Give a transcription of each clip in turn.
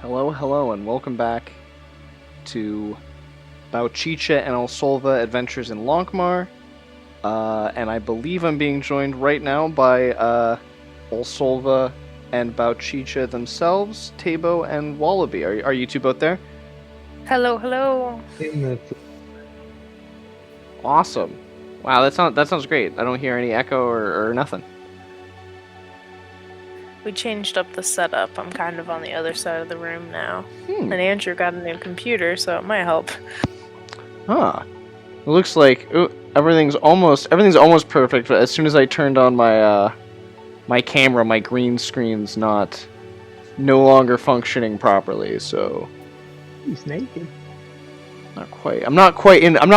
Hello, hello, and welcome back to Bouchicha and Olsolva Adventures in Lankhmar. And I believe I'm being joined right now by Osolva and Bouchicha themselves, Tabo and Wallaby. Are you two both there? Hello, hello. Awesome. Wow, that sounds great. I don't hear any echo or nothing. We changed up the setup. I'm kind of on the other side of the room now. Hmm. And Andrew got a new computer, so it might help. Huh. It looks like everything's almost perfect, but as soon as I turned on my my camera, my green screen's no longer functioning properly, so He's naked. not quite. I'm not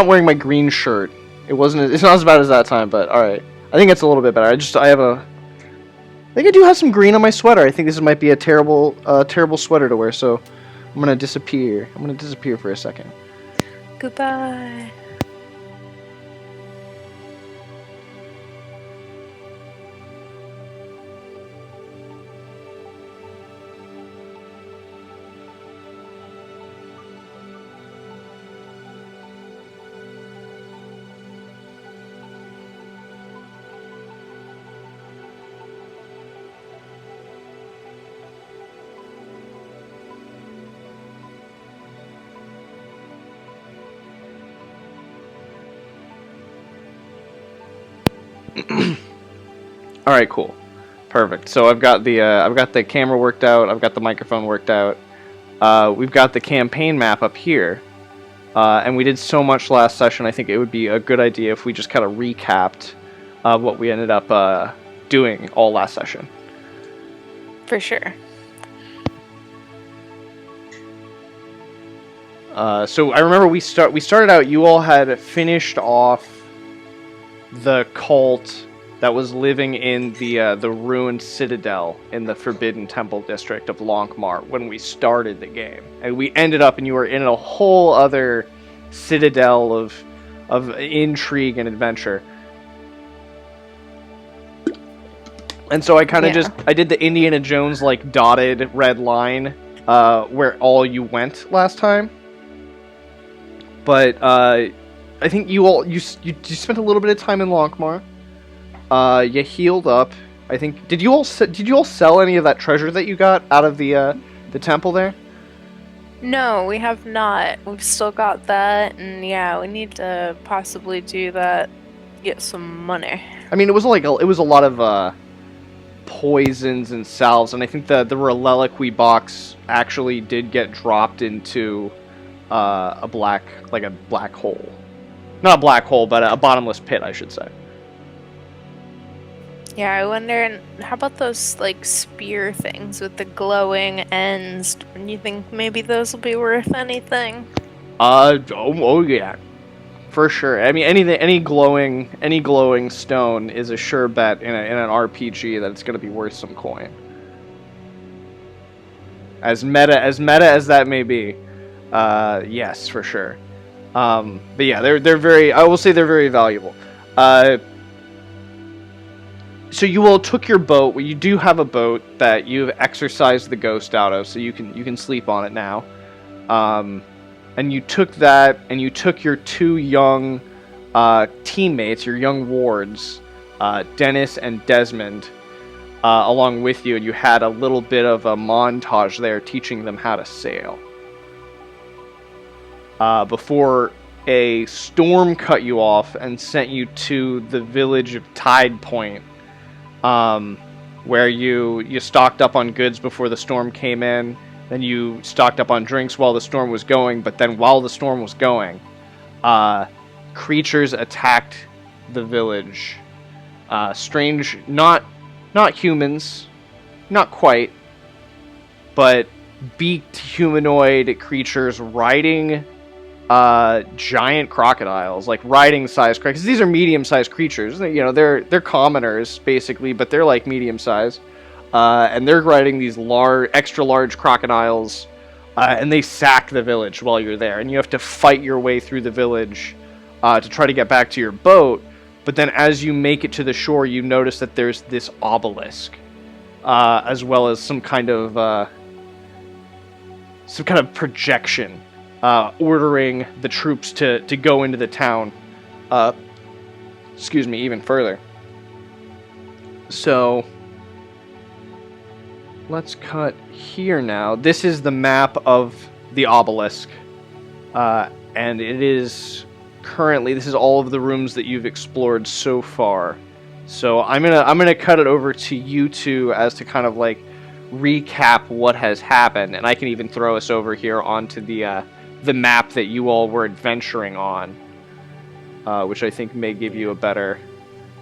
wearing my green shirt. It's not as bad as that time, but alright. I think it's a little bit better. I think I do have some green on my sweater. I think this might be a terrible sweater to wear, so I'm gonna disappear. I'm gonna disappear for a second. Goodbye. All right, cool, perfect. So I've got the camera worked out. I've got the microphone worked out. We've got the campaign map up here, and we did so much last session. I think it would be a good idea if we just kind of recapped what we ended up doing all last session. For sure. So I remember we started out. You all had finished off the cult that was living in the ruined citadel in the Forbidden Temple district of Lankhmar when we started the game, and we ended up, and you were in a whole other citadel of intrigue and adventure. And so I kind of I did the Indiana Jones like dotted red line where all you went last time. But I think you spent a little bit of time in Lankhmar. You healed up. I think did you all sell any of that treasure that you got out of the temple there? No, we have not. We've still got that, and yeah, we need to possibly do that. Get some money. I mean, it was a lot of poisons and salves, and I think the reliquary box actually did get dropped into a black hole. Not a black hole, but a bottomless pit, I should say. Yeah, I wonder, how about those, like, spear things with the glowing ends? Do you think maybe those will be worth anything? Oh yeah. For sure. I mean, any glowing stone is a sure bet in an RPG that it's going to be worth some coin. As meta as that may be, yes, for sure. But yeah, they're very. I will say they're very valuable. So you all took your boat. Well, you do have a boat that you've exorcised the ghost out of, so you can sleep on it now. And you took that, and you took your two young teammates, your young wards, Dennis and Desmond, along with you, and you had a little bit of a montage there teaching them how to sail. Before a storm cut you off and sent you to the village of Tide Point, where you stocked up on goods before the storm came in. Then you stocked up on drinks while the storm was going, but then while the storm was going, creatures attacked the village. Strange, not humans, not quite, but beaked humanoid creatures riding giant crocodiles, like riding-sized crocodiles. These are medium-sized creatures. They're commoners basically, but they're like medium-sized. And they're riding these extra large crocodiles, and they sack the village while you're there. And you have to fight your way through the village to try to get back to your boat. But then as you make it to the shore, you notice that there's this obelisk, as well as some kind of some kind of projection, ordering the troops to go into the town. Even further. So let's cut here now. This is the map of the obelisk, and it is currently, this is all of the rooms that you've explored so far. So I'm gonna cut it over to you two as to kind of like recap what has happened, and I can even throw us over here onto the map that you all were adventuring on, which I think may give you a better.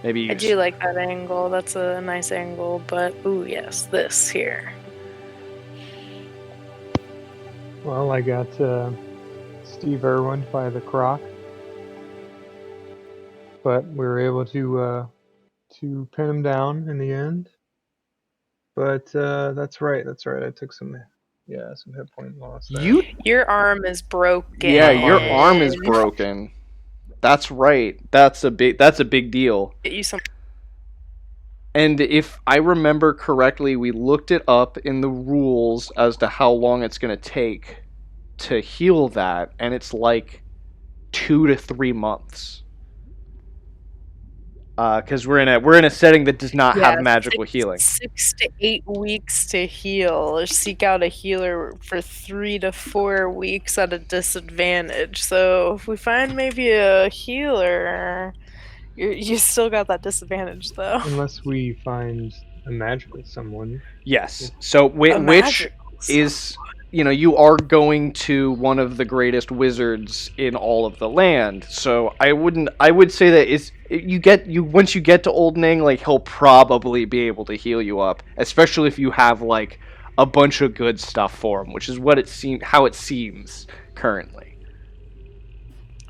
Maybe I do like that angle. That's a nice angle, but ooh, yes, this here. Well, I got Steve Irwin by the Croc, but we were able to pin him down in the end. But that's right. I took some hit point loss there. Your arm is broken. Yeah, your arm is broken. That's right. That's a big deal. Get you some. And if I remember correctly, we looked it up in the rules as to how long it's going to take to heal that, and it's like 2 to 3 months. Because we're in a setting that does not have magical healing. 6 to 8 weeks to heal, or seek out a healer for 3 to 4 weeks at a disadvantage. So if we find maybe a healer, you still got that disadvantage though. Unless we find a magical someone. Yes. So which is, you are going to one of the greatest wizards in all of the land. So I would say that once you get to Old Ning, like, he'll probably be able to heal you up, especially if you have like a bunch of good stuff for him, which is how it seems currently.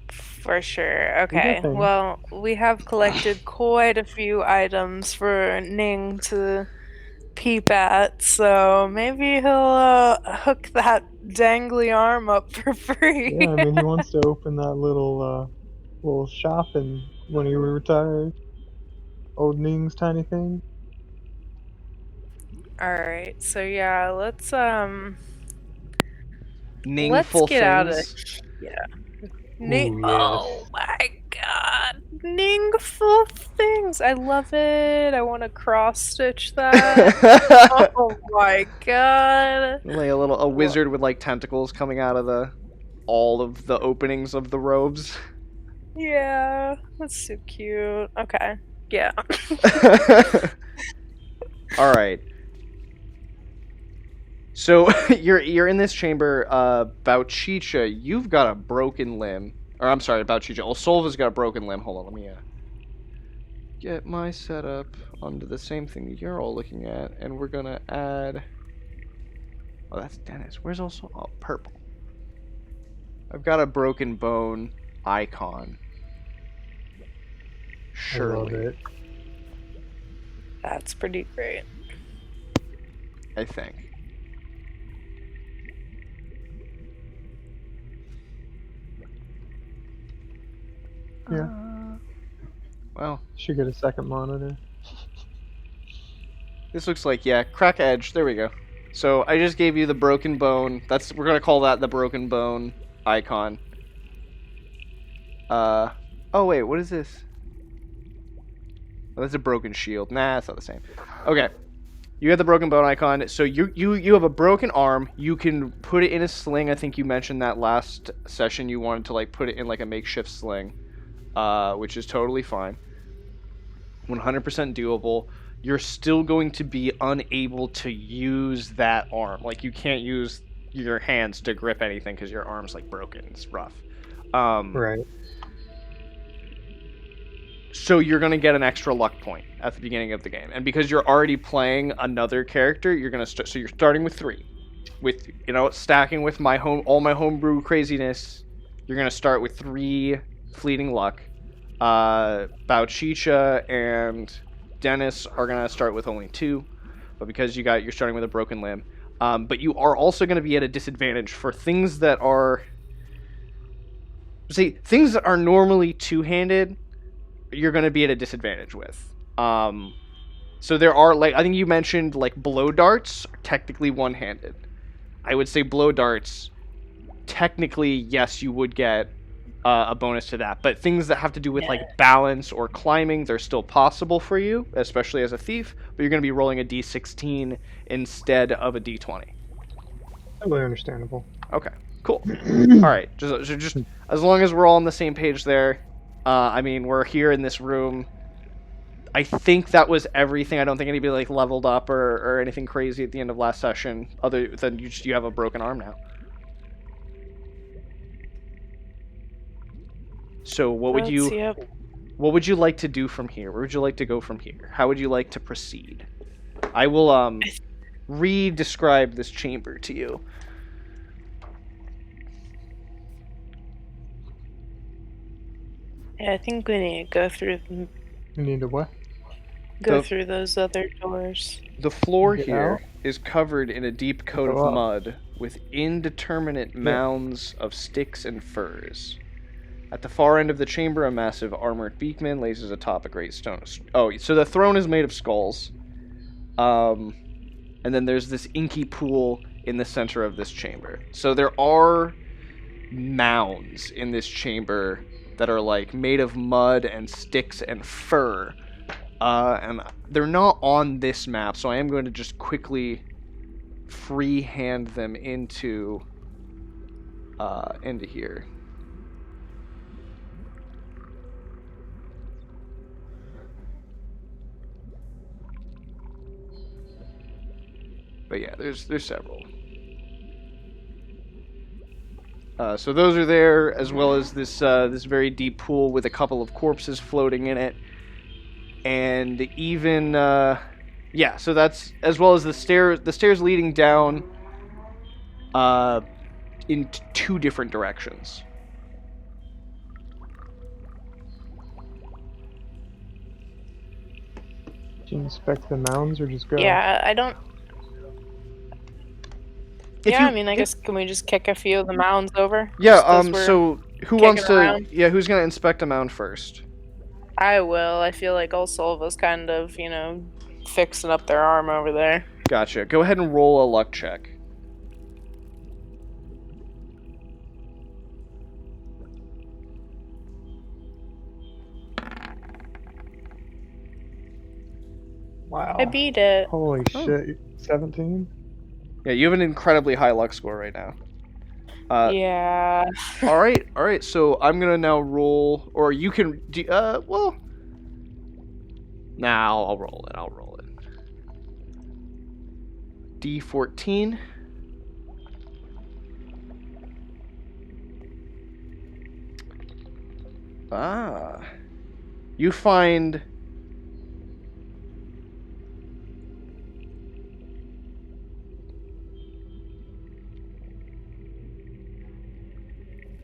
For sure. Okay. Well, we have collected quite a few items for Ning to peep at, so maybe he'll hook that dangly arm up for free. Yeah, I mean, he wants to open that little shop when he retires. Old Ning's tiny thing. Alright, so yeah, let's Ningful get things. out of here. Ooh, yes. Oh my god. Ningful things. I love it. I want to cross stitch that. Oh my god. Like a wizard with like tentacles coming out of all of the openings of the robes. Yeah, that's so cute. Okay. Yeah. All right. So you're in this chamber. Bouchicha, you've got a broken limb. Or I'm sorry, Bouchicha. Olsolva's got a broken limb. Hold on, let me get my setup onto the same thing that you're all looking at, and we're gonna add. Oh, that's Dennis. Where's Olsolva? Oh, purple. I've got a broken bone icon. Surely. I love it. That's pretty great. I think. Yeah. Well, should get a second monitor. This looks like, crack edge. There we go. So I just gave you the broken bone. We're gonna call that the broken bone icon. Oh wait, what is this? Oh, that's a broken shield. Nah, it's not the same. Okay. You have the broken bone icon. So you have a broken arm. You can put it in a sling. I think you mentioned that last session you wanted to like put it in like a makeshift sling. Which is totally fine. 100% doable. You're still going to be unable to use that arm. Like, you can't use your hands to grip anything because your arm's like broken. It's rough. Right. So you're going to get an extra luck point at the beginning of the game. And because you're already playing another character, you're going to start. So you're starting with 3. With, stacking with all my homebrew craziness, you're going to start with 3 fleeting luck. Bouchicha and Dennis are gonna start with only 2, but because you're starting with a broken limb. But you are also gonna be at a disadvantage for things that are normally two-handed. You're gonna be at a disadvantage with. So there are, like, I think you mentioned, like, blow darts are technically one-handed. I would say blow darts. Technically, yes, you would get a bonus to that. But things that have to do with like balance or climbing, they're still possible for you, especially as a thief. But you're going to be rolling a d16 instead of a d20. Totally understandable. Okay, cool. All right, just as long as we're all on the same page there. I mean, we're here in this room. I think that was everything. I don't think anybody like leveled up or anything crazy at the end of last session, other than you have a broken arm now. So what would what would you like to do from here? Where would you like to go from here? How would you like to proceed? I will re-describe this chamber to you. Yeah, I think we need to go through. You need to what? Go through those other doors. The floor Get here out? is covered in a deep coat Go of up. mud with indeterminate mounds of sticks and furs. At the far end of the chamber, a massive armored Beakmen lays atop a great stone. Oh, so the throne is made of skulls. And then there's this inky pool in the center of this chamber. So there are mounds in this chamber that are like made of mud and sticks and fur. And they're not on this map, so I am going to just quickly freehand them into here. But yeah, there's several. So those are there, as well as this this very deep pool with a couple of corpses floating in it, and even yeah. So that's as well as the stairs leading down in two different directions. Do you inspect the mounds or just go? Yeah, I don't. If Yeah, you- I mean, I guess can we just kick a few of the mounds over? Yeah. Just as we're So who kicking wants to? around? Yeah. Who's gonna inspect a mound first? I will. I feel like Olsolva's kind of, fixing up their arm over there. Gotcha. Go ahead and roll a luck check. Wow. I beat it. Holy shit. 17? Yeah, you have an incredibly high luck score right now. Yeah. All right. So I'm gonna now roll, or you can. Well. Nah, I'll roll it. D14. You find.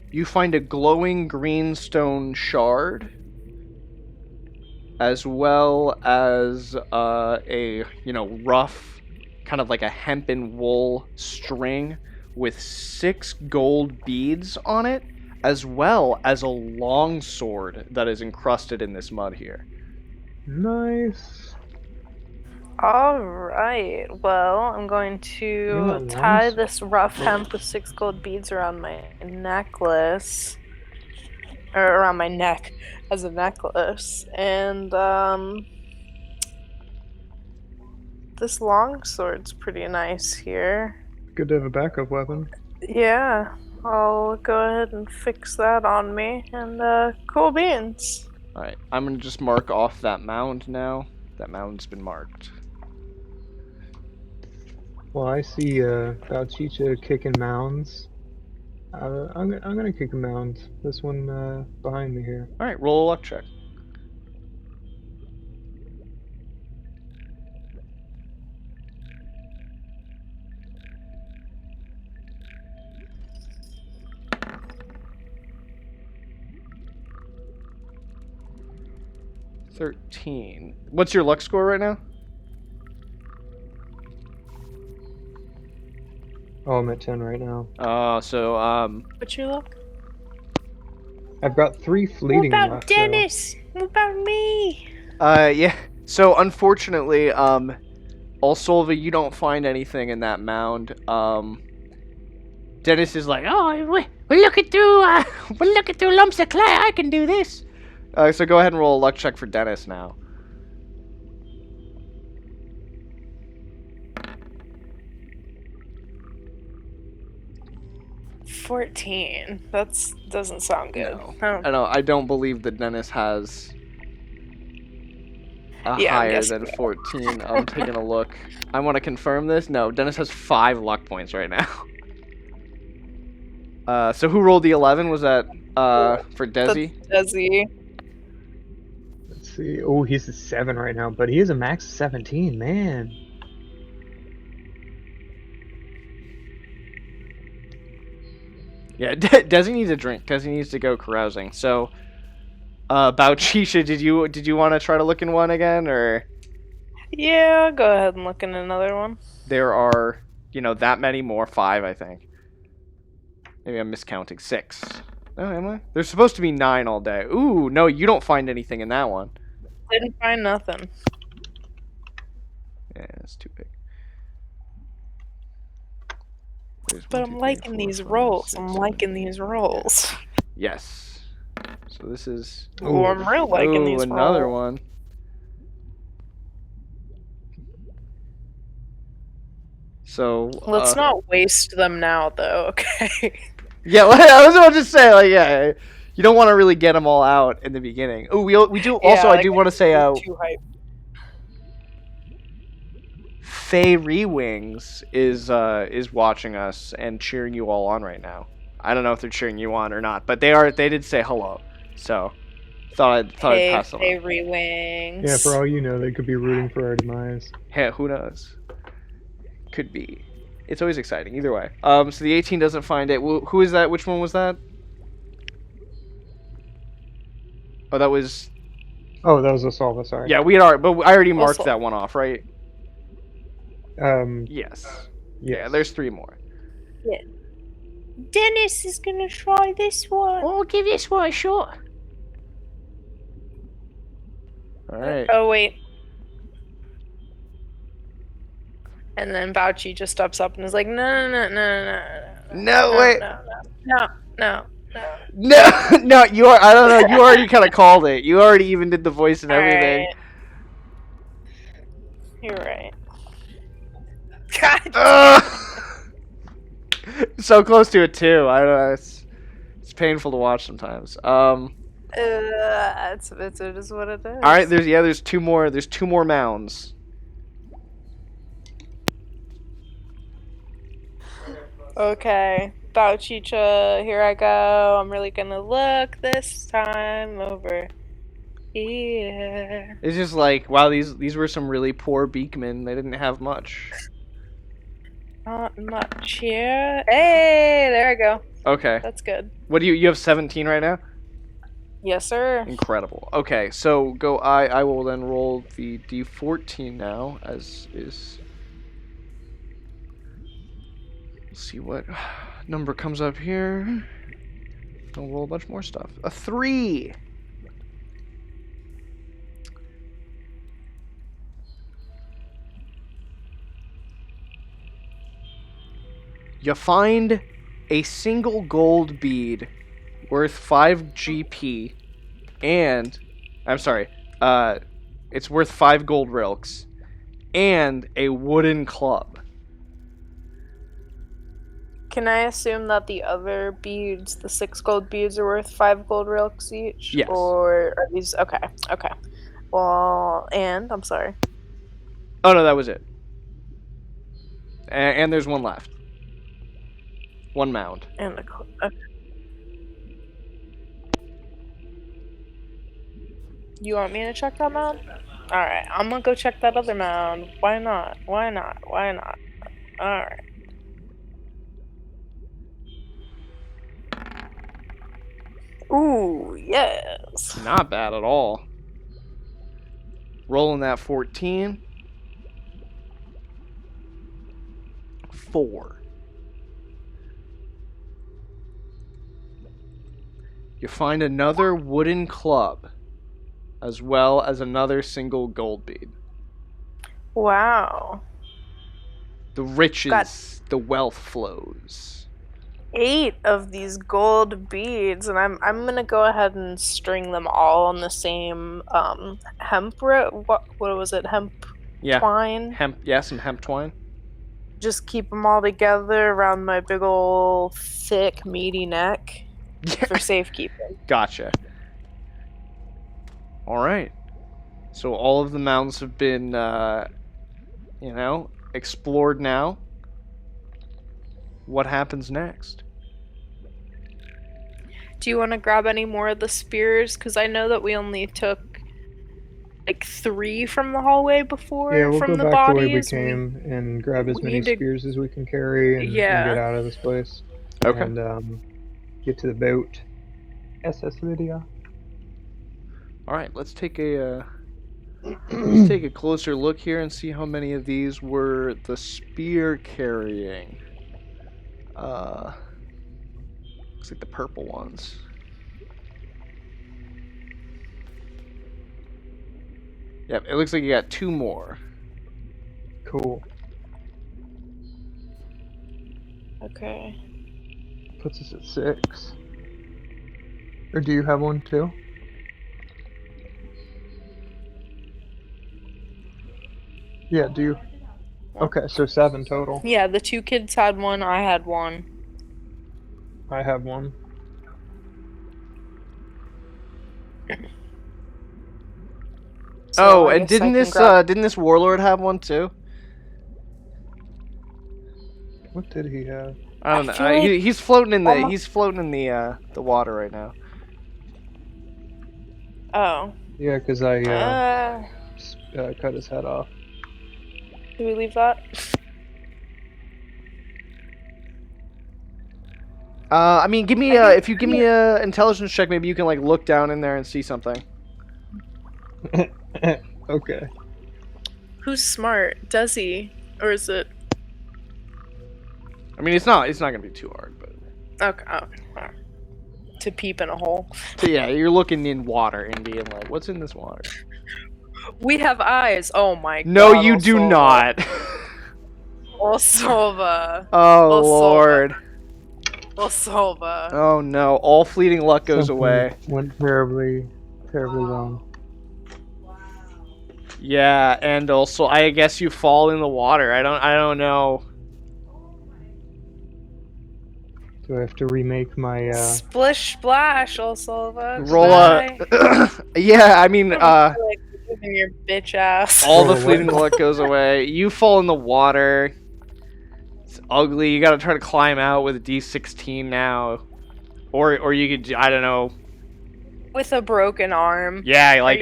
You find a glowing green stone shard, as well as a rough, kind of like a hempen wool string with 6 gold beads on it, as well as a long sword that is encrusted in this mud here. Nice. All right. Well, I'm going to Yeah, tie nice. this rough hemp with 6 gold beads around my necklace, or around my neck as a necklace, and this long sword's pretty nice here. Good to have a backup weapon. Yeah, I'll go ahead and fix that on me, and cool beans. All right, I'm gonna just mark off that mound now. That mound's been marked. Well, I see Bouchicha kicking mounds. I'm gonna kick a mound. This one behind me here. All right, roll a luck check. $13. What's your luck score right now? Oh, I'm at 10 right now. What's your luck? I've got 3 fleeting What about left, Dennis? What about me? Yeah. So unfortunately, Olsolva, you don't find anything in that mound. Dennis is like, oh, we're looking through lumps of clay. I can do this. So go ahead and roll a luck check for Dennis now. 14. That's doesn't sound good. No. I don't believe that Dennis has higher than 14. I'm taking a look. I want to confirm this. No, Dennis has 5 luck points right now. So who rolled the 11? Was that for Desi? Desi. Let's see. Oh, he's a 7 right now, but he is a max of 17, man. Yeah, Desi needs a drink. Desi needs to go carousing. So, Bouchicha, did you want to try to look in one again, or? Yeah, I'll go ahead and look in another one. There are, that many more. 5, I think. Maybe I'm miscounting. 6. Oh, am I? There's supposed to be 9 all day. Ooh, no, you don't find anything in that one. Didn't find nothing. Yeah, it's too big. But I'm liking these rolls. I'm liking these rolls. Yes. So this is. Oh, I'm real liking these rolls. Another one. So let's not waste them now, though. Okay. Yeah, I was about to say, like, yeah, you don't want to really get them all out in the beginning. Oh, we do. Also, I do want to say, too hype. Faye Wings is watching us and cheering you all on right now. I don't know if they're cheering you on or not, but they did say hello. So thought I'd pass along. Faye Wings. Yeah, for all you know, they could be rooting for our demise. Yeah, who knows? Could be. It's always exciting. Either way. So the 18 doesn't find it. Who is that? Which one was that? Oh, that was. Oh, that was Osolva. Sorry. Yeah, I already marked that one off, right? Yes. Yeah, there's 3 more. Yeah. Dennis is gonna try this one. Oh, give this one a shot. All right. Oh wait. And then Bouchi just steps up and is like, no, wait. No. You are. I don't know. You already kind of called it. You already even did the voice and everything. Right. You're right. God. So close to it too. I don't know. It's painful to watch sometimes. It is what it is. All right. There's 2 more. There's 2 more mounds. Okay, Bouchicha, here I go. I'm really gonna look this time over here. It's just like, wow, these were some really poor Beakmen. They didn't have much. Not much here. Hey, there I go. Okay. That's good. What do you have 17 right now? Yes, sir. Incredible. Okay, so I will then roll the D14 now, as is. See what number comes up here. I'll roll a bunch more stuff. A 3. You find a single gold bead worth 5 GP, and it's worth 5 gold rilks, and a wooden club. Can I assume that the other beads, the 6 gold beads, are worth 5 gold rilks each? Yes. Or are these okay? Well, and I'm sorry. Oh no, that was it. And there's one left. 1 mound. And okay. You want me to check that mound? All right, I'm gonna go check that other mound. Why not? All right. Ooh, yes. Not bad at all. Rolling that 14. 4. You find another wooden club, as well as another single gold bead. Wow. The riches, the wealth flows. 8 of these gold beads, and I'm gonna go ahead and string them all on the same hemp what was it, hemp Yeah. twine? Hemp. Yeah, some hemp twine. Just keep them all together around my big ol' thick meaty neck for safekeeping. Gotcha. All right. So all of the mounds have been, explored now. What happens next? Do you want to grab any more of the spears? Because I know that we only took like 3 from the hallway before Yeah, we'll from go the back the way we bodies. came and grab as we many need to, spears as we can carry and get yeah. out of this place. Okay. And get to the boat. SS Lydia. All right. Let's take a closer look here and see how many of these were the spear carrying. Looks like the purple ones. Yep, it looks like you got 2 more. Cool. Okay. Puts us at 6. Or do you have one too? Yeah, do you? Okay, so 7 total. Yeah, the 2 kids had one, I had one. I have one. So, I and guess I didn't can this warlord have one too? What did he have? I don't I know. feel like He's floating in the water right now. Oh. Yeah, because I cut his head off. Do we leave that? I mean, give me if you give me a intelligence check, maybe you can like look down in there and see something. Okay. Who's smart? Does he? Or is it? I mean, it's not gonna be too hard, but Okay. Alright. To peep in a hole. so yeah, you're looking in water and being like, "What's in this water?" We have eyes. Oh my god. No, you do Olsolva. not. Olsolva. Oh Olsolva. lord. Olsolva. Oh no, all fleeting luck goes Something away. went terribly wrong. Yeah, and also I guess you fall in the water. I don't know. Do I have to remake my Splish splash, Olsolva. Roll a yeah, I mean Your bitch ass. all the Roll a fleeting what? luck goes away. You fall in the water. It's ugly. You gotta try to climb out with a D16 now. Or you could, I don't know. With a broken arm. Yeah, like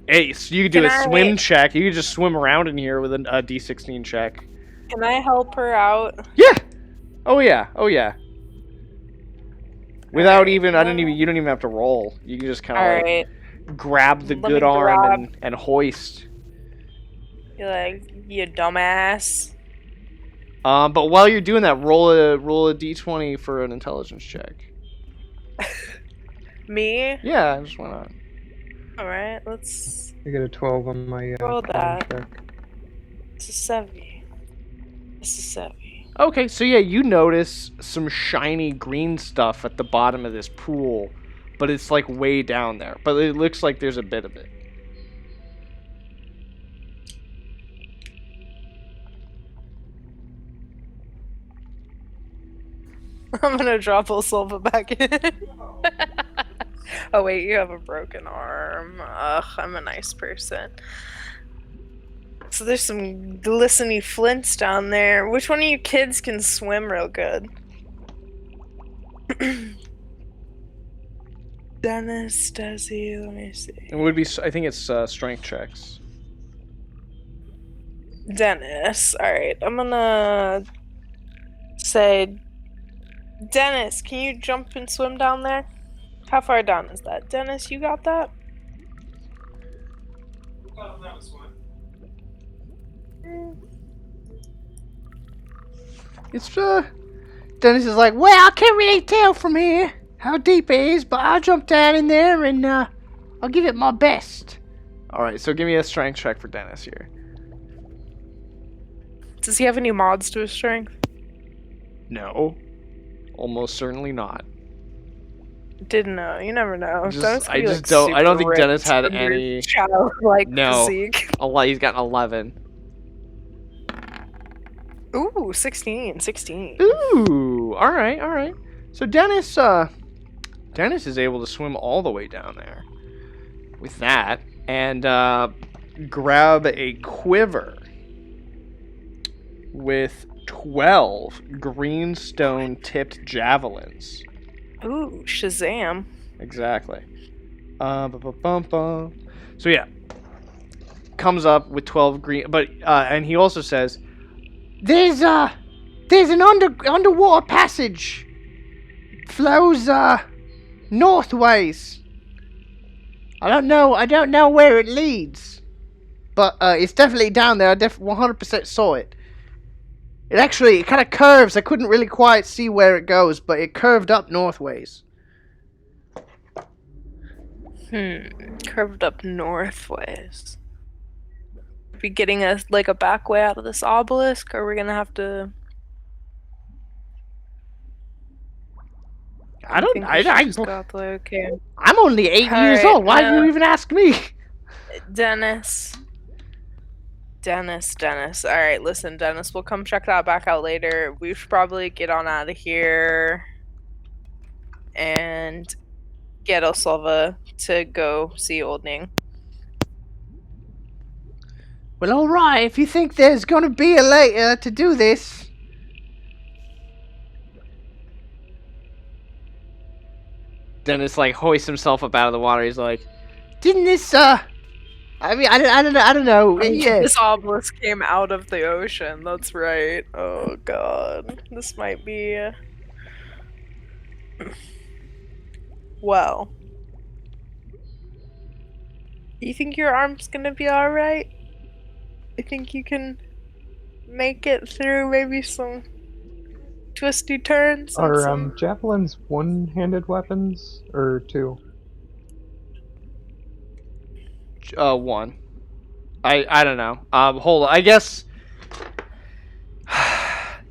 hey, so you could do Can a swim I- check. You could just swim around in here with a D16 check. Can I help her out? Yeah. Oh yeah. Oh yeah. Without Alright, even, you don't even have to roll. You can just kind of Alright. grab the Let good me arm grab- and hoist. You're like, you dumbass. But while you're doing that, roll a D20 for an intelligence check. Me? Yeah, just why not? Alright, let's I get a 12 on my roll con that. check. It's a 7. It's a 7. Okay, so yeah, you notice some shiny green stuff at the bottom of this pool, but it's like way down there. But it looks like there's a bit of it. I'm gonna drop Olsolva back in. Oh wait, you have a broken arm. Ugh, I'm a nice person. So there's some glistening flints down there. Which one of you kids can swim real good? Dennis, does he? Let me see. It would be, I think it's strength checks. Dennis. Alright, I'm gonna say, Dennis, can you jump and swim down there? How far down is that? Dennis, you got that? It's Dennis is like, well, I can't really tell from here how deep it is, but I'll jump down in there and I'll give it my best. All right, so give me a strength check for Dennis here. Does he have any mods to his strength? No. Almost certainly not. Didn't know. You never know. Dennis could I be, just like, don't. I don't think super Dennis had ripped under any. his childlike No. physique. He's got an 11. Ooh, 16. 16. Ooh, all right. So Dennis is able to swim all the way down there with that, and grab a quiver with 12 greenstone-tipped javelins. Ooh, Shazam. Exactly. So yeah, comes up with 12 green, but and he also says, there's an underwater passage. Flows northways. I don't know where it leads, but it's definitely down there. I 100% saw it. It kind of curves. I couldn't really quite see where it goes, but it curved up northways. Curved up northways. Be getting us like a back way out of this obelisk, or we're gonna have to. I don't. think we should just go out the way. Okay. I'm only 8 years Alright, old. Why do you even ask me? Dennis. Alright, listen, Dennis, we'll come check that back out later. We should probably get on out of here and get Olsolva to go see Old Ning. Well, all right. If you think there's gonna be a later to do this. Dennis like hoists himself up out of the water. He's like, "Didn't this I mean, I don't know. Yeah. This obelisk came out of the ocean. That's right. Oh god, this might be. Well, you think your arm's gonna be all right? You think you can make it through maybe some twisty turns? And Are javelins one-handed weapons or two? One. I don't know. Hold on. I guess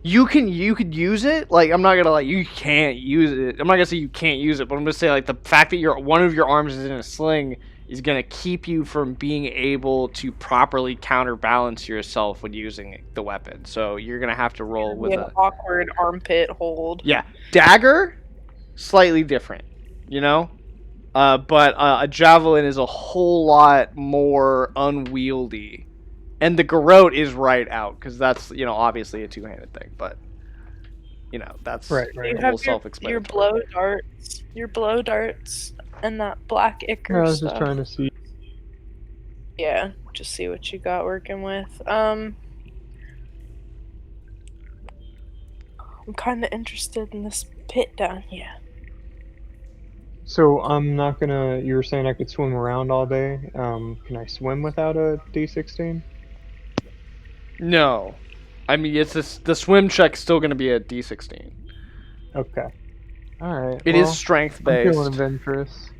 you could use it. Like, I'm not gonna like you can't use it. I'm not gonna say you can't use it, but I'm gonna say like the fact that one of your arms is in a sling is gonna keep you from being able to properly counterbalance yourself when using the weapon. So you're gonna have to roll with an awkward armpit hold. Yeah, dagger, slightly different. You know. But a javelin is a whole lot more unwieldy. And the garrote is right out, because that's, obviously a two-handed thing. But, that's right. You whole have self-explanatory. your blow darts, and that black ichor I was stuff. just trying to see. Yeah, just see what you got working with. I'm kind of interested in this pit down here. So I'm not gonna. You were saying I could swim around all day. Can I swim without a D16? No. I mean, the swim check's still going to be a D16. Okay. All right. It is strength-based. I'm feeling adventurous.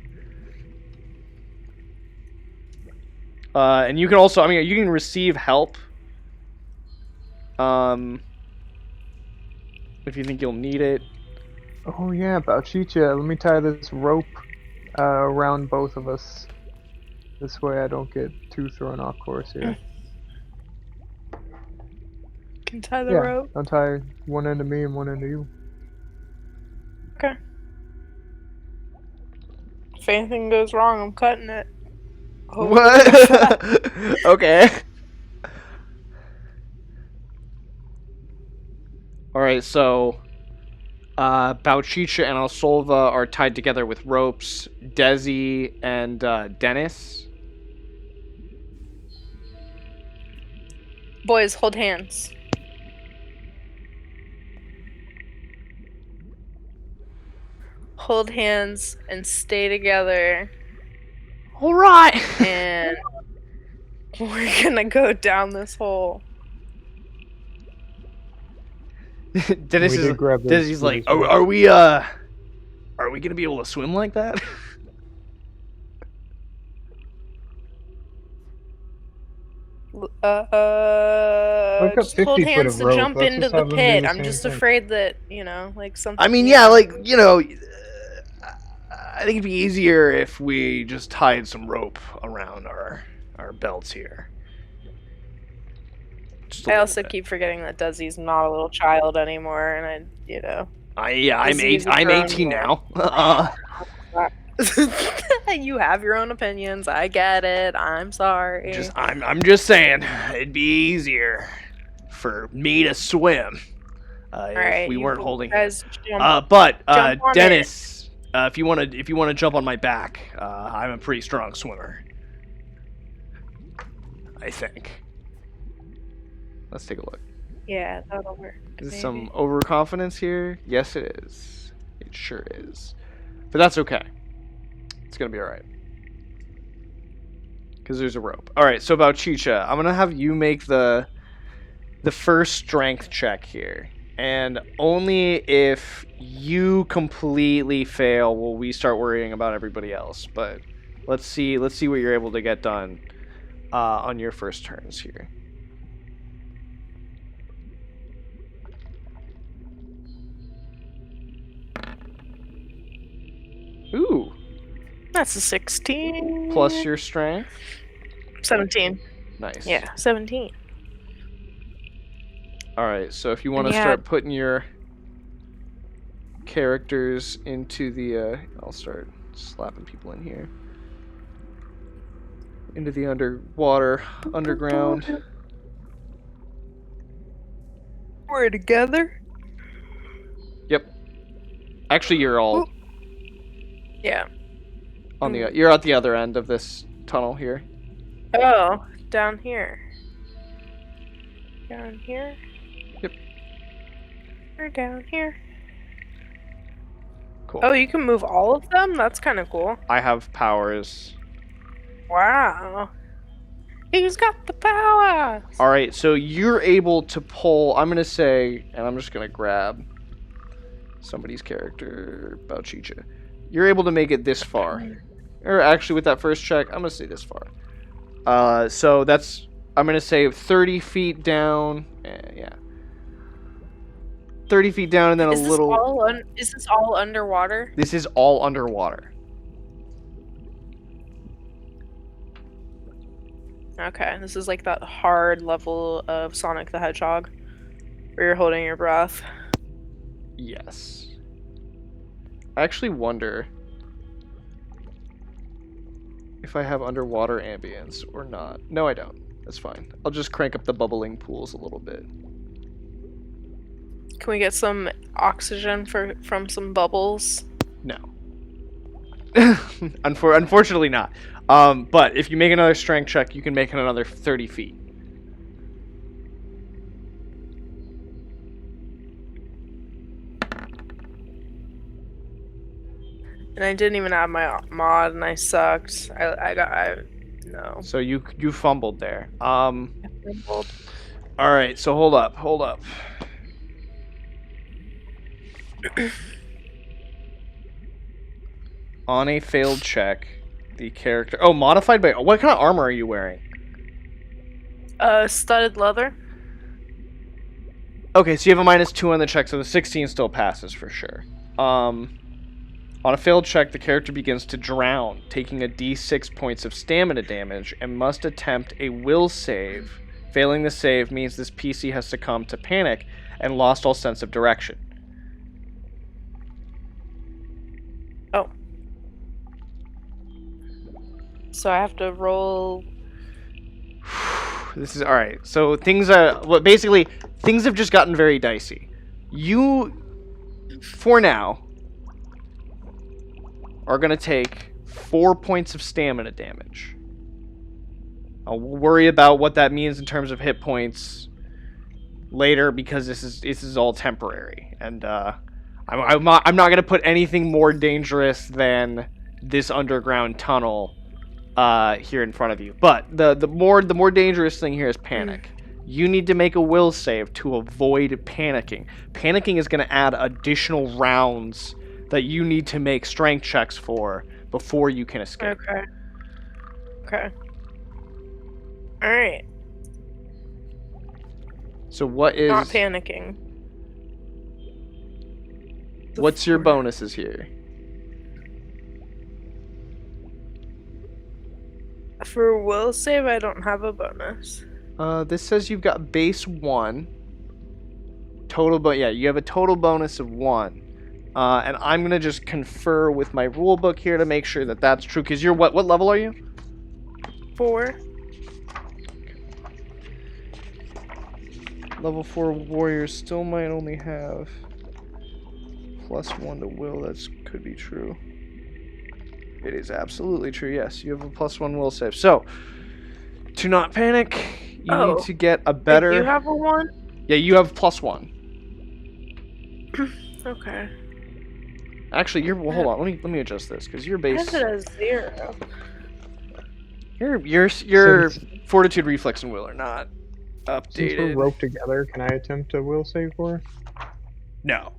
And you can also, you can receive help. If you think you'll need it. Oh yeah, Bouchicha. Let me tie this rope around both of us. This way I don't get too thrown off course here. Can tie the rope. I'll tie one end of me and one end of you. Okay. If anything goes wrong, I'm cutting it. What? Okay. Alright, so Bouchicha and Olsolva are tied together with ropes. Desi and Dennis. Boys, hold hands. Hold hands and stay together. Alright! And we're gonna go down this hole. Desi's like, are we gonna be able to swim like that? Pick up just hold 50 foot hands of to rope. jump Let's into just the have them do pit. the I'm same just thing. afraid that, like something. I mean, yeah, like, I think it'd be easier if we just tied some rope around our belts here. Just a I little also bit. keep forgetting that Desi's not a little child anymore, and I'm Desi is a I'm grown 18 man. now. You have your own opinions. I get it. I'm sorry. I'm just saying, it'd be easier for me to swim if Alright, we you weren't holding hands. guys jump But on Dennis, if you wanna jump on my back, I'm a pretty strong swimmer. I think. Let's take a look. Yeah, that'll work. Is maybe. some overconfidence here? Yes, it is. It sure is. But that's okay. It's gonna be alright. Because there's a rope. Alright, so about Bouchicha, I'm gonna have you make the first strength check here. And only if you completely fail will we start worrying about everybody else. But let's see what you're able to get done on your first turns here. Ooh. That's a 16. Plus your strength. 17. Nice. Yeah, 17. Alright, so if you want to start putting your characters into the... I'll start slapping people in here. Into the underground. We're together? Yep. Actually, you're all... Yeah. on the... You're at the other end of this tunnel here. Oh, down here. Down here? Yep. We're down here. Cool. Oh, you can move all of them? That's kind of cool. I have powers. Wow. He's got the power! Alright, so you're able to pull... I'm going to say... And I'm just going to grab somebody's character, Bouchicha. You're able to make it this far. Or actually, with that first check, I'm going to say this far. So that's... I'm going to say 30 feet down. Yeah. 30 feet down and then Is a little... Is this all underwater? This is all underwater. Okay, this is like that hard level of Sonic the Hedgehog, where you're holding your breath. Yes. I actually wonder if I have underwater ambience or not. No, I don't. That's fine. I'll just crank up the bubbling pools a little bit. Can we get some oxygen from some bubbles? No. Unfortunately not. But if you make another strength check, you can make it another 30 feet. And I didn't even have my mod, and I sucked. No. So you fumbled there. I fumbled. All right. So hold up. On a failed check, the character... Oh, modified by... What kind of armor are you wearing? Studded leather. Okay, so you have a -2 on the check, so the 16 still passes for sure. On a failed check, the character begins to drown, taking a d6 points of stamina damage, and must attempt a will save. Failing the save means this PC has succumbed to panic and lost all sense of direction. Oh. So I have to roll... This is alright. So things are... Well, basically, things have just gotten very dicey. You, for now, are going to take 4 points of stamina damage. I'll worry about what that means in terms of hit points later, because this is all temporary. And I'm not going to put anything more dangerous than this underground tunnel here in front of you. But the more dangerous thing here is panic. You need to make a will save to avoid panicking. Panicking is going to add additional rounds that you need to make strength checks for before you can escape. Okay. Alright. So what is... Not panicking. What's your bonuses here? For will save, I don't have a bonus. This says you've got base 1. Total, but yeah, you have a total bonus of 1. And I'm gonna just confer with my rule book here to make sure that that's true. Cause you're what level are you? 4. Level 4 warriors still might only have +1 to will. That could be true. It is absolutely true. Yes, you have a +1 will save. So, to not panic, you need to get a better. You have a 1? Yeah, you have +1. Okay. Actually, you're. Well, hold on. Let me adjust this because your I base. have it as 0. Your fortitude, reflex, and will are not Since updated. we're roped together, can I attempt a will save for her? No.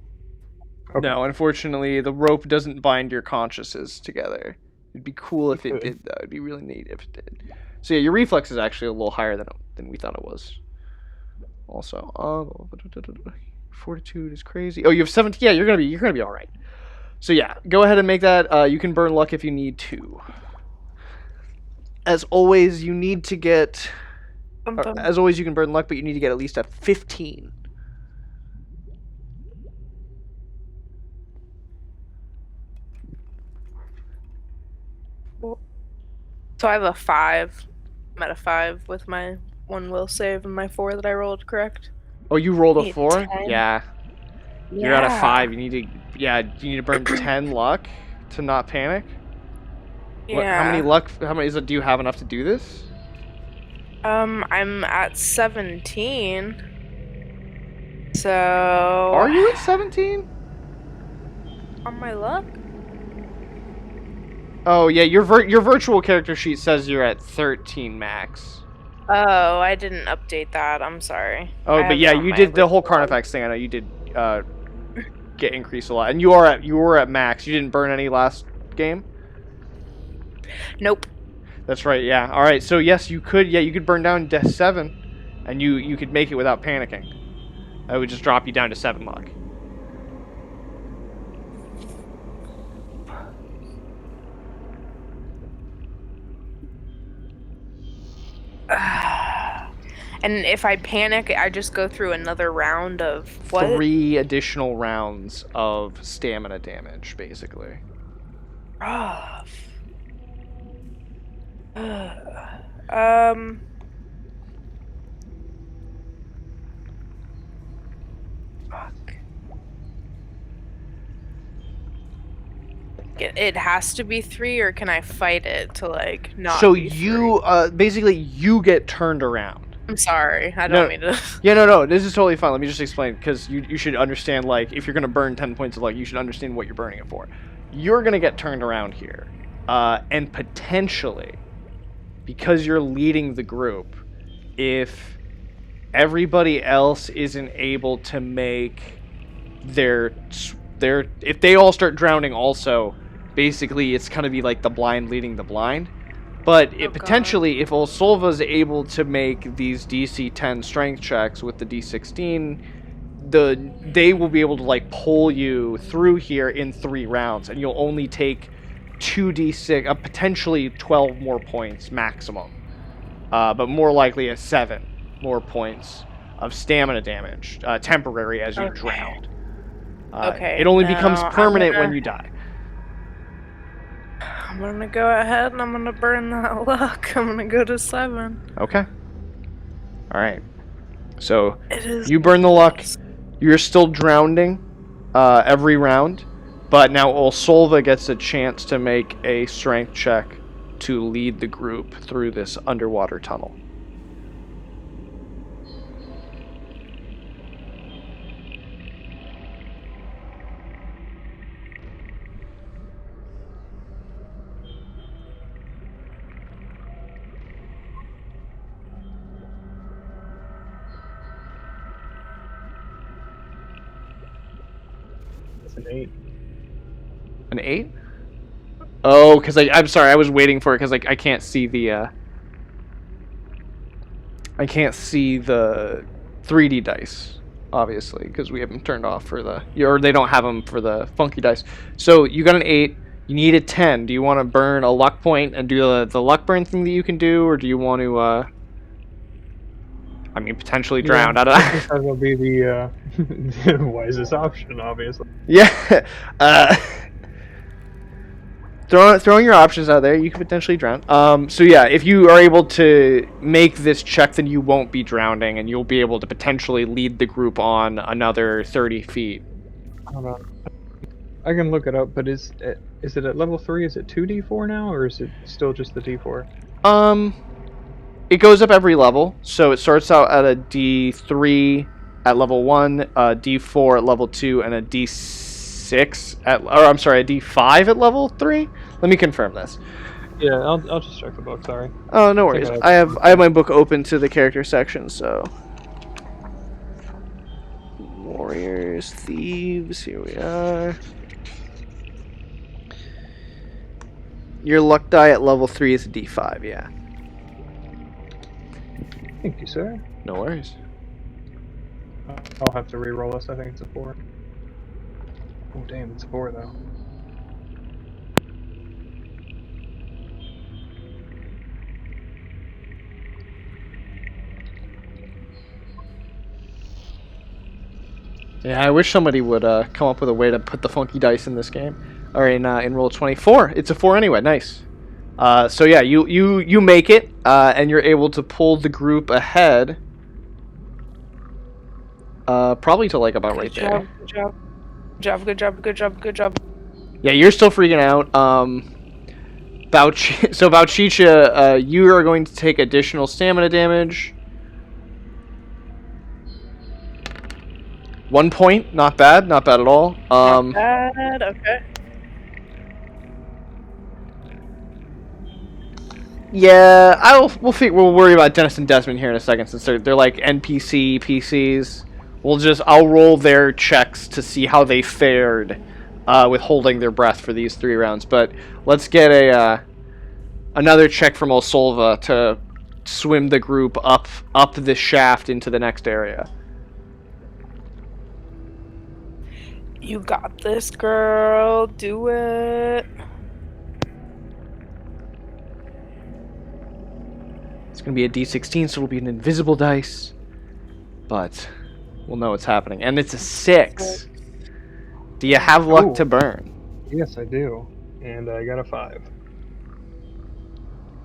Okay. No, unfortunately, the rope doesn't bind your consciences together. It'd be cool if it did, though. It'd be really neat if it did. So yeah, your reflex is actually a little higher than we thought it was. Also, fortitude is crazy. Oh, you have 17. Yeah, you're gonna be all right. So yeah, go ahead and make that. You can burn luck if you need to. As always, you need to get. As always, you can burn luck, but you need to get at least a 15. So I have a 5. I'm at a 5 with my 1 will save and my 4 that I rolled, correct? Oh, you rolled a 4? 10. Yeah. You're at a 5. You need to burn 10 luck to not panic. Yeah. What, how many luck? How many is it? Do you have enough to do this? I'm at 17. So. Are you at 17? On my luck? Oh yeah, your virtual character sheet says you're at 13 max. Oh, I didn't update that. I'm sorry. Oh, but yeah, you did the whole Carnifex thing. I know you did get increased a lot, and you were at max. You didn't burn any last game. Nope. That's right. Yeah. All right. So yes, you could. Yeah, you could burn down to 7, and you could make it without panicking. I would just drop you down to 7 luck. And if I panic, I just go through another round of what? 3 additional rounds of stamina damage, basically. Rough. Fuck. It has to be 3, or can I fight it to like not? So be you 3? basically you get turned around. I'm sorry, I don't mean to. Yeah, no, this is totally fine. Let me just explain, because you should understand, like, if you're going to burn 10 points of luck, you should understand what you're burning it for. You're going to get turned around here. And potentially, because you're leading the group, if everybody else isn't able to make if they all start drowning also, basically it's going to be like the blind leading the blind. But potentially, if Olsolva is able to make these DC 10 strength checks with the D16, they will be able to like pull you through here in 3 rounds, and you'll only take 2d6, potentially 12 more points maximum, but more likely 7 more points of stamina damage, temporary as you drown. Okay. It only becomes permanent when you die. I'm gonna go ahead and I'm gonna burn that luck. I'm gonna go to 7. Okay. All right. So you burn the luck. You're still drowning every round, but now Olsolva gets a chance to make a strength check to lead the group through this underwater tunnel. An 8. An 8? Oh, because I'm sorry, I was waiting for it because I can't see the I can't see the 3D dice, obviously, because we have them turned off for the, or they don't have them for the funky dice. So you got an 8. You need a 10. Do you want to burn a luck point and do the luck burn thing that you can do, or do you want to, I mean, potentially drown? I don't I know. think that'll be the the wisest option, obviously. Yeah. Throwing your options out there, you could potentially drown. So yeah, if you are able to make this check, then you won't be drowning, and you'll be able to potentially lead the group on another 30 feet. Hold on. I can look it up, but is it at level 3? Is it 2d4 now, or is it still just the d4? It goes up every level, so it starts out at a D3 at level 1, a D4 at level 2, and a D6 at, or I'm sorry, a D5 at level 3. Let me confirm this. Yeah, I'll just check the book. Sorry. Oh, no worries. I have my book open to the character section, so warriors, thieves. Here we are. Your luck die at level 3 is a D5. Yeah. Thank you, sir. No worries. I'll have to re-roll this. I think it's a 4. Oh damn, it's a 4 though. Yeah, I wish somebody would come up with a way to put the funky dice in this game, or in roll 24. It's a 4 anyway. Nice. So yeah, you make it, and you're able to pull the group ahead. Probably to like about right there. Good job. Yeah, you're still freaking out. Bouchicha, you are going to take additional stamina damage. 1 point, not bad at all. Not bad, okay. Yeah, we'll worry about Dennis and Desmond here in a second, since they're like NPC PCs. I'll roll their checks to see how they fared with holding their breath for these 3 rounds. But let's get another check from Olsolva to swim the group up this shaft into the next area. You got this, girl. Do it. It's going to be a D16, so it'll be an invisible dice. But we'll know what's happening. And it's a 6. Do you have luck to burn? Yes, I do. And I got a 5.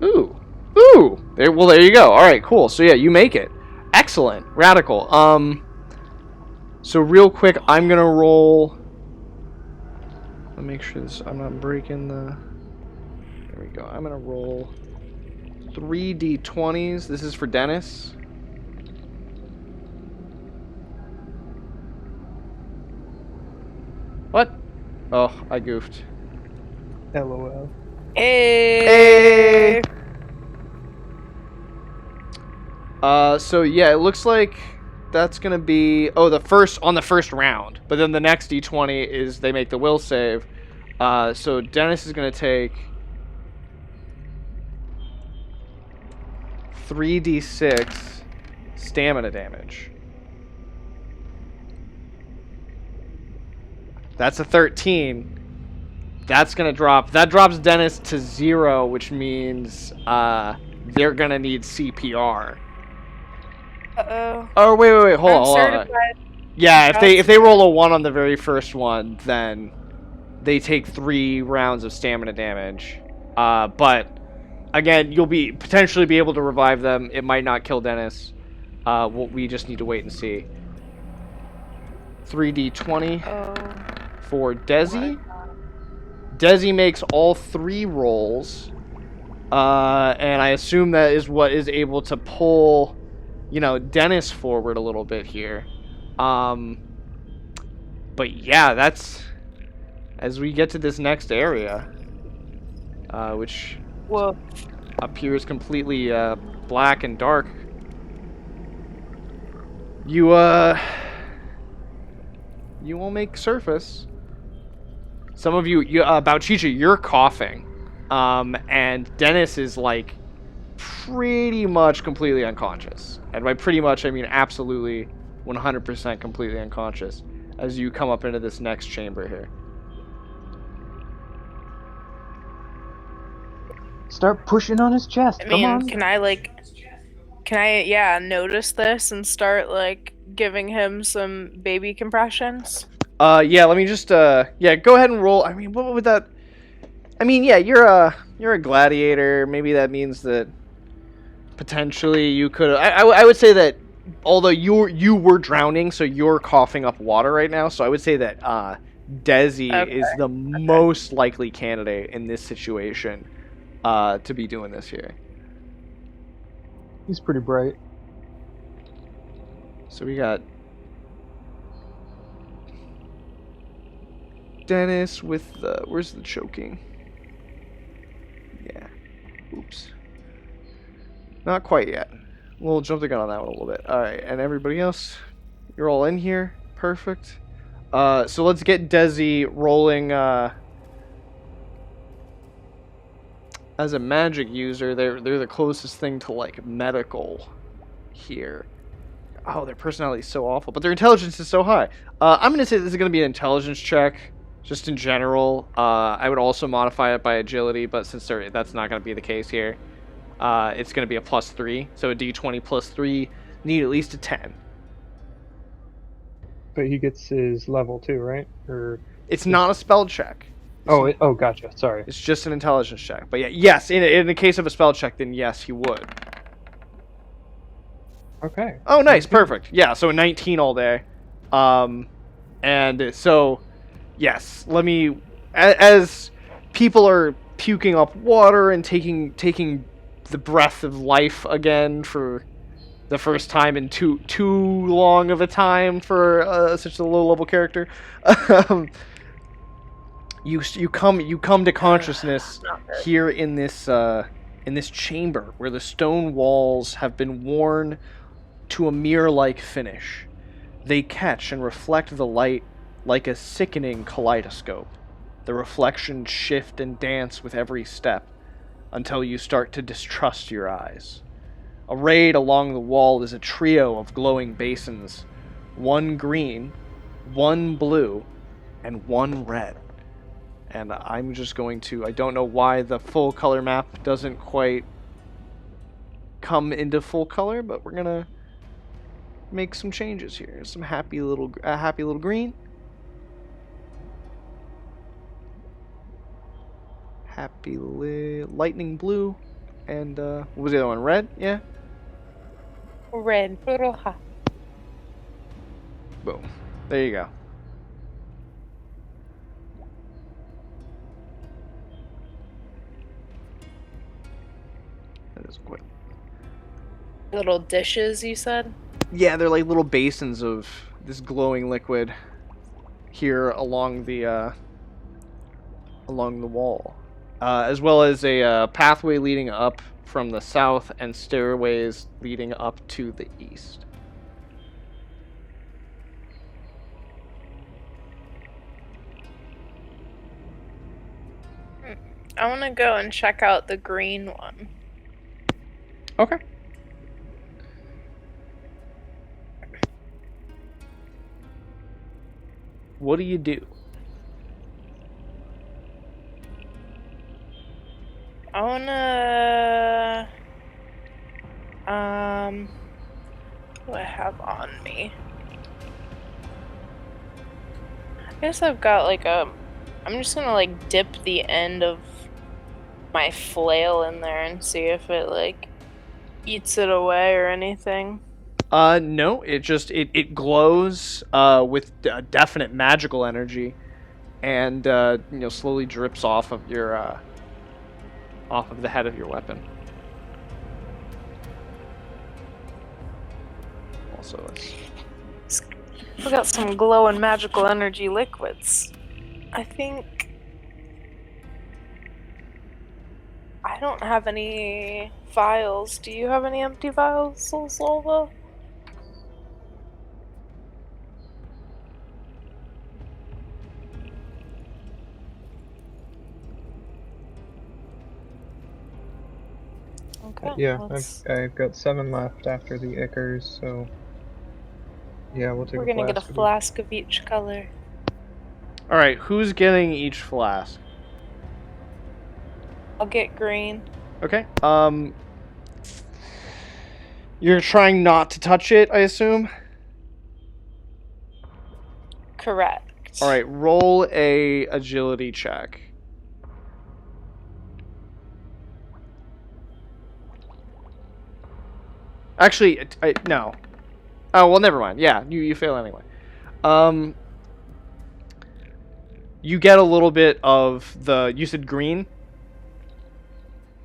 Ooh. There you go. All right, cool. So yeah, you make it. Excellent. Radical. So real quick, I'm gonna roll. Let me make sure I'm not breaking the. There we go. I'm gonna roll 3 D20s. This is for Dennis. What? Oh, I goofed. LOL. Hey. So yeah, it looks like that's gonna be on the first round. But then the next D20 is they make the will save. So Dennis is gonna take 3d6 stamina damage. That's a 13. That's gonna drop. That drops Dennis to 0, which means they're gonna need CPR. Uh-oh. Oh wait, hold on. Certified. Yeah, if they roll a 1 on the very first one, then they take 3 rounds of stamina damage. But again, you'll potentially be able to revive them. It might not kill Dennis. We just need to wait and see. 3d20 for Desi. Desi makes all 3 rolls, and I assume that is what is able to pull, Dennis forward a little bit here. But yeah, that's as we get to this next area, which appears completely black and dark. You won't make surface. Some of you Bouchicha, you're coughing, and Dennis is like pretty much completely unconscious. And by pretty much, I mean absolutely 100% completely unconscious as you come up into this next chamber here. Start pushing on his chest. I Come mean, on. can I notice this and start like giving him some baby compressions? Yeah, let me just yeah, go ahead and roll. I mean, what would that? I mean, yeah, you're a gladiator. Maybe that means that potentially you could. I would say that although you were drowning, so you're coughing up water right now. So I would say that Desi is the most likely candidate in this situation to be doing this here. He's pretty bright. So we got Dennis with the where's the choking? Yeah. Oops. Not quite yet. We'll jump the gun on that one a little bit. Alright, and everybody else, you're all in here. Perfect. So let's get Desi rolling as a magic user. They're the closest thing to like medical here. Oh, their personality is so awful, but their intelligence is so high. I'm gonna say this is gonna be an intelligence check, just in general. I would also modify it by agility, but since that's not gonna be the case here, it's gonna be a +3. So a D20 +3, need at least a 10. But he gets his level too, right? Or It's not a spell check. oh, gotcha. Sorry. It's just an intelligence check. But yeah, yes, in the case of a spell check, then yes, he would. Okay. Oh, nice, perfect. Yeah, so a 19 all day. And so, yes, let me, as people are puking up water and taking the breath of life again for the first time in too long of a time for such a low level character, you come to consciousness here in this chamber where the stone walls have been worn to a mirror-like finish. They catch and reflect the light like a sickening kaleidoscope. The reflections shift and dance with every step until you start to distrust your eyes. Arrayed along the wall is a trio of glowing basins, one green, one blue, and one red. And I'm just going to, I don't know why the full color map doesn't quite come into full color, but we're gonna make some changes here. Some happy little green. Lightning blue. And what was the other one? Red? Yeah. Red, roja. Boom. There you go. That is quite. Little dishes, you said? Yeah, they're like little basins of this glowing liquid here along the wall, as well as a pathway leading up from the south and stairways leading up to the east. I want to go and check out the green one. Okay. What do you do? I wanna what do I have on me? I guess I've got like I'm just gonna like dip the end of my flail in there and see if it like eats it away or anything. No, it glows with a definite magical energy, and slowly drips off of your off of the head of your weapon. Also, We got some glowing magical energy liquids. I think I don't have any vials. Do you have any empty vials, Olsolva? Okay. Yeah, let's- I've got 7 left after the Ickers, so yeah, we'll take We're a gonna get a flask of each. flask of each color. All right, who's getting each flask? I'll get green. Okay. You're trying not to touch it, I assume. Correct. All right, roll a agility check. Actually, no. Oh well, never mind. Yeah, you fail anyway. You get a little bit of the. You said green.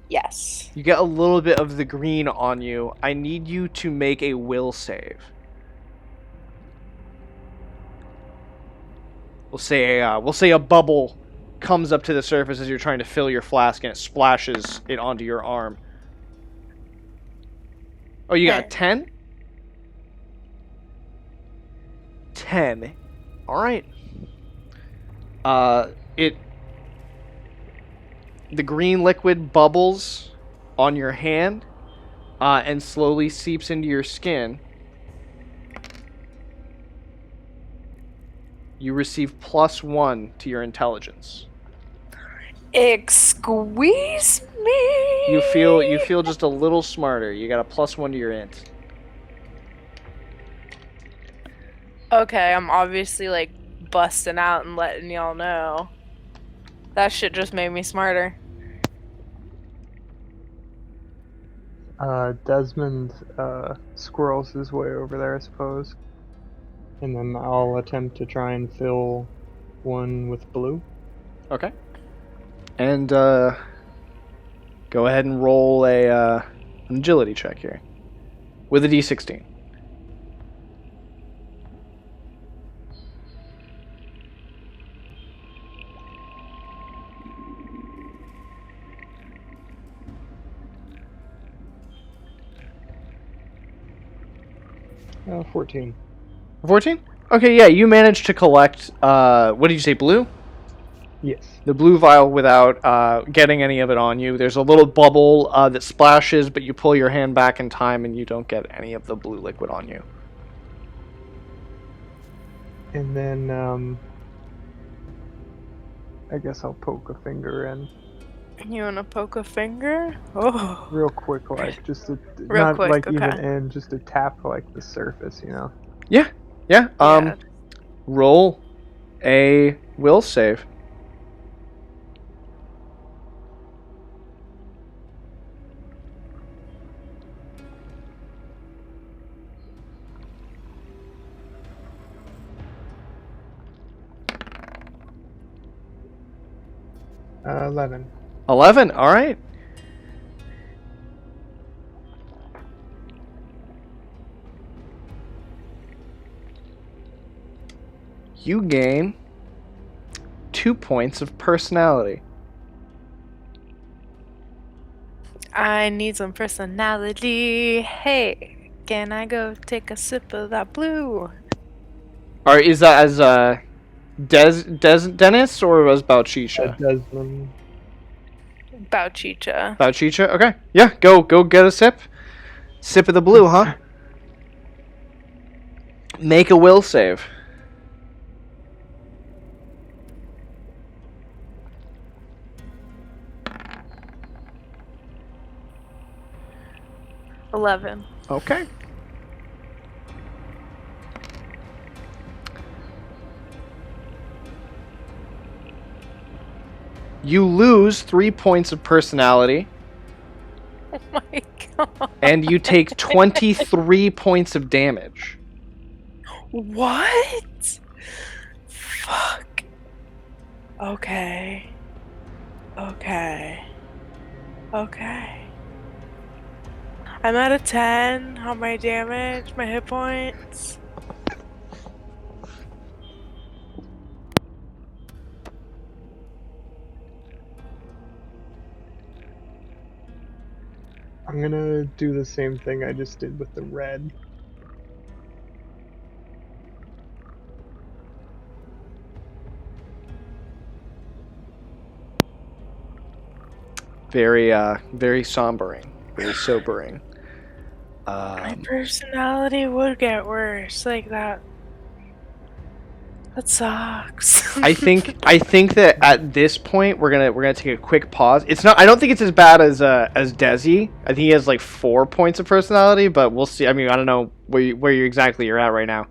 Yes. You get a little bit of the green on you. I need you to make a will save. We'll say a bubble comes up to the surface as you're trying to fill your flask, and it splashes it onto your arm. Oh, you got a 10? 10. All right. The green liquid bubbles on your hand, and slowly seeps into your skin. You receive +1 to your intelligence. Squeeze me. You feel just a little smarter. You got a +1 to your int. Okay, I'm obviously like busting out and letting y'all know. That shit just made me smarter. Desmond squirrels his way over there, I suppose. And then I'll attempt to try and fill one with blue. Okay. And go ahead and roll an agility check here with a d16. Uh, 14. 14? Okay, yeah, you managed to collect, what did you say, blue? Yes. The blue vial without getting any of it on you. There's a little bubble that splashes, but you pull your hand back in time and you don't get any of the blue liquid on you. And then, I guess I'll poke a finger in. You wanna poke a finger? Oh. Real quick, like, just to, Real not quick, like okay. even in, just to tap, like, the surface, you know? Yeah. Yeah. Roll a will save. Uh, 11. 11, all right. You gain 2 points of personality. I need some personality. Hey, can I go take a sip of that blue? Or is that as Dennis or as Bouchicha? Desmond. Bouchicha. Bouchicha? Okay. Yeah, go get a sip. Sip of the blue, huh? Make a will save. $11. Okay. You lose 3 points of personality, Oh my god. and you take 23 points of damage. What? Fuck. Okay. Okay. I'm at a 10 on my damage, my hit points. I'm gonna do the same thing I just did with the red. Very, very sombering. very sobering. My personality would get worse like that. That sucks. I think that at this point we're gonna take a quick pause. It's not. I don't think it's as bad as Desi. I think he has like 4 points of personality, but we'll see. I mean, I don't know where you exactly you're at right now.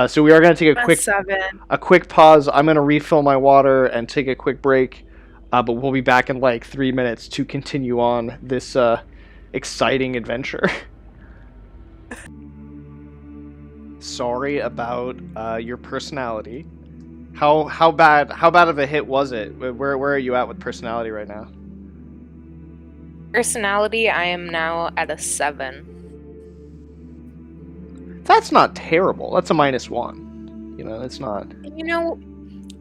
So we are gonna take I'm 7. a quick pause. I'm gonna refill my water and take a quick break. But we'll be back in like 3 minutes to continue on this exciting adventure. Sorry about your personality. How bad of a hit was it? Where are you at with personality right now? Personality, I am now at a 7. That's not terrible. That's a -1. You know, it's not. You know,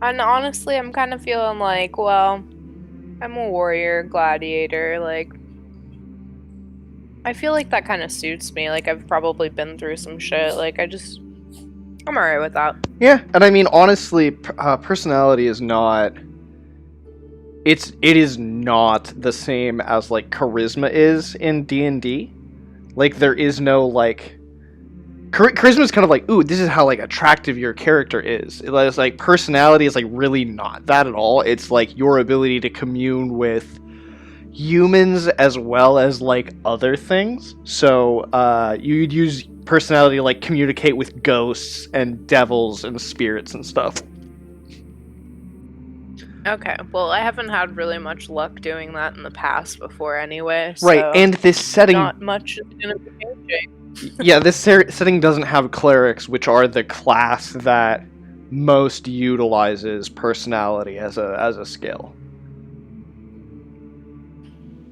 and honestly, I'm kind of feeling like, well, I'm a warrior, gladiator, like, I feel like that kind of suits me. Like, I've probably been through some shit. Like, I'm alright with that. Yeah, and I mean, honestly, personality is not. It is not the same as like charisma is in D&D. Like, there is no like. Charisma is kind of like, ooh, this is how like attractive your character is. It's like personality is like really not that at all. It's like your ability to commune with humans as well as like other things. So you'd use personality to like communicate with ghosts and devils and spirits and stuff. Okay, well, I haven't had really much luck doing that in the past before anyway, so Right, and this setting not much is gonna be changing. yeah, this setting doesn't have clerics, which are the class that most utilizes personality as a skill.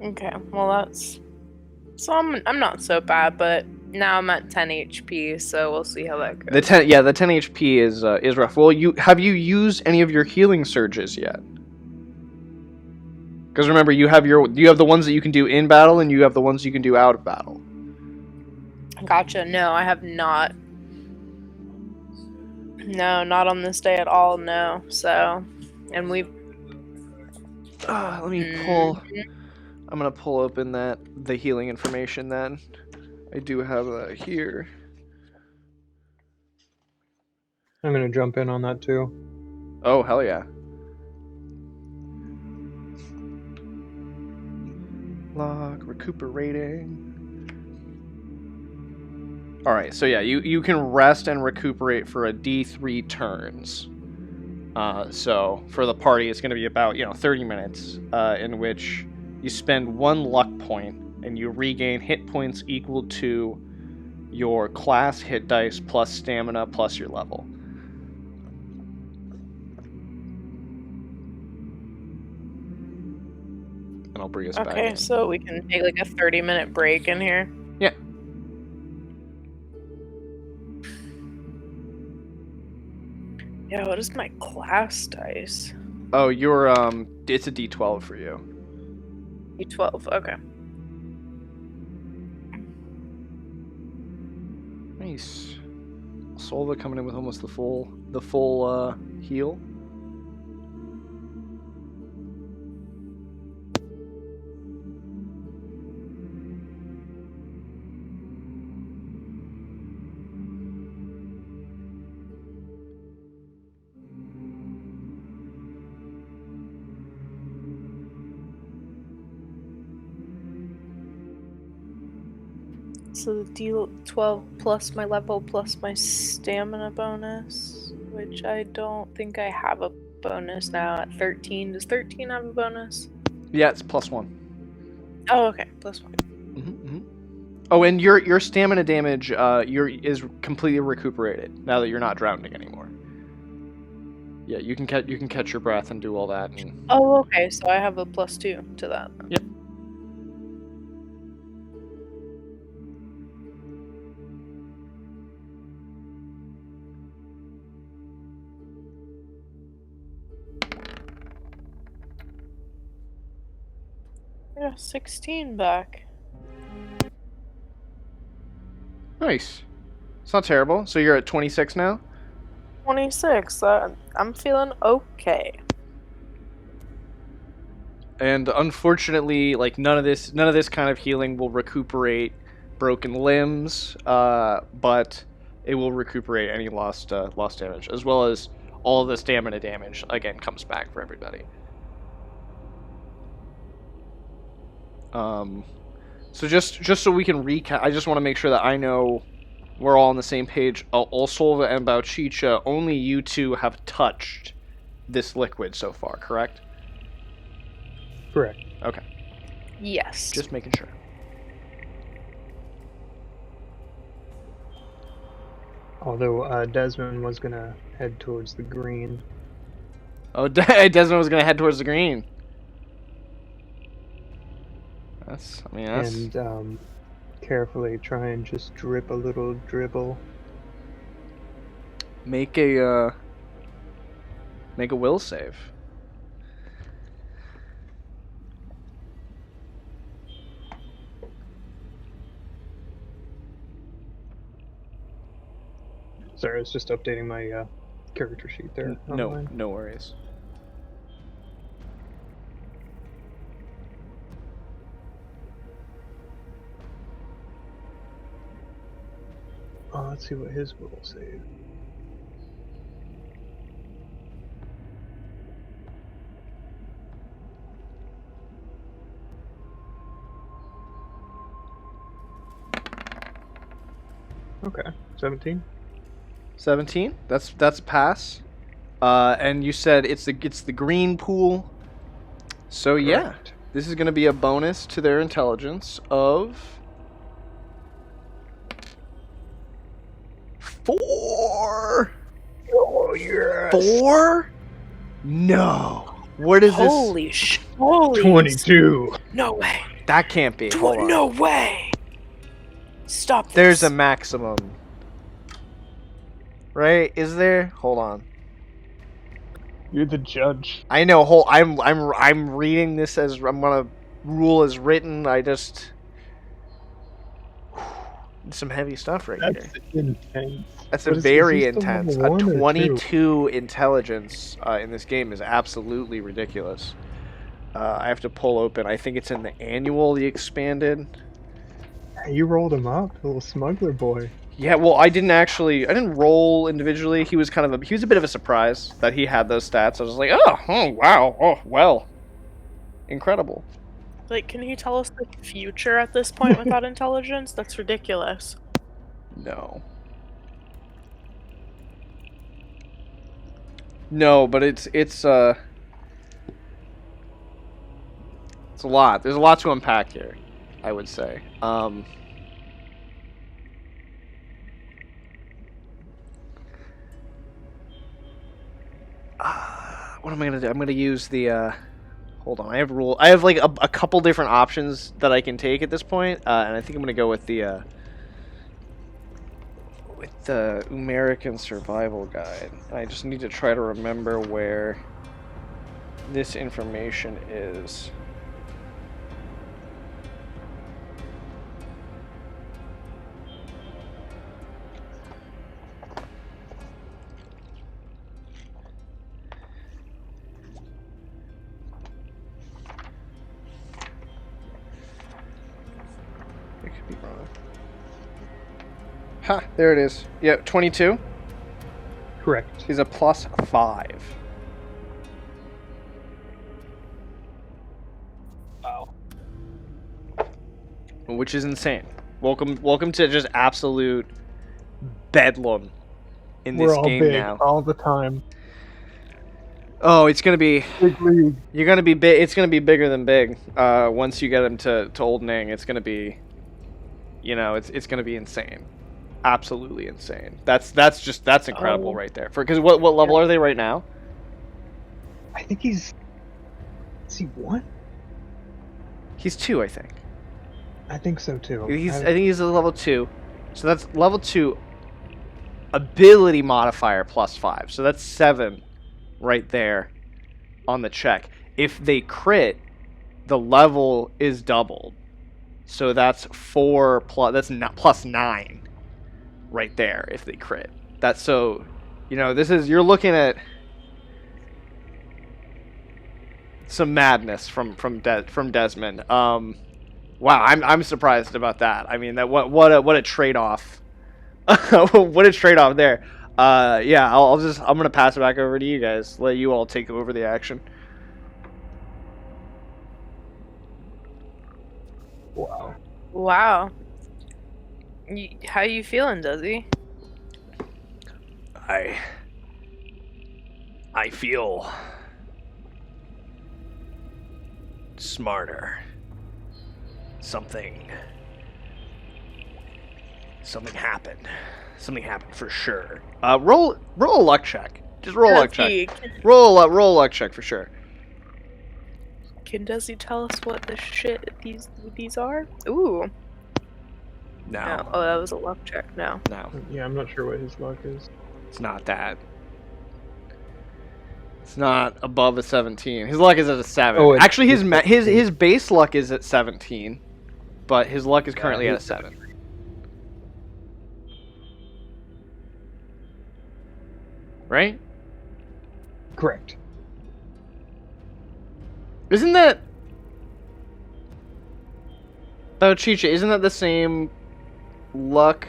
Okay, well that's... So I'm not so bad, but now I'm at 10 HP, so we'll see how that goes. The 10 HP is rough. Well, have you used any of your healing surges yet? Because remember, you have the ones that you can do in battle, and you have the ones you can do out of battle. Gotcha. No, I have not. No, not on this day at all, no. So, and we've... Let me pull... I'm going to pull open the healing information then. I do have that here. I'm gonna jump in on that too. Oh, hell yeah. Log, recuperating. Alright, so yeah, you can rest and recuperate for a D3 turns. So for the party, it's going to be about 30 minutes, in which you spend 1 luck point and you regain hit points equal to your class hit dice plus stamina plus your level. And I'll bring us back in. Okay, so we can take like a 30-minute break in here. Yeah. Yeah, what is my class dice? Oh, you're it's a D12 for you. D12, okay. Nice. Olsolva coming in with almost the full heal. So the D12 plus my level plus my stamina bonus, which I don't think I have a bonus now at 13. Does 13 have a bonus? Yeah, it's +1. Oh, okay, +1. Oh, and your stamina damage is completely recuperated now that you're not drowning anymore. Yeah, you can catch your breath and do all that. And... Oh, okay, so I have a +2 to that. Yep. Yeah, 16 back. Nice. It's not terrible. So you're at 26 now? 26. I'm feeling okay. And unfortunately, like none of this kind of healing will recuperate broken limbs, but it will recuperate any lost damage, as well as all of the stamina damage again comes back for everybody. So just so we can recap, I just want to make sure that I know we're all on the same page. Olsolva and Bouchicha, only you two have touched this liquid so far, correct? Correct. Okay, Yes. just making sure. Although Desmond was gonna head towards the green. Oh, Desmond was gonna head towards the green. That's And carefully try and just drip a little dribble. make a will save. Sorry, I was just updating my character sheet there. online. No worries. Let's see what his will save. Okay, 17. 17. That's a pass. And you said it's the green pool. So yeah, Correct. this is gonna be a bonus to their intelligence of 4. Oh yes. 4? No. What is this? Holy sh! Holy 22. No way! That can't be. Hold on. No way! Stop this. There's a maximum. Right? Is there? Hold on. You're the judge. I know. I'm reading this as I'm gonna rule as written. I just some heavy stuff right That's here. intense. That's What a is- very is he still intense. level A 1 or 2? 22 intelligence in this game is absolutely ridiculous. I have to pull open. I think it's in the annual, the expanded. Hey, you rolled him up, little smuggler boy. Yeah, well, I didn't roll individually. He was he was a bit of a surprise that he had those stats. I was like, oh wow, oh well, incredible. Like, can he tell us the future at this point without intelligence? That's ridiculous. No. No, but it's a lot. There's a lot to unpack here, I would say. What am I gonna do? I'm gonna use the. Hold on, I have like a couple different options that I can take at this point, and I think I'm gonna go with the American Survival Guide. I just need to try to remember where this information is. I could be wrong. Ha, there it is. Yep, 22. Correct. He's a +5. Wow. Which is insane. Welcome to just absolute bedlam in this We're all game big now. all the time. Oh, it's gonna be. Big league. You're gonna be big. It's gonna be bigger than big. Once you get him to Old Ning, it's gonna be. You know, it's gonna be insane. Absolutely insane. That's incredible right there. Because what level are they right now? I think he's. Is he 1? He's 2, I think. I think so too. I think he's a level 2. So that's level 2 ability modifier +5. So that's 7 right there on the check. If they crit, the level is doubled. So that's 4 plus. That's not +9 right there if they crit. That's so. You know, you're looking at. madness from Desmond. Wow, I'm surprised about that. I mean, what a trade off. What a trade off there. Yeah, I'm gonna pass it back over to you guys. Let you all take over the action. Wow. Wow. How you feeling, Duzzy? I feel smarter. Something happened. Something happened for sure. Roll a luck check. Just roll a luck check. Roll a luck check for sure. Can Duzzy tell us what the shit these are? Ooh. No. Oh, that was a luck check. No. Yeah, I'm not sure what his luck is. It's not that. It's not above a 17. His luck is at a 7. Oh, actually, his base luck is at 17, but his luck is currently at a 7. Right? Correct. Isn't that Bouchicha, isn't that the same luck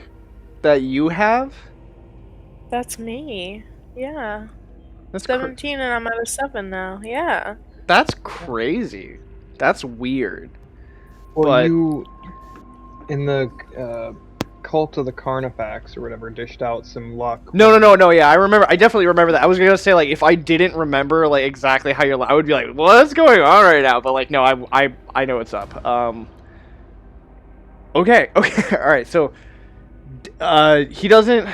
that you have? That's me. Yeah. That's 17 and I'm at a 7 now. Yeah. That's crazy. That's weird. Well, But- you in the Cult of the Carnifex or whatever dished out some luck. No. Yeah, I definitely remember that. I was gonna say, like, if I didn't remember, like, exactly how I would be like, what's going on right now? But, like, no, I know what's up. Okay, all right. So, he doesn't,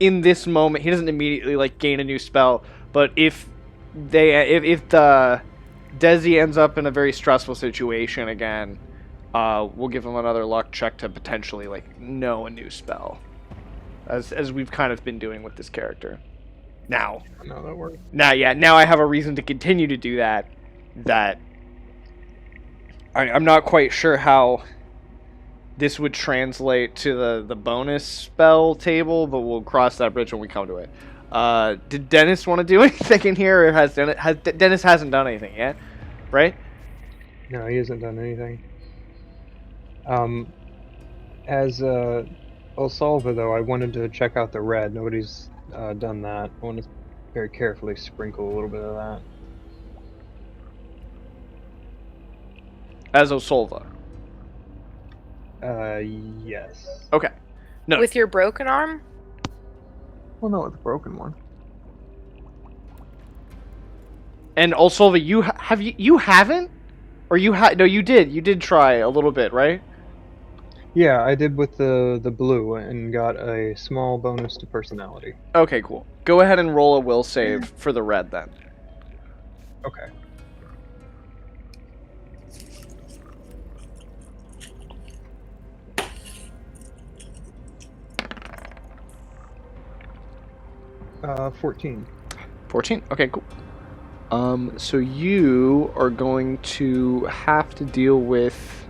in this moment, he doesn't immediately, like, gain a new spell. But if the Desi ends up in a very stressful situation again, we'll give him another luck check to potentially, like, know a new spell, as we've kind of been doing with this character. Now, No, that works. now I have a reason to continue to do that. I'm not quite sure how this would translate to the bonus spell table, but we'll cross that bridge when we come to it. Did Dennis want to do anything in here, or Dennis hasn't done anything yet, right? No, he hasn't done anything. As Olsolva, though, I wanted to check out the red. Nobody's done that. I want to very carefully sprinkle a little bit of that. As Osolva. Yes. Okay. No. With your broken arm? Well, not with the broken one. And Olsolva, you haven't, or no, you did try a little bit, right? Yeah, I did with the blue and got a small bonus to personality. Okay, cool. Go ahead and roll a will save for the red then. Okay. Uh, 14. 14? Okay, cool. So you are going to have to deal with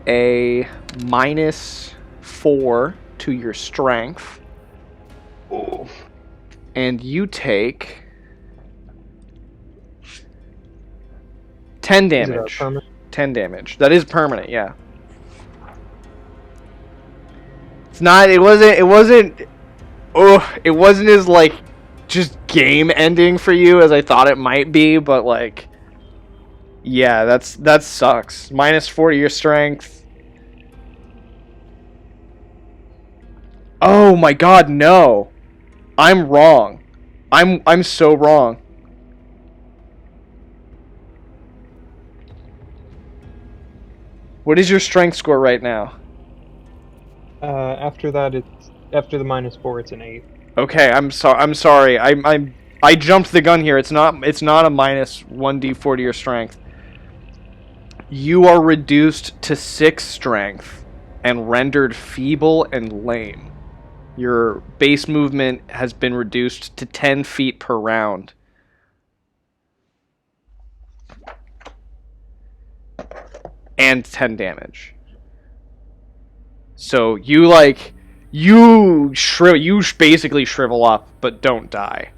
a -4 to your strength. Oof. And you take 10 Is it damage. permanent? 10 damage. That is permanent, yeah. It wasn't as, like, just game ending for you as I thought it might be, but, like, yeah, that sucks. -4 to your strength. Oh my god, no. I'm wrong. I'm so wrong. What is your strength score right now? After that, after the -4, it's an 8. Okay, I'm sorry. I jumped the gun here. It's not a -1d4 to your strength. You are reduced to 6 strength and rendered feeble and lame. Your base movement has been reduced to 10 feet per round. And 10 damage. So you basically shrivel up, but don't die.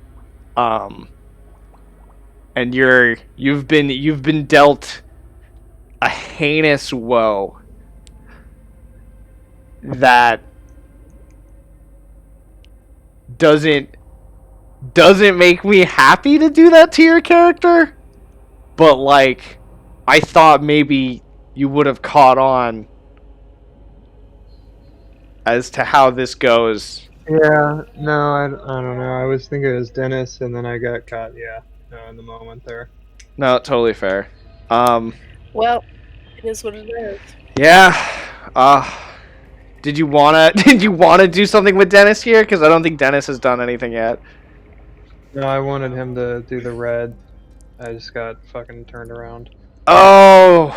and you've been dealt a heinous woe that doesn't make me happy to do that to your character, but like I thought maybe you would have caught on as to how this goes. Yeah, no, I don't know. I was thinking it was Dennis, and then I got caught. Yeah, in the moment there. No, totally fair. Well, it is what it is. Yeah. Did you wanna do something with Dennis here? Because I don't think Dennis has done anything yet. No, I wanted him to do the red. I just got fucking turned around. Oh.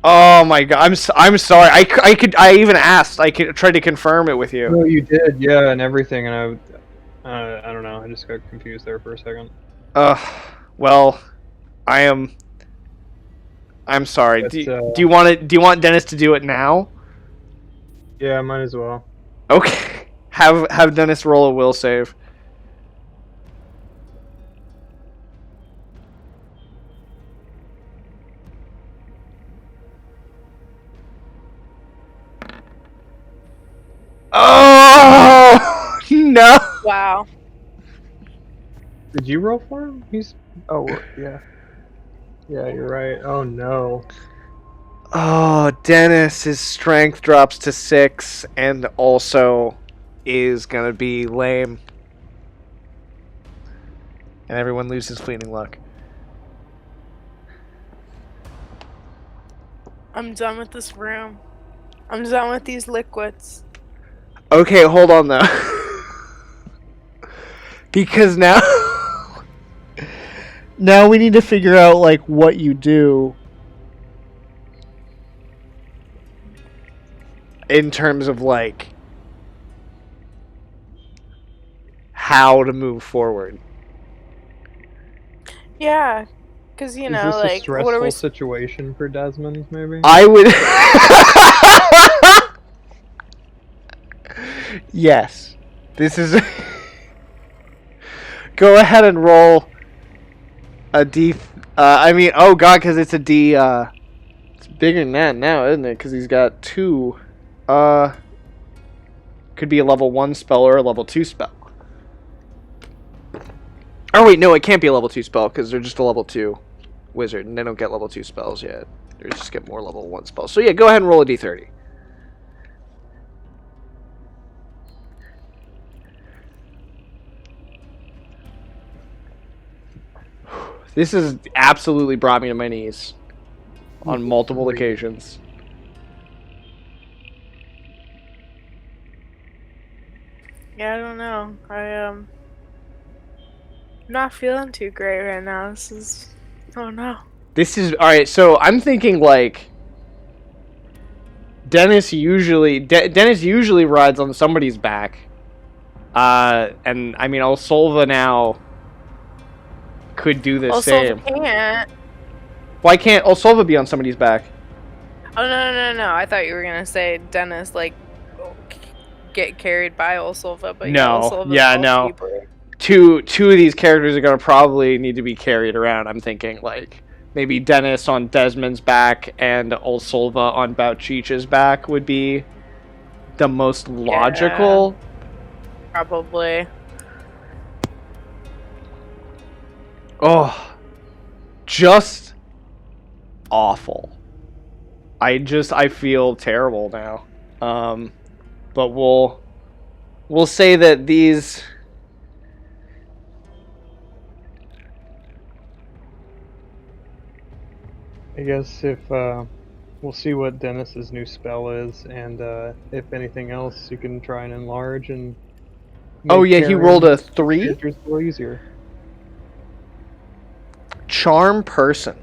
Oh my god. I'm sorry. I even asked. I tried to confirm it with you. No, you did, yeah, and everything, and I don't know. I just got confused there for a second. Well, I'm sorry. But, Do you want Dennis to do it now? Yeah, might as well. Okay. Have Dennis roll a will save. Oh no! Wow. Did you roll for him? Oh, yeah. Yeah, you're right. Oh no. Oh, Dennis's strength drops to 6 and also is gonna be lame. And everyone loses fleeting luck. I'm done with this room. I'm done with these liquids. Okay, hold on though. Because now now we need to figure out like what you do in terms of like how to move forward. Yeah, because you Is know, this a like, what are stressful we? situation for Desmond, maybe? I would Yes. This is Go ahead and roll a D. Oh god, because it's a D. It's bigger than that now, isn't it? Because he's got 2. Could be a level 1 spell or a level 2 spell. Oh wait, no, it can't be a level 2 spell because they're just a level 2 wizard, and they don't get level 2 spells yet. They just get more level 1 spells. So yeah, go ahead and roll a D30. This has absolutely brought me to my knees on multiple occasions. Yeah, I don't know. I'm not feeling too great right now. This is. Oh no. This is alright. So I'm thinking like Dennis usually rides on somebody's back, and I mean Olsolva now could do the same. Can't. Why can't Olsolva be on somebody's back? Oh no! I thought you were gonna say Dennis like get carried by Olsolva, but No, yeah, no. People. Two of these characters are gonna probably need to be carried around. I'm thinking like maybe Dennis on Desmond's back and Olsolva on Bouchicha's back would be the most logical. Yeah, probably. Oh, just awful. I feel terrible now. But we'll say that these. I guess if we'll see what Dennis's new spell is, and if anything else, you can try and enlarge and. Oh yeah, he rolled a 3. A little easier. Charm person.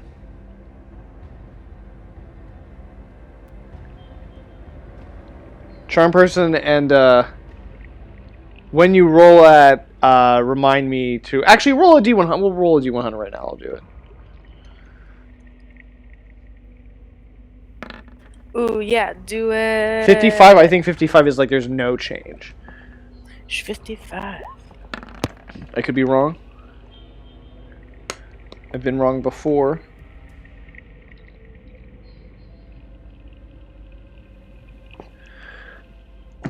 Charm person, and when you roll at, remind me to actually roll a D100. We'll roll a D100 right now. I'll do it. Ooh, yeah, do it. 55. I think 55 is like there's no change. 55. I could be wrong. I've been wrong before. I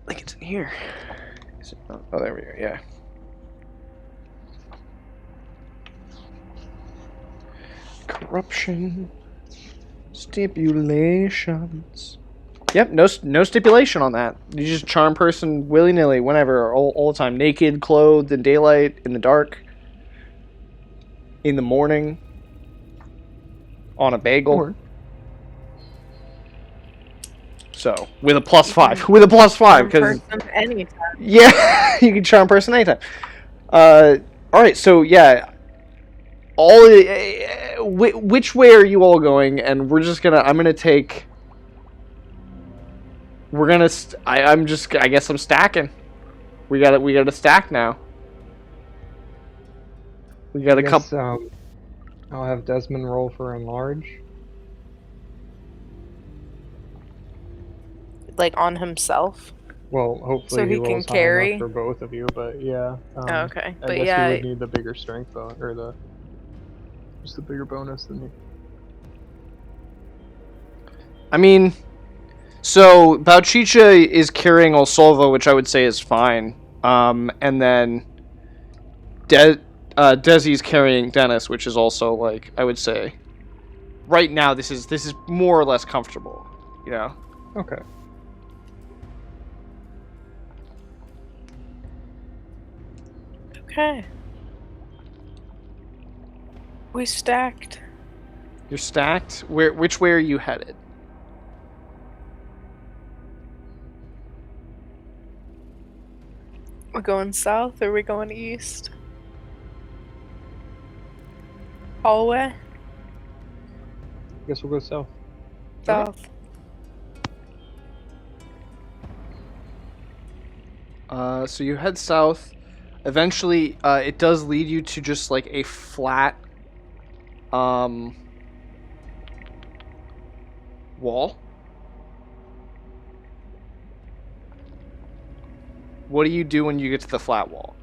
think it's in here. Is it not? Oh, there we go. Yeah. Corruption. Stipulations. Yep, no stipulation on that. You just charm person willy-nilly, whenever, all the time. Naked, clothed, in daylight, in the dark, in the morning, on a bagel. Or So, with a +5. With a +5, because... person anytime. Yeah, you can charm person anytime. Alright, so, yeah. Which way are you all going? And we're just gonna... I'm gonna take... We're gonna... I guess I'm stacking. We gotta stack now. We got a couple... I'll have Desmond roll for enlarge. Like on himself. Well, hopefully So he can rolls high carry? enough for both of you, but yeah. Oh, okay, I but guess yeah, you would need the bigger strength or just the bigger bonus than you. I mean... So, Bouchicha is carrying Olsolva, which I would say is fine. And then... Desi's carrying Dennis, which is also, like, I would say... Right now, this is more or less comfortable. You know? Okay. okay. We stacked. You're stacked? Which way are you headed? We're going south or we going east? Hallway? Guess we'll go south. South. So you head south. Eventually, it does lead you to just like a flat, wall. What do you do when you get to the flat wall?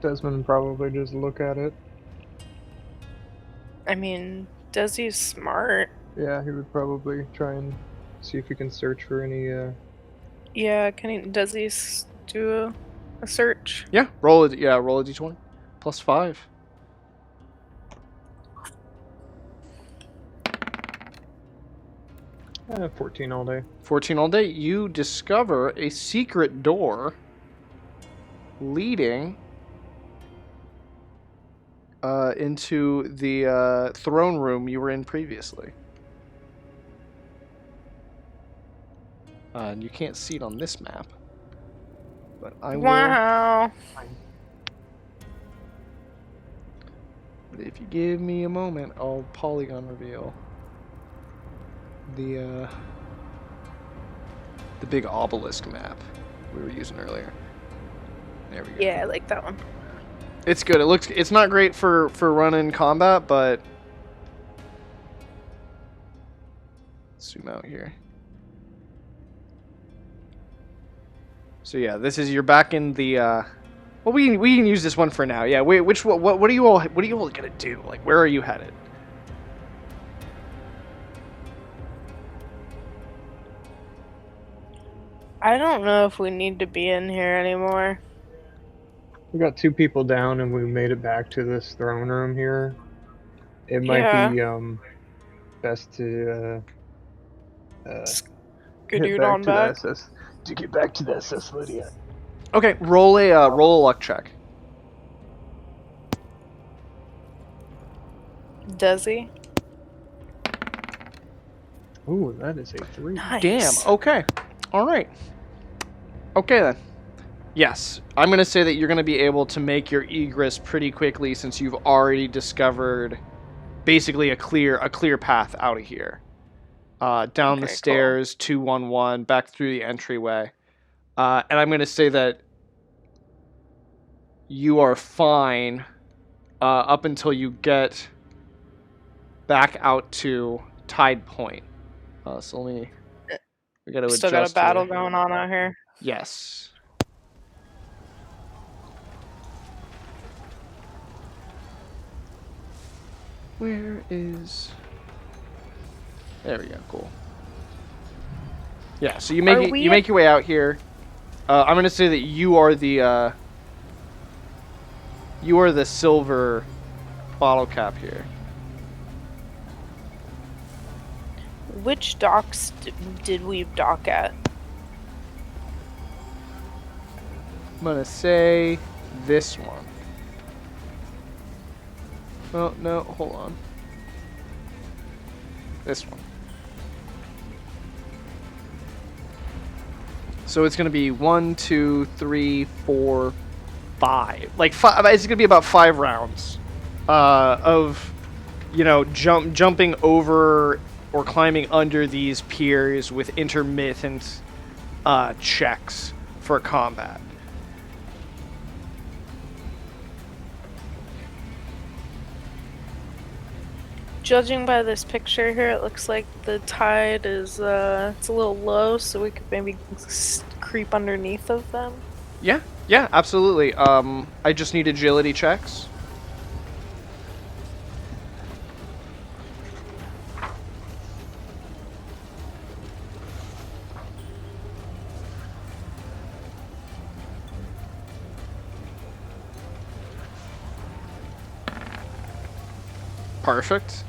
Desmond would probably just look at it. I mean, Desi's smart. Yeah, he would probably try and see if he can search for any. Yeah, does he do a search? Yeah, roll it. Yeah, roll a d20 +5. 14 all day. 14 all day. You discover a secret door leading into the throne room you were in previously. And you can't see it on this map, but I will. Wow. But if you give me a moment, I'll polygon reveal the big obelisk map we were using earlier. There we go. Yeah, I like that one. It's good. It's not great for running combat, but zoom out here. So yeah, you're back in the well, we can use this one for now. Yeah, wait, what are you all gonna do? Like, where are you headed? I don't know if we need to be in here anymore. We got 2 people down and we made it back to this throne room here. It might be best to Skedood on back. To get back to the SS Lydia. Okay, roll a luck check. Does he? Ooh, that is a 3. Nice. Damn. Okay. All right. Okay then. Yes, I'm gonna say that you're gonna be able to make your egress pretty quickly since you've already discovered basically a clear path out of here. Down the stairs, 211, back through the entryway. And I'm gonna say that you are fine up until you get back out to Tide Point. So let me We got to Still got a adjust battle here. going on out here. Yes. Where is... There we go, cool. Yeah, so you make you make your way out here. I'm gonna say that you are the silver bottle cap here. Which docks did we dock at? I'm gonna say this one. Oh no, hold on. This one. So it's gonna be 1, 2, 3, 4, 5. Like five. It's gonna be about 5 rounds of, you know, jumping over or climbing under these piers with intermittent checks for combat. Judging by this picture here, it looks like the tide is it's a little low, so we could maybe creep underneath of them. Yeah, absolutely. I just need agility checks. Perfect.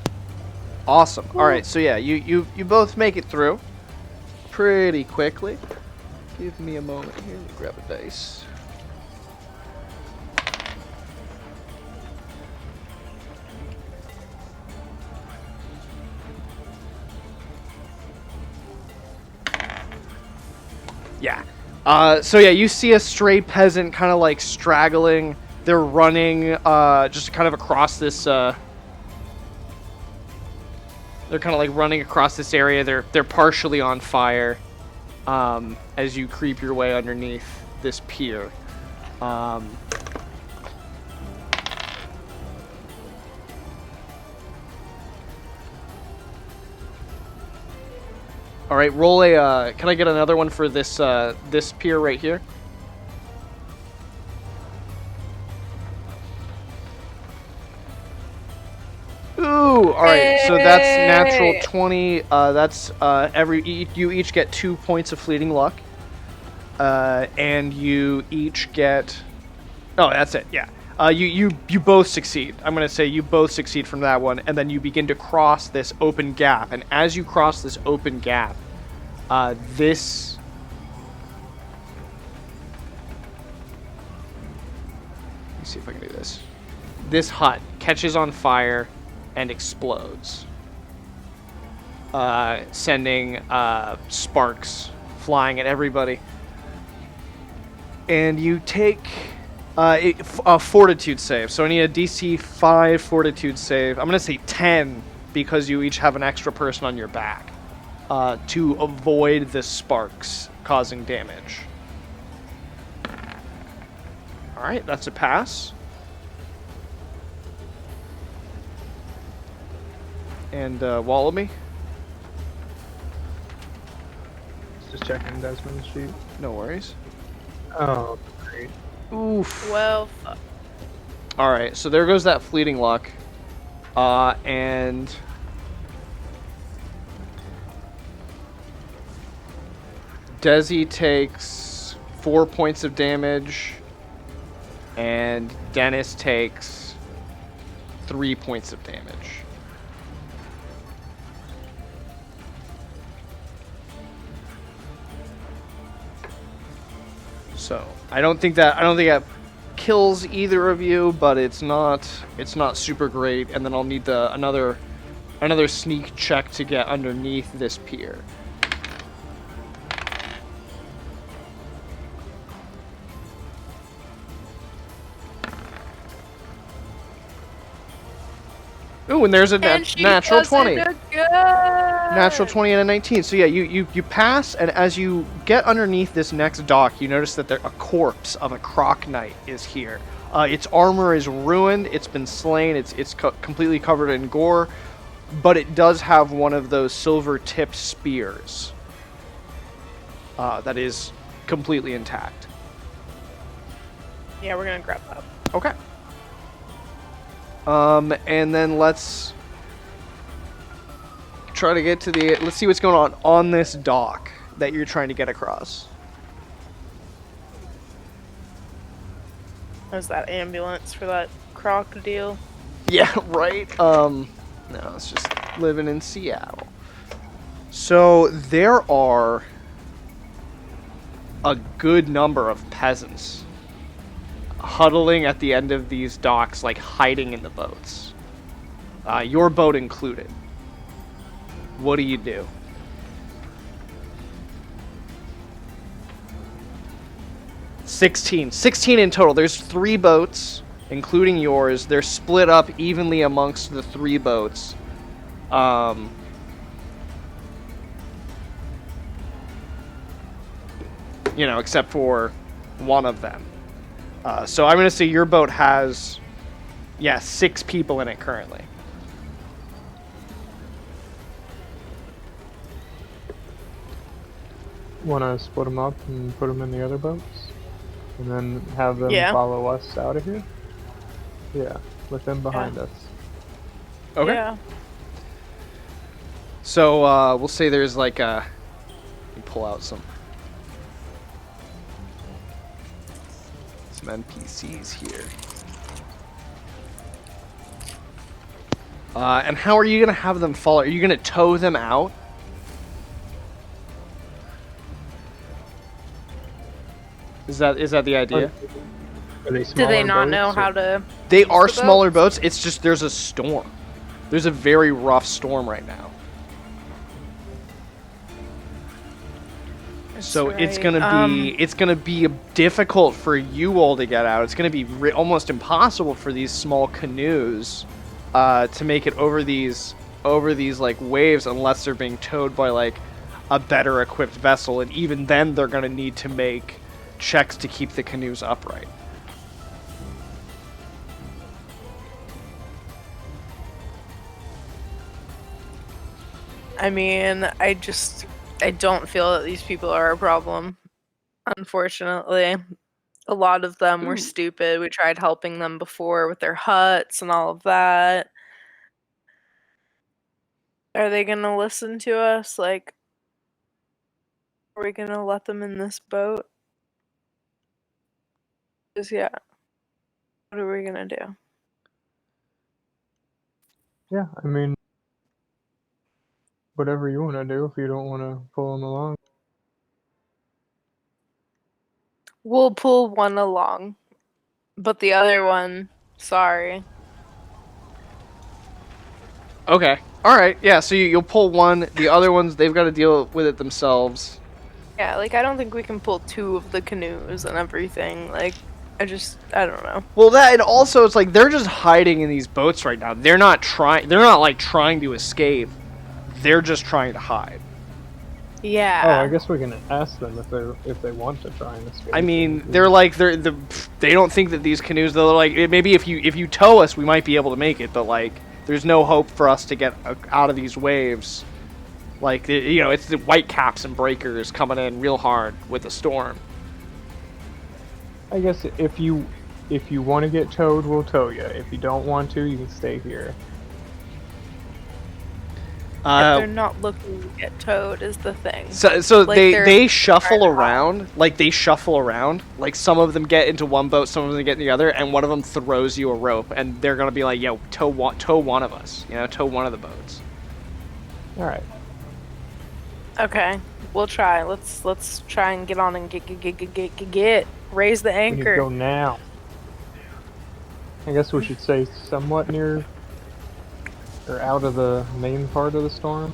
Awesome. All right, so yeah, you both make it through pretty quickly. Give me a moment here to grab a dice. Yeah. So yeah, you see a stray peasant kind of like straggling. They're running just kind of across this they're kind of like running across this area. They're partially on fire as you creep your way underneath this pier. All right, roll a. Can I get another one for this this pier right here? Ooh, all right. So that's natural 20. That's you each get 2 points of fleeting luck, and you each get. Oh, that's it. Yeah. You both succeed. I'm gonna say you both succeed from that one, and then you begin to cross this open gap. And as you cross this open gap, this. Let me see if I can do this. This hut catches on fire and explodes, sending sparks flying at everybody. And you take a fortitude save. So I need a DC 5 fortitude save. I'm going to say 10 because you each have an extra person on your back to avoid the sparks causing damage. All right, that's a pass. And wallow me. Just checking Desmond's sheet. No worries. Oh, great. Oof. Well, All right, so there goes that fleeting luck. And Desi takes 4 points of damage, and Dennis takes 3 points of damage. So I don't think that kills either of you, but it's not super great. And then I'll need another sneak check to get underneath this pier. Ooh, and there's a natural 20. Natural 20 and a 19. So yeah, you pass, and as you get underneath this next dock, you notice that a corpse of a croc knight is here. Its armor is ruined. It's been slain. It's completely covered in gore, but it does have one of those silver-tipped spears. that is completely intact. Yeah, we're gonna grab that. Okay. And then let's try to get to the... Let's see what's going on this dock that you're trying to get across. How's that ambulance for that crocodile? Yeah, right? No, it's just living in Seattle. So, there are a good number of peasants huddling at the end of these docks, like hiding in the boats. Your boat included. What do you do? Sixteen in total. There's 3 boats, including yours. They're split up evenly amongst the 3 boats. You know, except for one of them. So I'm going to say your boat has, 6 people in it currently. Want to split them up and put them in the other boats? And then have them follow us out of here? Yeah, with them behind us. Okay. Yeah. So we'll say there's like a... Let me pull out some NPCs here. And how are you going to have them follow? Are you going to tow them out? Is that the idea? Are they Do they smaller not know boats, how or- to? They use are the smaller boats? boats. It's just there's a storm. There's a very rough storm right now. That's So it's right. gonna be difficult for you all to get out. It's gonna be almost impossible for these small canoes to make it over these like waves unless they're being towed by like a better equipped vessel. And even then, they're gonna need to make checks to keep the canoes upright. I mean, I don't feel that these people are a problem. Unfortunately, a lot of them were stupid. We tried helping them before with their huts and all of that. Are they gonna listen to us? Like, are we gonna let them in this boat? 'Cause, yeah, what are we gonna do? Yeah, I mean, whatever you want to do if you don't want to pull them along. We'll pull one along, but the other one, sorry. Okay. All right. Yeah. So you'll pull one. The other ones, they've got to deal with it themselves. Yeah, like, I don't think we can pull 2 of the canoes and everything. Like, I don't know. Well, that and also it's like they're just hiding in these boats right now. They're not trying. They're not like trying to escape. They're just trying to hide. Yeah. Oh, I guess we can ask them if they want to try and escape. I mean, they don't think that these canoes. They're like maybe if you tow us, we might be able to make it. But like, there's no hope for us to get out of these waves. Like it's the white caps and breakers coming in real hard with the storm. I guess if you want to get towed, we'll tow you. If you don't want to, you can stay here. They're not looking to get towed is the thing. So Like, they shuffle trying to around. Like they shuffle around. Like some of them get into one boat, some of them get in the other, and one of them throws you a rope, and they're gonna be like, "Yo, tow one of us. Tow one of the boats." All right. Okay, we'll try. Let's try and get on and get raise the We need to anchor. go now. I guess we should say somewhat near or out of the main part of the storm.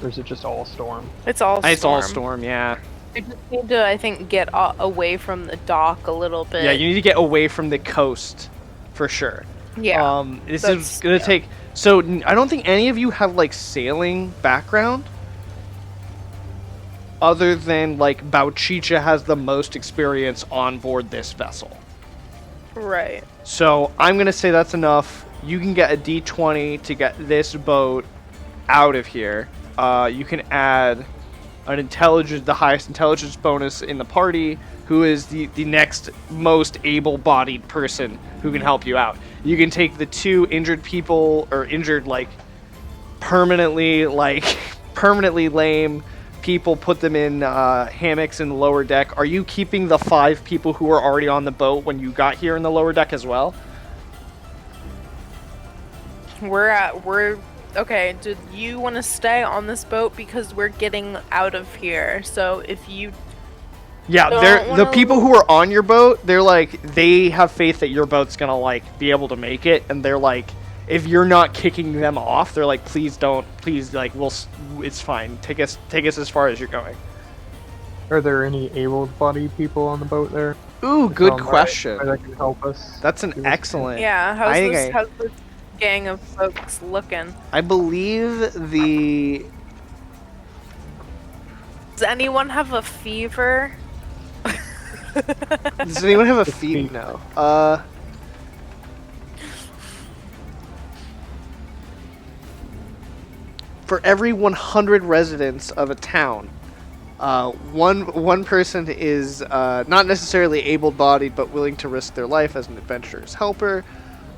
Or is it just all storm? It's all storm. It's all storm, yeah. We just need to, I think, get away from the dock a little bit. Yeah, you need to get away from the coast, for sure. Yeah. This is gonna take. So I don't think any of you have like sailing background. Other than like Bouchicha has the most experience on board this vessel. Right. So I'm gonna say that's enough. You can get a D20 to get this boat out of here. You can add the highest intelligence bonus in the party, who is the next most able-bodied person who can help you out. You can take the 2 injured people, or injured, like, permanently lame people, put them in hammocks in the lower deck. Are you keeping the 5 people who were already on the boat when you got here in the lower deck as well? We're okay. Do you want to stay on this boat because we're getting out of here? So if you the people who are on your boat, they're like, they have faith that your boat's gonna like be able to make it, and they're like, if you're not kicking them off, they're like, please don't, please, like, it's fine. Take us as far as you're going. Are there any able-bodied people on the boat there? Ooh, good question. That can help us. That's an excellent. Yeah, how's this gang of folks looking? I believe Does anyone have a fever? Does anyone have a fever? No. For every 100 residents of a town, one person is not necessarily able-bodied, but willing to risk their life as an adventurer's helper.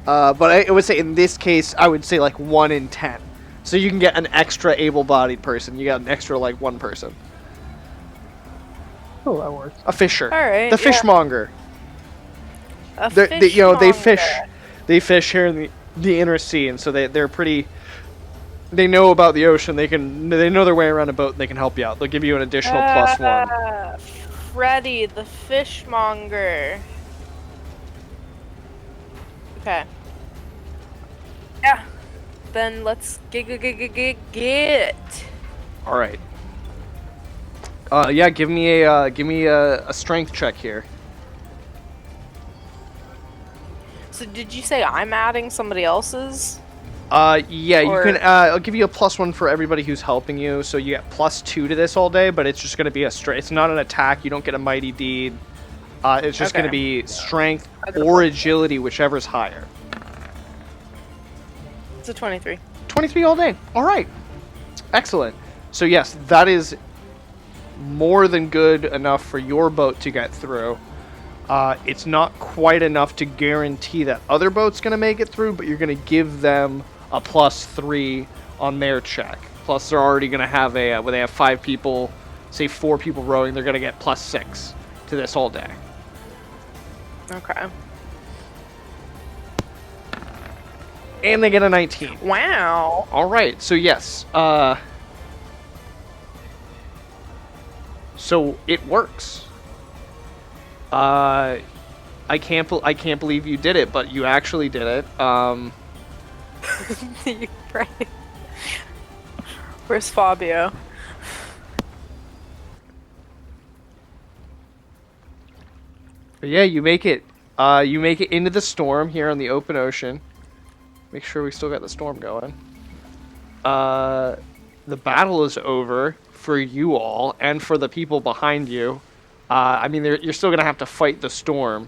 But I would say in this case, I would say like 1 in 10. So you can get an extra able-bodied person. You got an extra like 1 person. Oh, that works. A fisher. All right. The fishmonger. They fish here in the inner sea, and so they're pretty. They know about the ocean. They know their way around a boat, and they can help you out. They'll give you an additional +1. Freddy, the fishmonger. Okay. Yeah. Then let's get. All right. Yeah. Give me a strength check here. So did you say I'm adding somebody else's? Yeah, you can. I'll give you a +1 for everybody who's helping you, so you get +2 to this all day. But it's just gonna be it's not an attack. You don't get a mighty deed. It's just gonna be strength or agility, whichever's higher. It's a 23. 23 all day. All right. Excellent. So yes, that is more than good enough for your boat to get through. It's not quite enough to guarantee that other boat's going to make it through, but you're going to give them a +3 on their check. Plus, they're already going to have when they have 5 people, say 4 people rowing, they're going to get +6 to this all day. Okay. And they get a 19. Wow. All right. So yes. So it works. I can't believe you did it, but you actually did it. Right. Where's Fabio? But yeah, you make it. You make it into the storm here on the open ocean. Make sure we still got the storm going. The battle is over for you all and for the people behind you. I mean, you're still going to have to fight the storm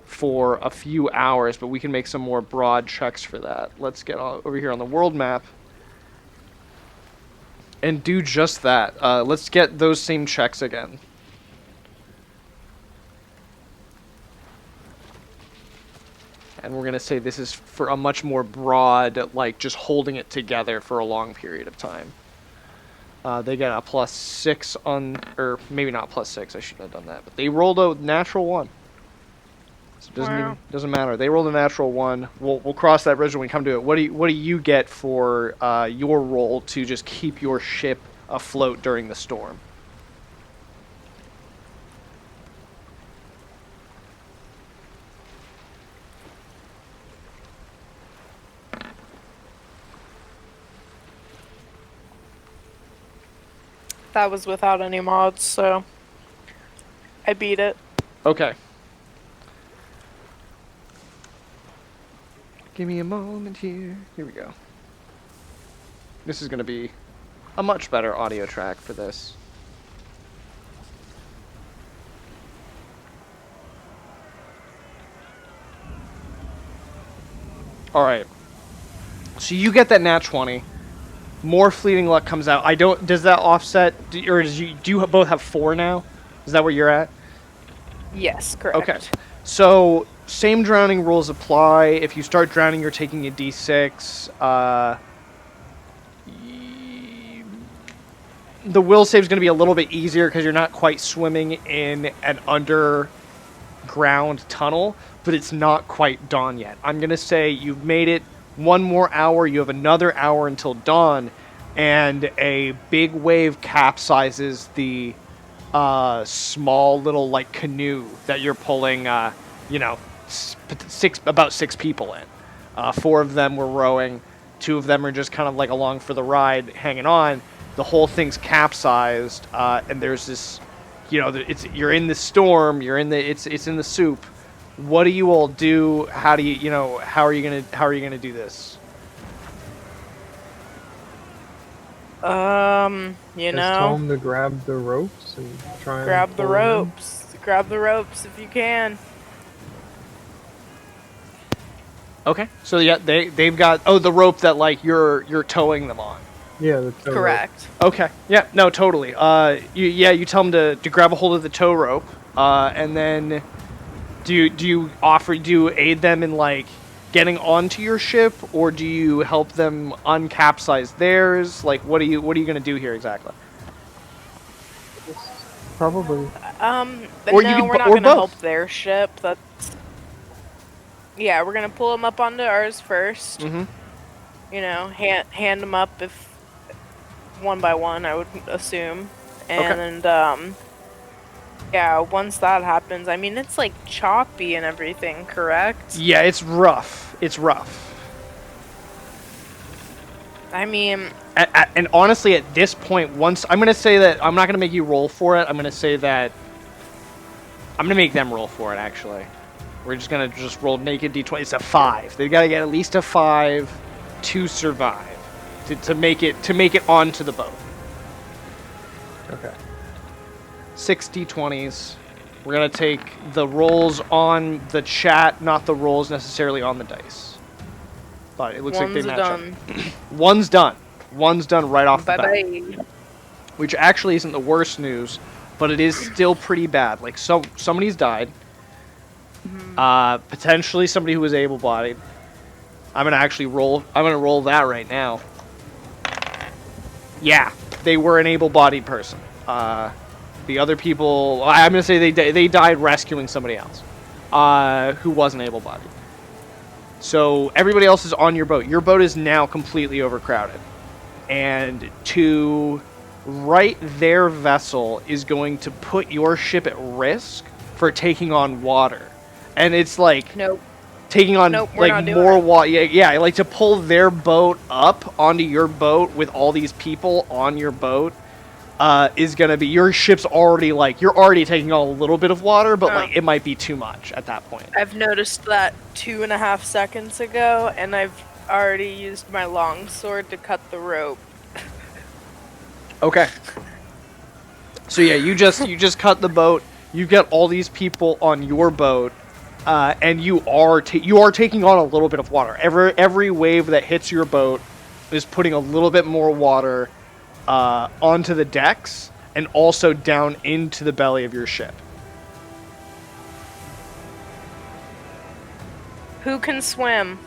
for a few hours, but we can make some more broad checks for that. Let's get over here on the world map and do just that. Let's get those same checks again. And we're going to say this is for a much more broad, like just holding it together for a long period of time. They got a +6 on, or maybe not +6, I shouldn't have done that, but they rolled a natural 1. So it doesn't matter. They rolled a natural 1. We'll cross that bridge when we come to it. What do you get for your roll to just keep your ship afloat during the storm? That was without any mods, so I beat it. Okay. Give me a moment here. Here we go. This is going to be a much better audio track for this. Alright. So you get that nat 20. More fleeting luck comes out. I don't. Does that offset, or do you both have 4 now? Is that where you're at? Yes, correct. Okay. So same drowning rules apply. If you start drowning, you're taking a d6. The will save is going to be a little bit easier because you're not quite swimming in an underground tunnel, but it's not quite dawn yet. I'm going to say you've made it 1 more hour. You have another hour until dawn, and a big wave capsizes the small little like canoe that you're pulling. About 6 people in. 4 of them were rowing. 2 of them are just kind of like along for the ride, hanging on. The whole thing's capsized, and there's this, you're in the storm. It's in the soup. What do you all do? How do you, how are you gonna do this? Tell them to grab the ropes and try and Grab the pull them in. ropes. Grab the ropes if you can. Okay. So yeah, they've got the rope that like you're towing them on. Yeah, the tow rope. Correct. Okay. Yeah. No. Totally. You tell them to grab a hold of the tow rope, and then do you aid them in like getting onto your ship, or do you help them uncapsize theirs? Like, what are you gonna do here exactly? Probably. Or no, you could we're not or gonna both. help their ship. Yeah, we're gonna pull them up onto ours first. Mm-hmm. Hand them up if one by one, I would assume, and yeah, once that happens, I mean, it's like choppy and everything, correct? Yeah, it's rough. It's rough. I mean, and honestly, at this point, I'm gonna say that I'm not gonna make you roll for it. I'm gonna say that I'm gonna make them roll for it. Actually, we're just gonna roll naked d20. It's a 5. They've got to get at least a 5 to survive, to make it onto the boat. Okay. 6 d20s. We're gonna take the rolls on the chat, not the rolls necessarily on the dice. But it looks like they match up. One's done. One's done right off the bat. Bye-bye. Which actually isn't the worst news, but it is still pretty bad. Like, somebody's died. Potentially somebody who was able-bodied. I'm gonna roll that right now. Yeah, they were an able-bodied person. The other people, I'm gonna say they died rescuing somebody else, who wasn't able-bodied. So everybody else is on your boat. Your boat is now completely overcrowded. And to right their vessel is going to put your ship at risk for taking on water. And it's like taking on like more water. Yeah, like to pull their boat up onto your boat with all these people on your boat is going to be, your ship's already like, you're already taking on a little bit of water, but like it might be too much at that point. I've noticed that 2.5 seconds ago, and I've already used my longsword to cut the rope. Okay. So yeah, you just cut the boat. You get all these people on your boat, and you are taking on a little bit of water. Every wave that hits your boat is putting a little bit more water onto the decks and also down into the belly of your ship. Who can swim?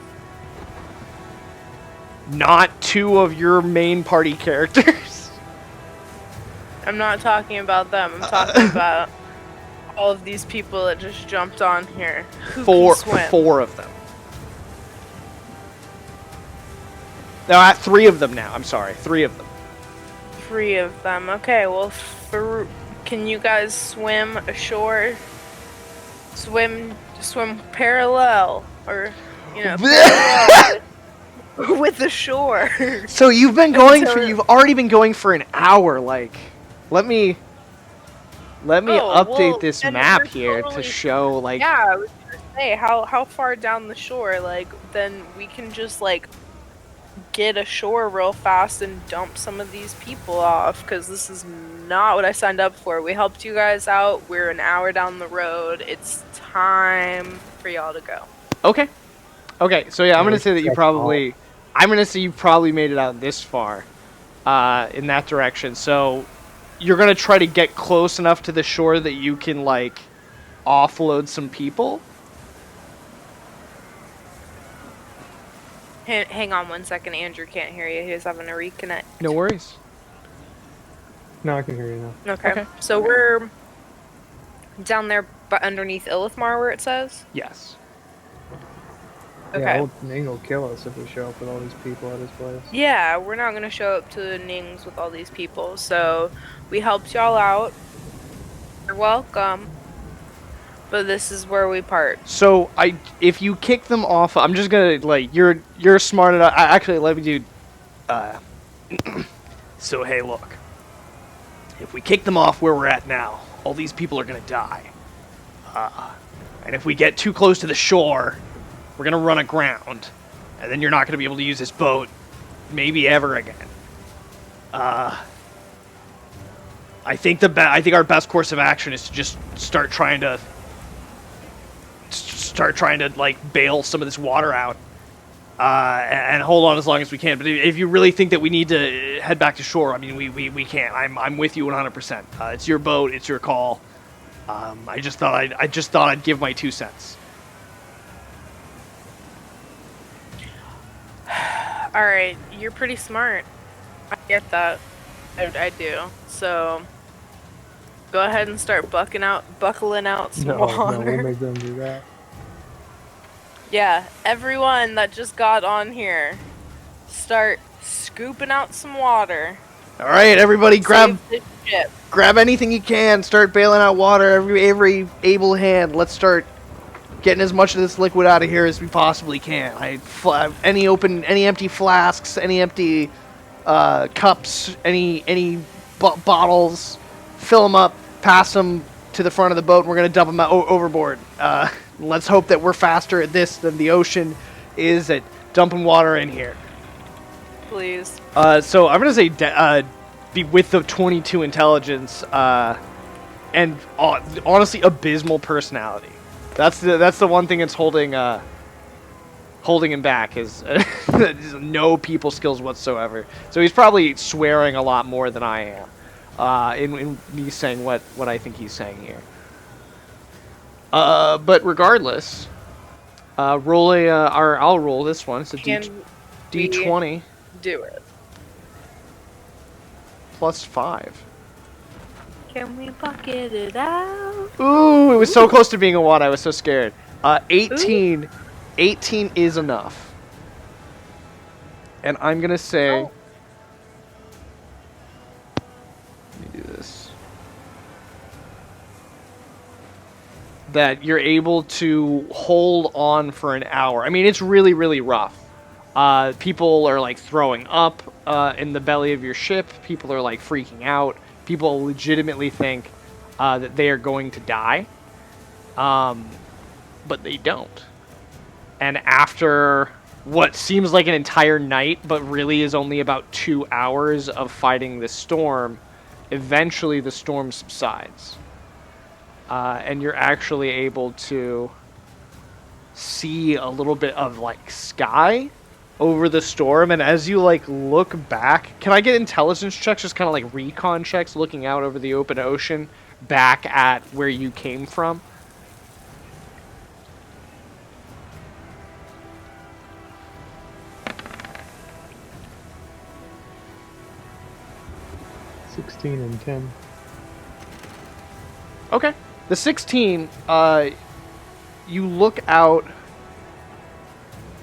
Not 2 of your main party characters. I'm not talking about them. I'm talking about all of these people that just jumped on here. Who can swim? 4 of them. No, 3 of them now. I'm sorry, 3 of them. 3 of them. Okay, well, can you guys swim ashore? Swim parallel, or parallel with the shore. So you've already been going for an hour. Like, let me update this map here to show like. Yeah, I was gonna say how far down the shore. Like, then we can just like get ashore real fast and dump some of these people off, because this is not what I signed up for. We helped you guys out. We're an hour down the road. It's time for y'all to go. Okay. So yeah, I'm gonna say that you probably made it out this far. in that direction. So you're gonna try to get close enough to the shore that you can like offload some people. Hang on 1 second. Andrew can't hear you. He was having a reconnect. No worries. No, I can hear you now. Okay. So we're down there, but underneath Ilithmar, where it says. Yes. Okay. Yeah, old Ning will kill us if we show up with all these people at his place. Yeah, we're not gonna show up to Ning's with all these people. So we helped y'all out. You're welcome. But this is where we part. So if you kick them off, I'm just gonna like you're smart enough. Actually, let me do. So hey, look. If we kick them off where we're at now, all these people are gonna die. And if we get too close to the shore, we're gonna run aground, and then you're not gonna be able to use this boat, maybe ever again. I think our best course of action is to just start trying to like bail some of this water out, and hold on as long as we can. But if you really think that we need to head back to shore, I mean, we can't. I'm with you 100%. It's your boat. It's your call. I just thought I'd give my 2 cents. All right, you're pretty smart. I get that. I do. So go ahead and start buckling out some No, water. we'll make them do that. Yeah, everyone that just got on here, start scooping out some water. All right, everybody, grab Save the ship. anything you can. Start bailing out water. Every able hand. Let's start getting as much of this liquid out of here as we possibly can. Any empty flasks, any empty cups, any bottles, fill them up, pass them to the front of the boat, and we're gonna dump them out overboard. Let's hope that we're faster at this than the ocean is at dumping water in here. Please. So I'm gonna say be with the 22 intelligence and honestly abysmal personality. That's the one thing that's holding him back is no people skills whatsoever. So he's probably swearing a lot more than I am in me saying what I think he's saying here. But regardless, I'll roll this one. It's a D20 Do it. plus 5. Can we bucket it out? Ooh, it was so close to being a 1. I was so scared. 18. Ooh. 18 is enough. And I'm going to say... Oh. Let me do this. That you're able to hold on for an hour. I mean, it's really, really rough. People are, like, throwing up in the belly of your ship. People are, like, freaking out. People legitimately think that they are going to die. But they don't. And after what seems like an entire night, but really is only about 2 hours of fighting this storm, eventually the storm subsides. And you're actually able to see a little bit of, like, sky over the storm. And as you, like, look back, can I get intelligence checks, just kind of like recon checks, looking out over the open ocean back at where you came from? $16 and 10. Okay. The 16, you look out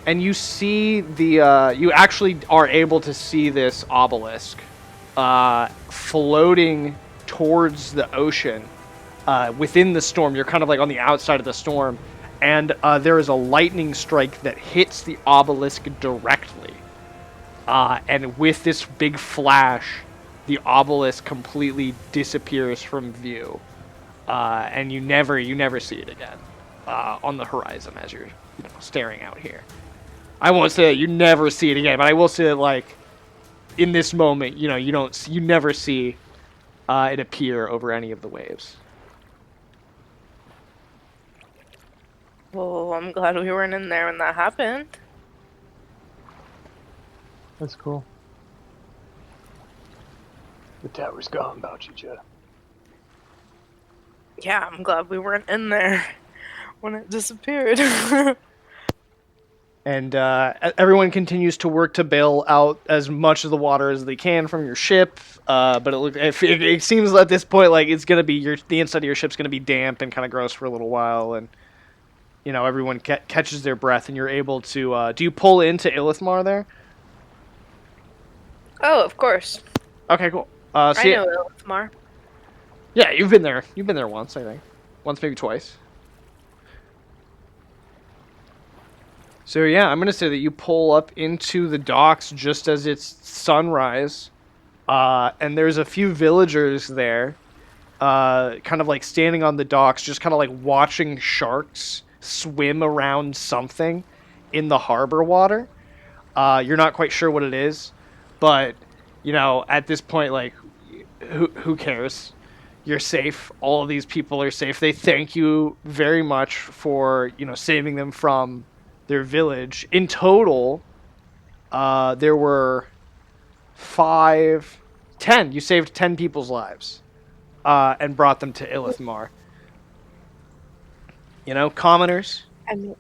and you see you actually are able to see this obelisk floating towards the ocean within the storm. You're kind of like on the outside of the storm, and there is a lightning strike that hits the obelisk directly. And with this big flash, the obelisk completely disappears from view. And you never see it again on the horizon as you're staring out here. I won't say that you never see it again, but I will say that, like, in this moment, you never see it appear over any of the waves. Well, I'm glad we weren't in there when that happened. That's cool. The tower's gone, Bouchicha. Yeah, I'm glad we weren't in there when it disappeared. And everyone continues to work to bail out as much of the water as they can from your ship. But it seems at this point like it's gonna be the inside of your ship's gonna be damp and kind of gross for a little while, and everyone catches their breath, and you're able to. Do you pull into Ilithmar there? Oh, of course. Okay, cool. I know Lankhmar. Yeah, you've been there. You've been there once, I think. Once, maybe twice. So yeah, I'm gonna say that you pull up into the docks just as it's sunrise, and there's a few villagers there, kind of like standing on the docks, just kind of like watching sharks swim around something in the harbor water. You're not quite sure what it is, but at this point, like, who cares? You're safe. All of these people are safe. They thank you very much for saving them from their village. In total, there were 10. You saved 10 people's lives, and brought them to Ilithmar. Commoners. I mean,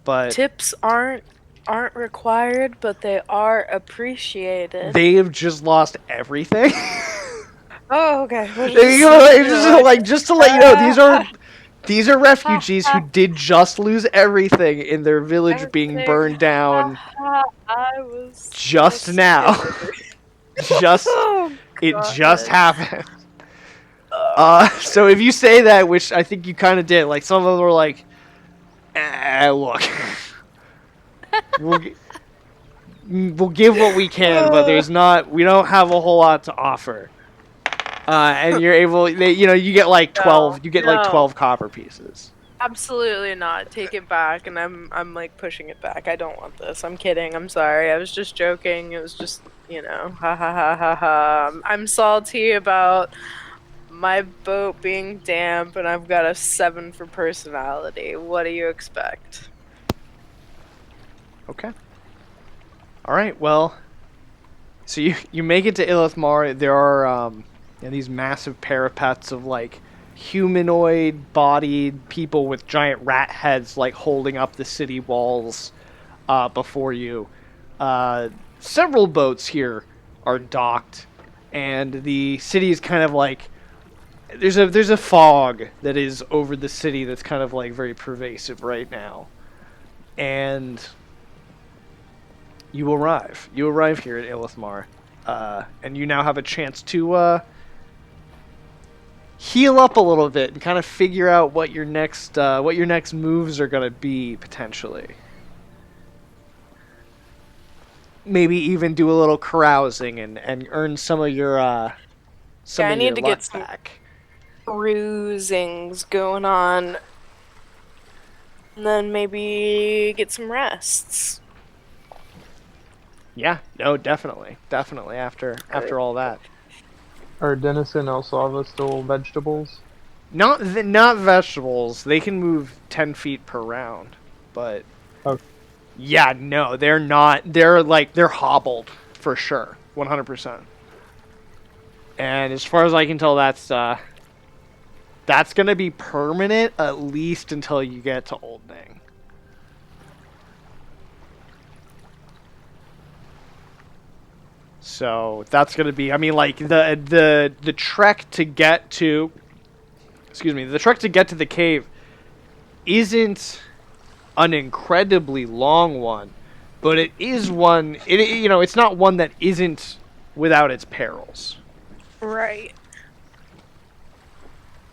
But tips aren't required, but they are appreciated. they have just lost everything. Oh, okay. Just to let you know, these are refugees who did just lose everything in their village being burned down I was just now. Oh, It God. just happened. So if you say that, which I think you kind of did, like some of them were like, look, we'll give what we can, but we don't have a whole lot to offer. And you're able, you get like 12, like 12 copper pieces. Absolutely not. Take it back, and I'm like pushing it back. I don't want this. I'm kidding. I'm sorry. I was just joking. It was just, ha ha ha ha ha. I'm salty about my boat being damp, and I've got a 7 for personality. What do you expect? Okay. All right. Well, so you make it to Ilithmar. There are these massive parapets of like humanoid-bodied people with giant rat heads, like holding up the city walls before you. Several boats here are docked, and the city is kind of like there's a fog that is over the city that's kind of like very pervasive right now, and you arrive. You arrive here at Ilithmar, and you now have a chance to heal up a little bit and kind of figure out what your next moves are gonna be potentially. Maybe even do a little carousing and earn some of your I need to get some back. cruisings going on, and then maybe get some rests. Yeah, no, definitely after all that. Are Dennis and Olsolva still vegetables? Not vegetables. They can move 10 feet per round, but Okay. yeah, no, they're not. They're hobbled for sure, 100%. And as far as I can tell, that's gonna be permanent at least until you get to Old Ning. So that's gonna be. I mean, like the trek to get to. Excuse me. The trek to get to the cave isn't an incredibly long one, but it is one. It's not one that isn't without its perils. Right.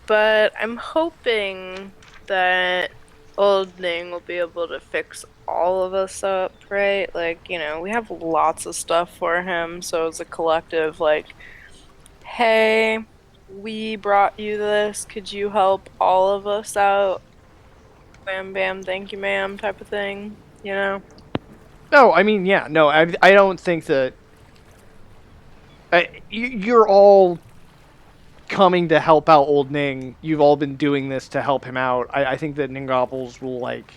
But I'm hoping that Old Ning will be able to fix all of us up, right? Like, we have lots of stuff for him, so as a collective, like, hey, we brought you this, could you help all of us out? Bam bam, thank you ma'am, type of thing, No, I mean, yeah, no, I don't think that... you're all coming to help out Old Ning. You've all been doing this to help him out. I think that Ningopples will, like,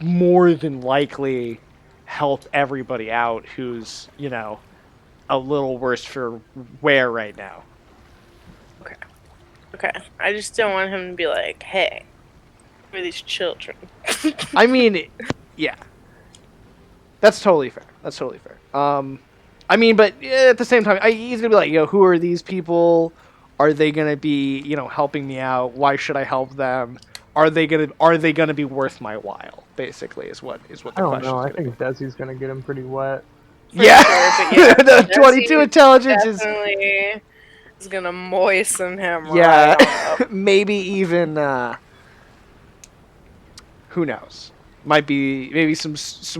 more than likely help everybody out who's, a little worse for wear right now. Okay. I just don't want him to be like, hey, who are these children? I mean, yeah. That's totally fair. I mean, but at the same time, he's gonna be like, who are these people? Are they gonna be, helping me out? Why should I help them? Are they gonna be worth my while? Basically, is what I the don't know. question's I gonna be. think Desi's gonna get him pretty wet. For Yeah, sure, but yeah, the 22 Desi intelligence is definitely is gonna moisten him right yeah, on up. maybe even who knows? Might be maybe some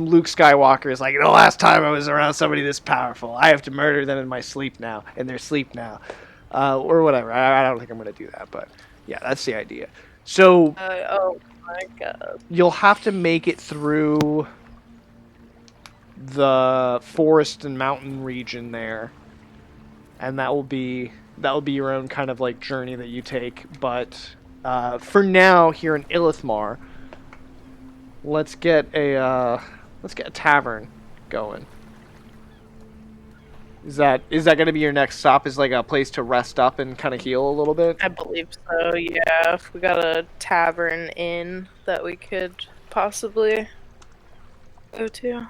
Luke Skywalker is like the last time I was around somebody this powerful, I have to murder them in my sleep now, in their sleep now, or whatever. I don't think I'm gonna do that, but yeah, that's the idea. So Oh my god. you'll have to make it through the forest and mountain region there, and that will be your own kind of like journey that you take. But for now, here in Ilithmar, let's get a tavern going. Is that going to be your next stop? Is like a place to rest up and kind of heal a little bit? I believe so, yeah. If we got a tavern inn that we could possibly go to.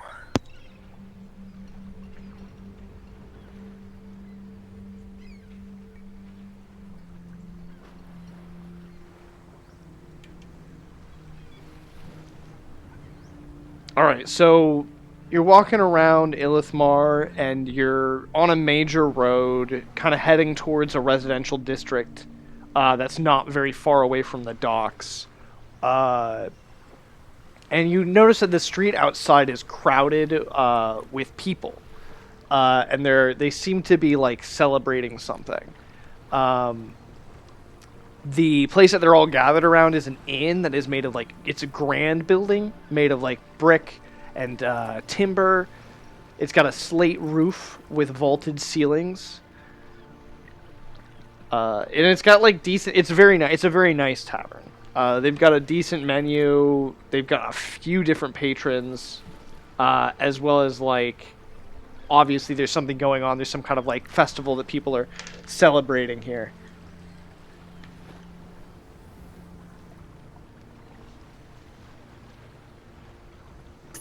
All right, so you're walking around Ilithmar and you're on a major road, kind of heading towards a residential district that's not very far away from the docks. And you notice that the street outside is crowded with people, and they seem to be like celebrating something. The place that they're all gathered around is an inn that is made of it's a grand building made of like brick and timber. It's got a slate roof with vaulted ceilings. And it's got like decent, it's very nice. It's a very nice tavern. They've got a decent menu. They've got a few different patrons, as well as like, obviously there's something going on. There's some kind of like festival that people are celebrating here.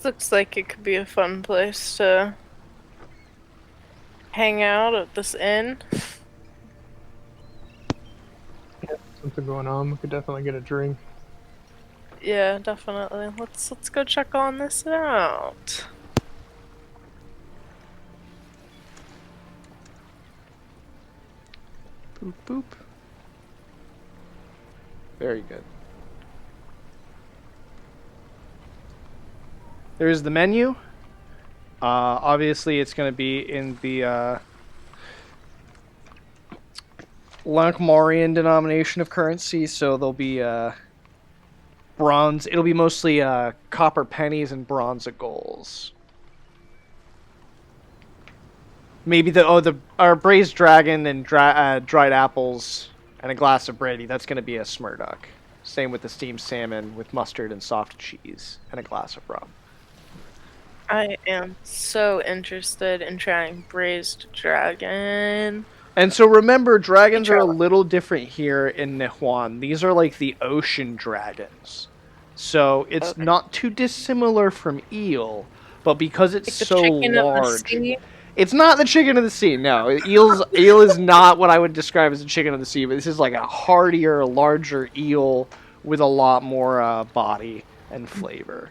Looks like it could be a fun place to hang out at this inn. Yeah, something going on. We could definitely get a drink. Yeah, definitely. Let's go check on this out. Boop boop. Very good. There's the menu. Obviously, it's going to be in the Lankhmarian denomination of currency, so there'll be bronze. It'll be mostly copper pennies and bronze goals. Maybe our braised dragon and dried apples and a glass of brandy. That's going to be a smurduck. Same with the steamed salmon with mustard and soft cheese and a glass of rum. I am so interested in trying braised dragon. And so remember, dragons are a little different here in Nihuan. These are like the ocean dragons. So it's not too dissimilar from eel, but because it's like so chicken large. Of the sea? It's not the chicken of the sea, no. Eel is not what I would describe as a chicken of the sea, but this is like a hardier, larger eel with a lot more body and flavor.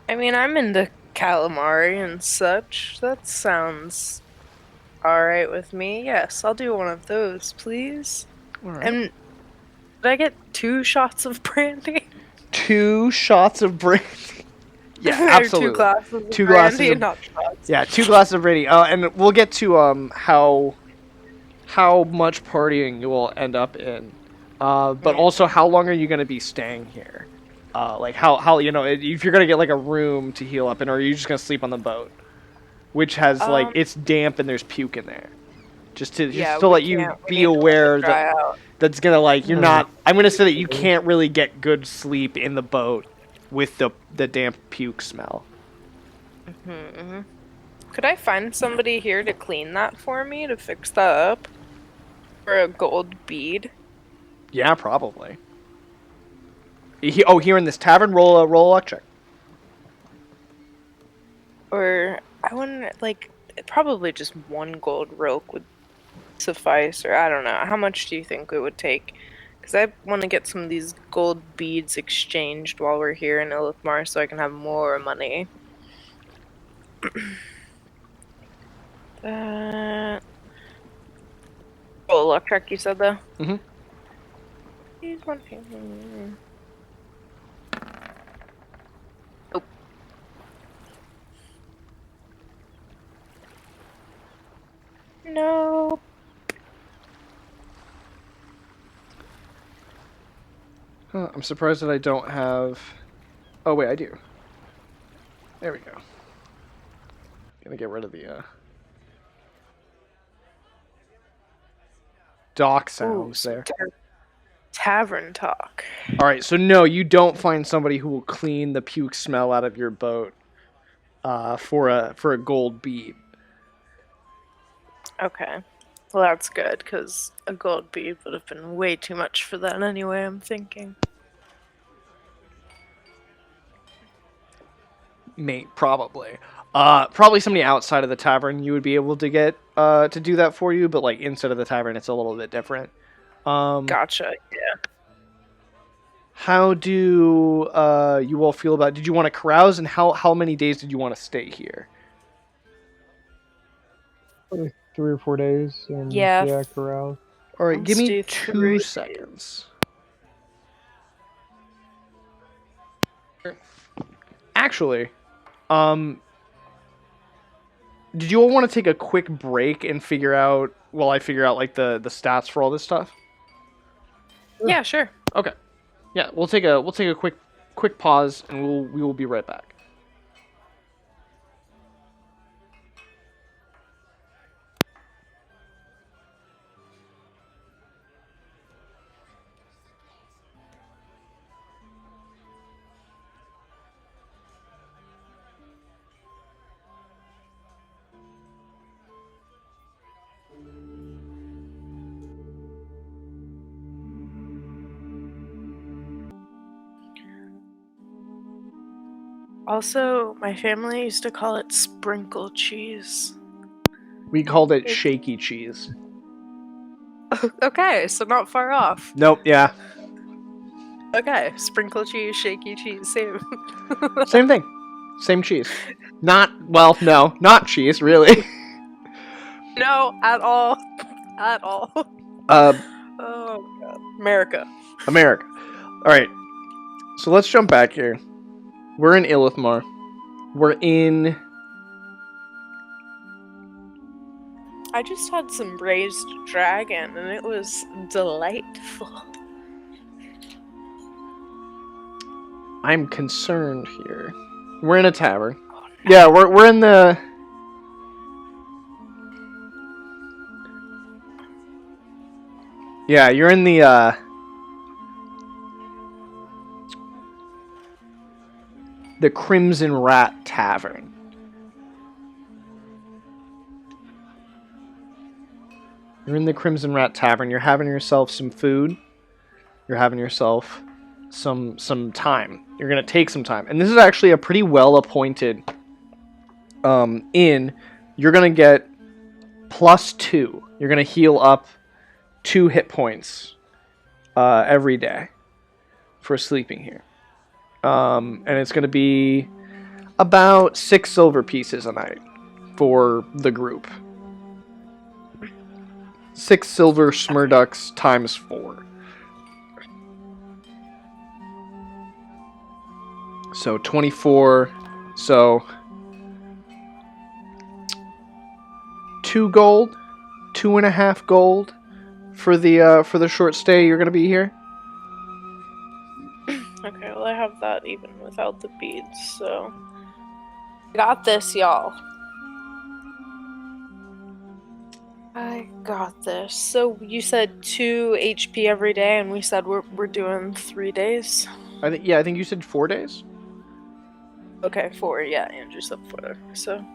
I mean, I'm into calamari and such. That sounds alright with me. Yes, I'll do one of those, please. All right. And did I get 2 shots of brandy? 2 shots of brandy? Yeah, absolutely. 2 glasses of Two brandy, glasses of, not shots. Yeah, 2 glasses of brandy. And we'll get to how much partying you will end up in. But also, how long are you going to be staying here? Like how if you're gonna get like a room to heal up in, or are you just gonna sleep on the boat, which has like it's damp and there's puke in there, just to let you be aware that that's gonna like you're not. I'm gonna say that you can't really get good sleep in the boat with the damp puke smell. Could I find somebody here to clean that for me, to fix that up? For a gold bead? Yeah, probably. Here in this tavern, roll a luck check. Or, I wouldn't, like, probably just one gold roke would suffice, or I don't know. How much do you think it would take? Because I want to get some of these gold beads exchanged while we're here in Lankhmar so I can have more money. Roll a luck check, you said, though? Mm-hmm. He's one. Oh. No. Huh, I'm surprised that I don't have... Oh, wait, I do. There we go. Gonna get rid of the, dock sounds there. Tavern talk. Alright, so no, you don't find somebody who will clean the puke smell out of your boat for a gold bead. Okay. Well, that's good, because a gold bead would have been way too much for that anyway, I'm thinking. Mate, probably. Probably somebody outside of the tavern you would be able to get to do that for you, but like inside of the tavern it's a little bit different. Gotcha, yeah. How do you all feel about? Did you want to carouse, and how many days did you want to stay here? Probably 3 or 4 days, and Yeah. carouse. All right, Let's give me do 2 3 seconds. Actually, did you all want to take a quick break and figure out while I figure out like the stats for all this stuff? Yeah, sure. Okay. Yeah, we'll take a quick pause and we will be right back. Also, my family used to call it sprinkle cheese. We called it shaky cheese. Okay, so not far off. Nope, yeah. Okay, sprinkle cheese, shaky cheese, same. Same thing. Same cheese. Not cheese, really. No, at all. At all. Oh, God. America. Alright. So let's jump back here. We're in Lankhmar. We're in... I just had some braised dragon and it was delightful. I'm concerned here. We're in a tavern. Yeah, we're in the... Yeah, you're in the Crimson Rat Tavern. You're in the Crimson Rat Tavern. You're having yourself some food. You're having yourself some time. You're gonna take some time, and this is actually a pretty well appointed inn. You're gonna get +2. You're gonna heal up 2 hit points every day for sleeping here. And it's going to be about 6 silver pieces a night for the group. 6 silver smurducks times 4. So 24. So 2 gold, 2.5 gold for the short stay you're going to be here. Okay, well I have that even without the beads, so... Got this, y'all. I got this. So you said 2 HP every day, and we said we're doing 3 days? I think you said 4 days? Okay, 4, yeah, Andrew said 4, so...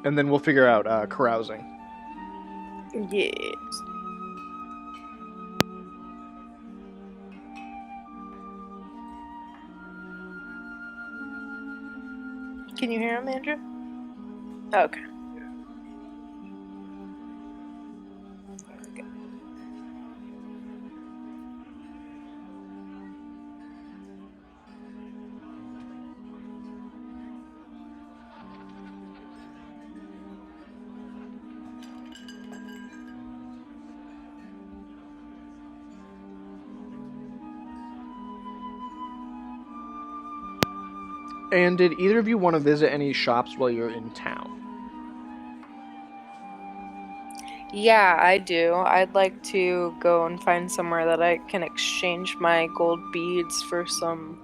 And then we'll figure out carousing. Yes. Can you hear him, Andrew? Okay. And did either of you want to visit any shops while you're in town? Yeah, I do. I'd like to go and find somewhere that I can exchange my gold beads for some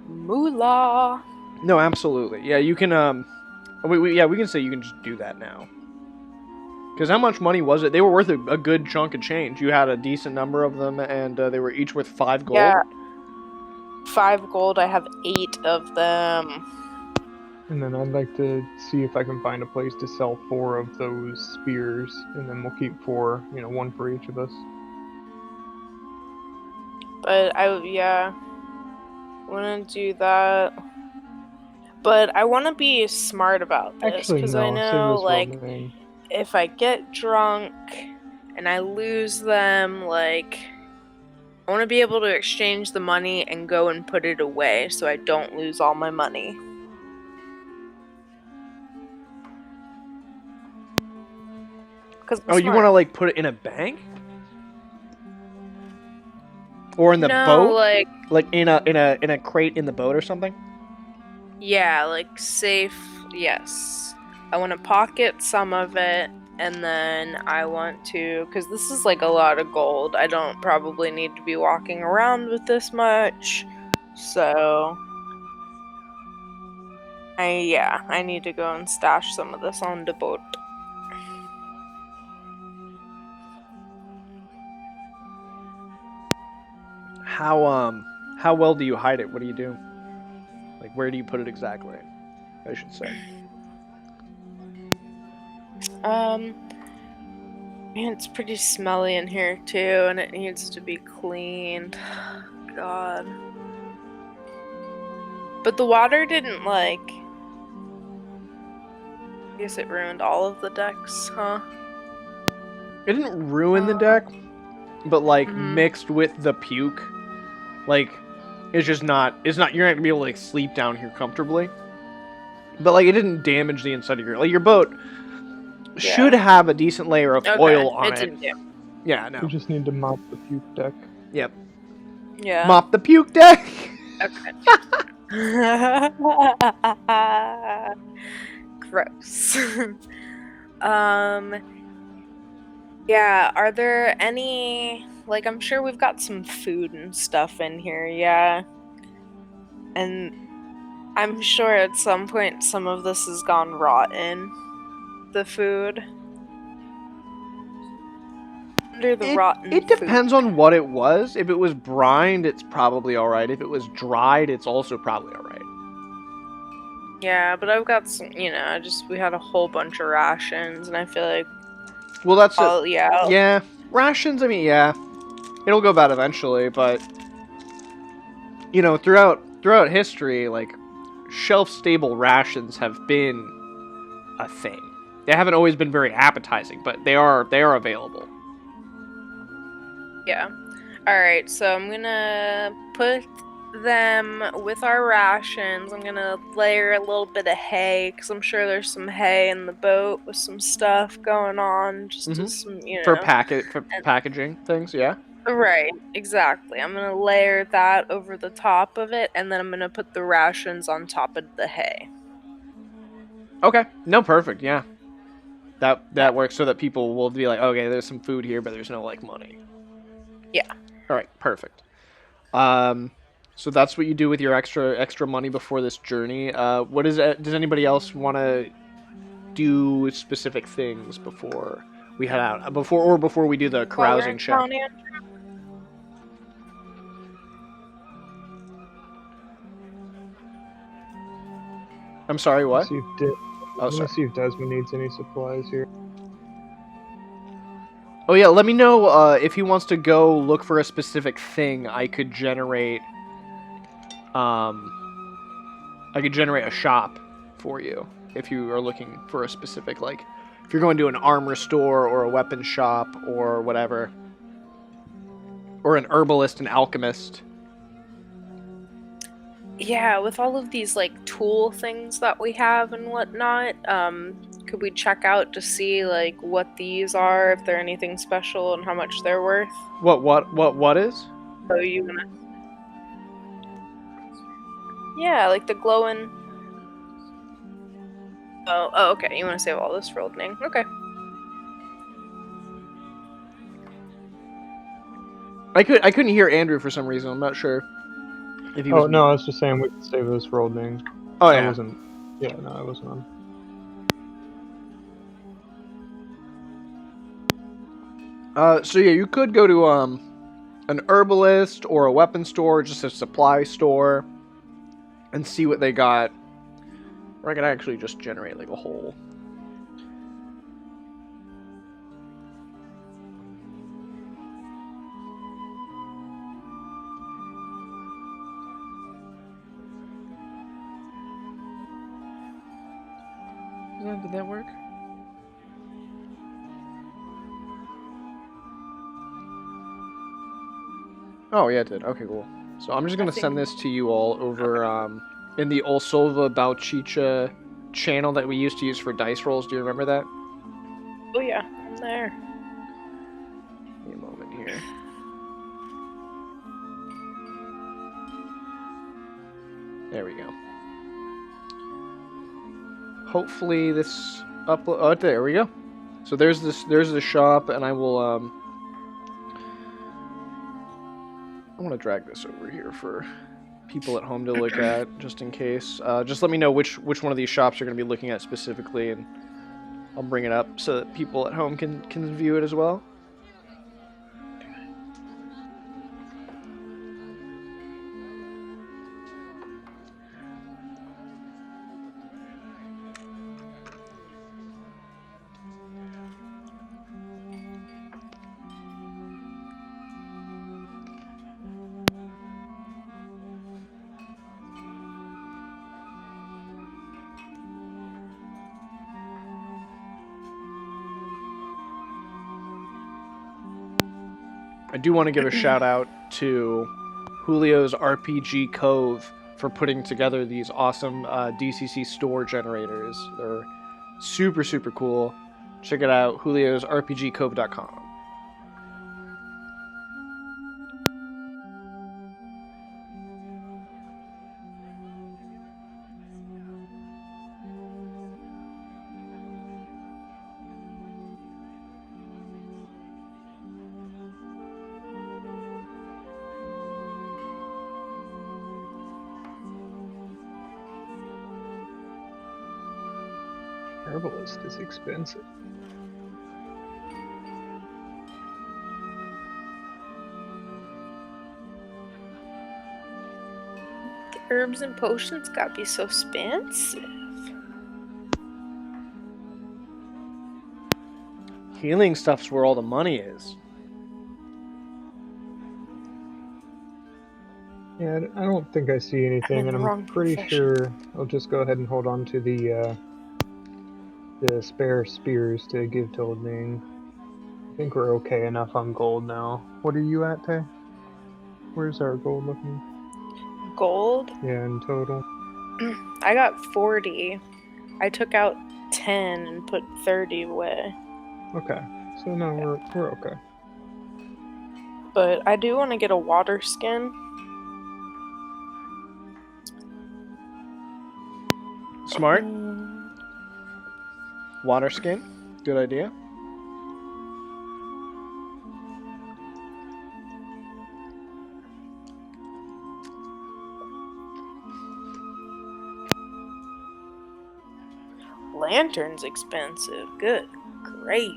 moolah. No, absolutely. Yeah, you can. We can say you can just do that now. Because how much money was it? They were worth a good chunk of change. You had a decent number of them, and they were each worth 5 gold. Yeah, 5 gold. I have 8 of them. And then I'd like to see if I can find a place to sell 4 of those spears, and then we'll keep 4, 1 for each of us. But I want to do that. But I want to be smart about this Actually, because no, I save know, this like, Romaine. if I get drunk and I lose them, like, I want to be able to exchange the money and go and put it away so I don't lose all my money. Oh, you want to like put it in a bank? Or in the boat? Like in a crate in the boat or something? Yeah, like safe. Yes. I want to pocket some of it, and then I want to, because this is like a lot of gold. I don't probably need to be walking around with this much. So I need to go and stash some of this on the boat. How well do you hide it? What do you do? Like, where do you put it exactly? I should say. Man, it's pretty smelly in here too, and it needs to be cleaned. God. But the water didn't, like... I guess it ruined all of the decks, huh? It didn't ruin the deck, but, like, Mhm. mixed with the puke. Like, it's just not... You're not going to be able to, like, sleep down here comfortably. But, like, it didn't damage the inside of your... Like, your boat should have a decent layer of oil on it. Didn't damage. Yeah, no. We just need to mop the puke deck. Yep. Yeah. Mop the puke deck! Okay. Gross. Yeah, are there any, like, I'm sure we've got some food and stuff in here, yeah. And I'm sure at some point some of this has gone rotten, the food. Under the rotten It depends on what it was. If it was brined, it's probably alright. If it was dried, it's also probably alright. Yeah, but I've got some, we had a whole bunch of rations, and I feel like... Well, that's it. Yeah. Rations, I mean, yeah. It'll go bad eventually, but... throughout history, like, shelf-stable rations have been a thing. They haven't always been very appetizing, but they are available. Yeah. Alright, so I'm gonna put them with our rations. I'm gonna layer a little bit of hay, because I'm sure there's some hay in the boat with some stuff going on, just as some, For packaging things, yeah? Right, exactly. I'm gonna layer that over the top of it, and then I'm gonna put the rations on top of the hay. Okay. No, perfect, yeah. That works so that people will be like, okay, there's some food here, but there's no, like, money. Yeah. Alright, perfect. So that's what you do with your extra money before this journey. What is it? Does anybody else want to do specific things before we head out? Before we do the carousing check? I'm sorry, what? See if Oh, let me sorry. see if Desmond needs any supplies here. Oh yeah, let me know if he wants to go look for a specific thing. I could generate a shop for you if you are looking for a specific, like, if you're going to an armor store or a weapon shop or whatever, or an herbalist, an alchemist. Yeah, with all of these like tool things that we have and whatnot, could we check out to see like what these are, if they're anything special, and how much they're worth? What is? So you wanna? Yeah, like the glowing. Oh, okay. You want to save all this for opening? Okay. I couldn't hear Andrew for some reason. I'm not sure if he was. Oh no, I was just saying we could save those for old name. Oh I yeah. wasn't. Yeah, no, I wasn't on. So yeah, you could go to an herbalist or a weapon store, just a supply store, and see what they got. Or I could actually just generate like a whole. Did that work? Oh yeah, it did. Okay, cool. So I'm just gonna send this to you all over in the Olsolva and Bouchicha channel that we used to use for dice rolls. Do you remember that? Oh yeah, I'm there. Give me a moment here. There we go. Hopefully this upload. Oh, there we go. So there's the shop, and I will I want to drag this over here for people at home to look at, just in case. Just let me know which one of these shops you're going to be looking at specifically, and I'll bring it up so that people at home can view it as well. I do want to give a shout out to Julio's RPG Cove for putting together these awesome DCC store generators. They're super, super cool. Check it out, juliosrpgcove.com. Herbalist is expensive. The herbs and potions gotta be so expensive. Healing stuff's where all the money is. Yeah, I don't think I see anything, and I'm pretty sure I'll just go ahead and hold on to the spare spears to give to Old Ning. I think we're okay enough on gold now. What are you at, Tay? Where's our gold looking? Gold? Yeah, in total. I got 40. I took out 10 and put 30 away. Okay, so no, we're okay. But I do want to get a water skin. Smart. Water skin. Good idea. Lantern's expensive. Good gravy.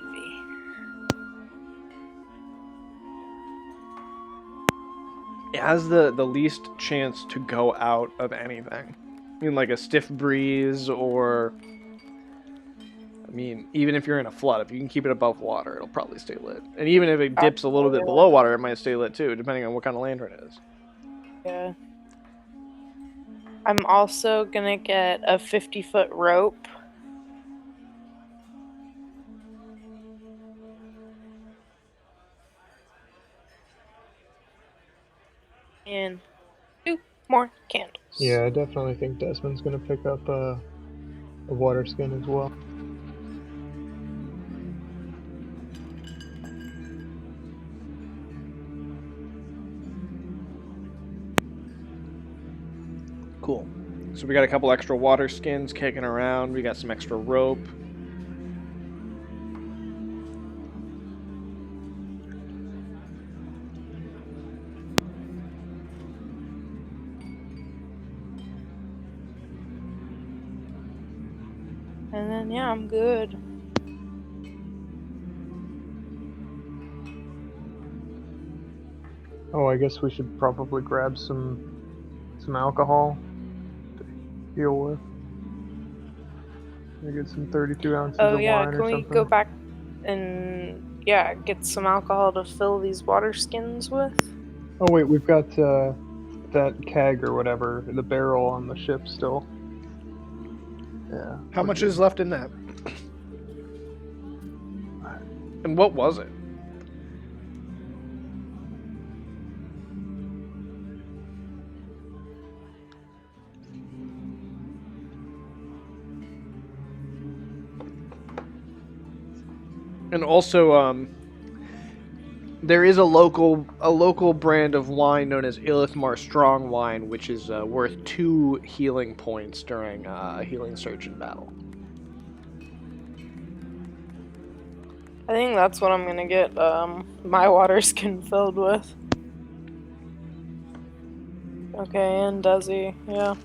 It has the least chance to go out of anything. in like a stiff breeze, or I mean, even if you're in a flood, if you can keep it above water, it'll probably stay lit. And even if it dips a little bit below water, it might stay lit too, depending on what kind of lantern it is. Yeah. I'm also gonna get a 50-foot rope. And 2 more candles. Yeah, I definitely think Desmond's gonna pick up a water skin as well. Cool. So we got a couple extra water skins kicking around. We got some extra rope. And then, yeah, I'm good. Oh, I guess we should probably grab some alcohol to heal with. Maybe get some 32 ounces Oh, of yeah, wine can or we something. go back and, yeah, get some alcohol to fill these water skins with? Oh wait, we've got that keg or whatever, the barrel on the ship still. Yeah. How much is left in that? And what was it? And also, there is a local brand of wine known as Ilithmar Strong Wine, which is worth 2 healing points during a healing surge in battle. I think that's what I'm gonna get my water skin filled with. Okay, and Desi, yeah.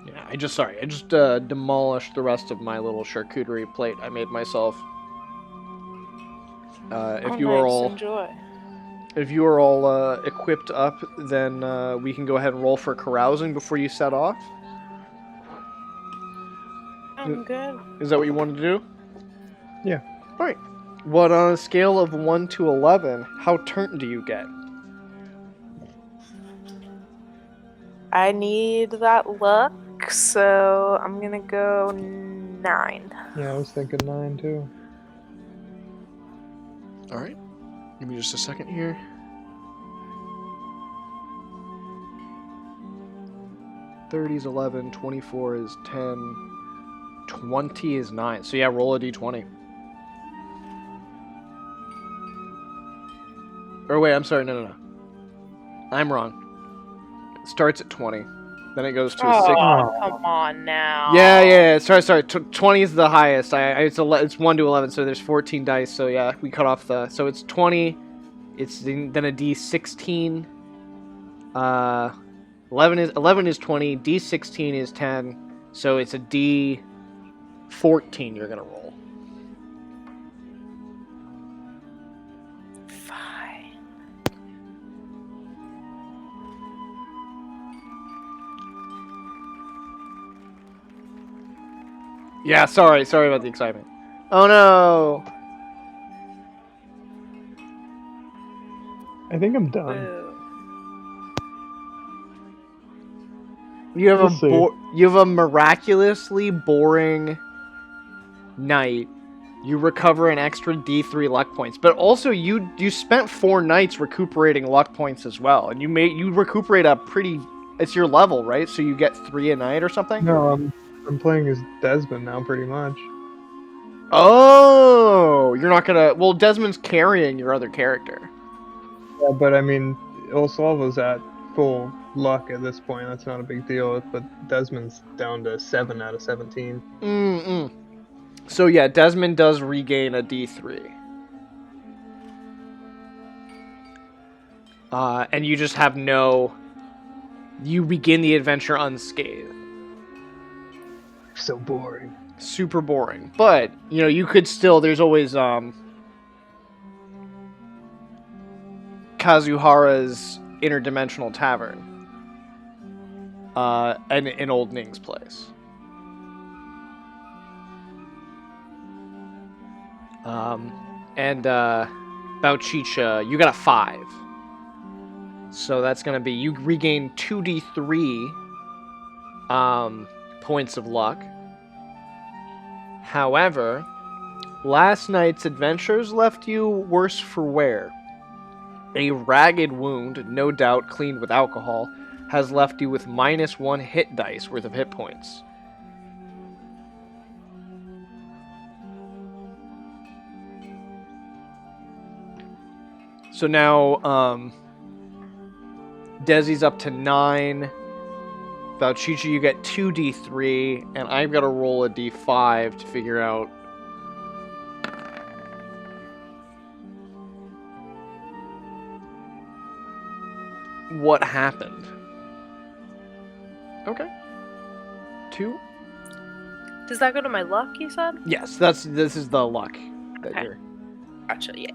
Yeah, I just demolished the rest of my little charcuterie plate I made myself. If you are all enjoy. If you are all equipped up, then we can go ahead and roll for carousing before you set off. I'm good. Is that what you wanted to do? Yeah. All right. What on a scale of 1 to 11, how turnt do you get? I need that luck, so I'm gonna go 9. Yeah, I was thinking 9 too. All right. Give me just a second here. $30 is 11, 24 is 10, 20 is 9. So yeah, roll a d20. Or wait, I'm sorry, no. I'm wrong. It starts at 20. Then it goes to a 6. Come on now. Yeah. Sorry. 20 is the highest. It's 1 to 11, so there's 14 dice. So yeah, we cut off the. So it's 20. It's then a d16. 11 is 20. D16 is 10. So it's a D14 you're gonna roll. Fine. Yeah, sorry about the excitement. Oh no. I think I'm done. Boo. You have We'll you have a miraculously boring night. You recover an extra D3 luck points, but also you spent 4 nights recuperating luck points as well, and you recuperate a pretty. It's your level, right? So you get 3 a night or something. No, I'm playing as Desmond now, pretty much. Oh, you're not gonna. Well, Desmond's carrying your other character. Yeah, but I mean, Olsolva's at full luck at this point. That's not a big deal. But Desmond's down to 7 out of 17. Mm-mm. So yeah, Desmond does regain a D3. And you just have no... You begin the adventure unscathed. So boring. Super boring. But, you know, you could still... There's always, Kazuhara's Interdimensional Tavern. And in Old Ning's place. And Bouchicha, you got a 5. So that's going to be... You regain 2d3 points of luck. However, last night's adventures left you worse for wear. A ragged wound, no doubt cleaned with alcohol, has left you with -1 hit dice worth of hit points. So now, Desi's up to 9. Bouchicha, you get 2d3, and I've got to roll a d5 to figure out what happened. Okay. 2? Does that go to my luck, you said? Yes, this is the luck that Okay. you're... Gotcha, yeah.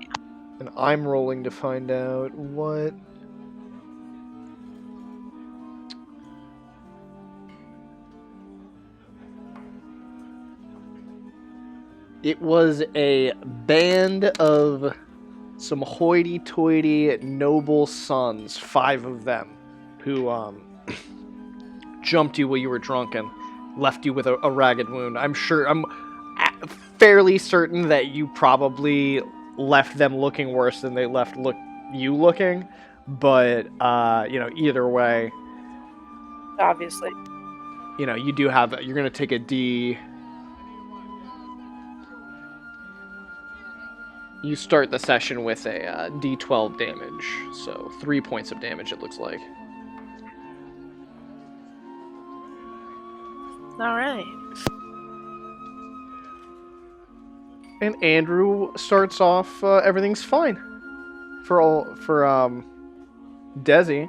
And I'm rolling to find out what... It was a band of some hoity-toity noble sons, 5 of them, who jumped you while you were drunk and left you with a ragged wound. I'm fairly certain that you probably left them looking worse than they left you looking, but you know, either way, Obviously. you know, you do have... You're going to take a D... You start the session with a D12 damage, so 3 points of damage, it looks like. Alright. And Andrew starts off, everything's fine. For Desi,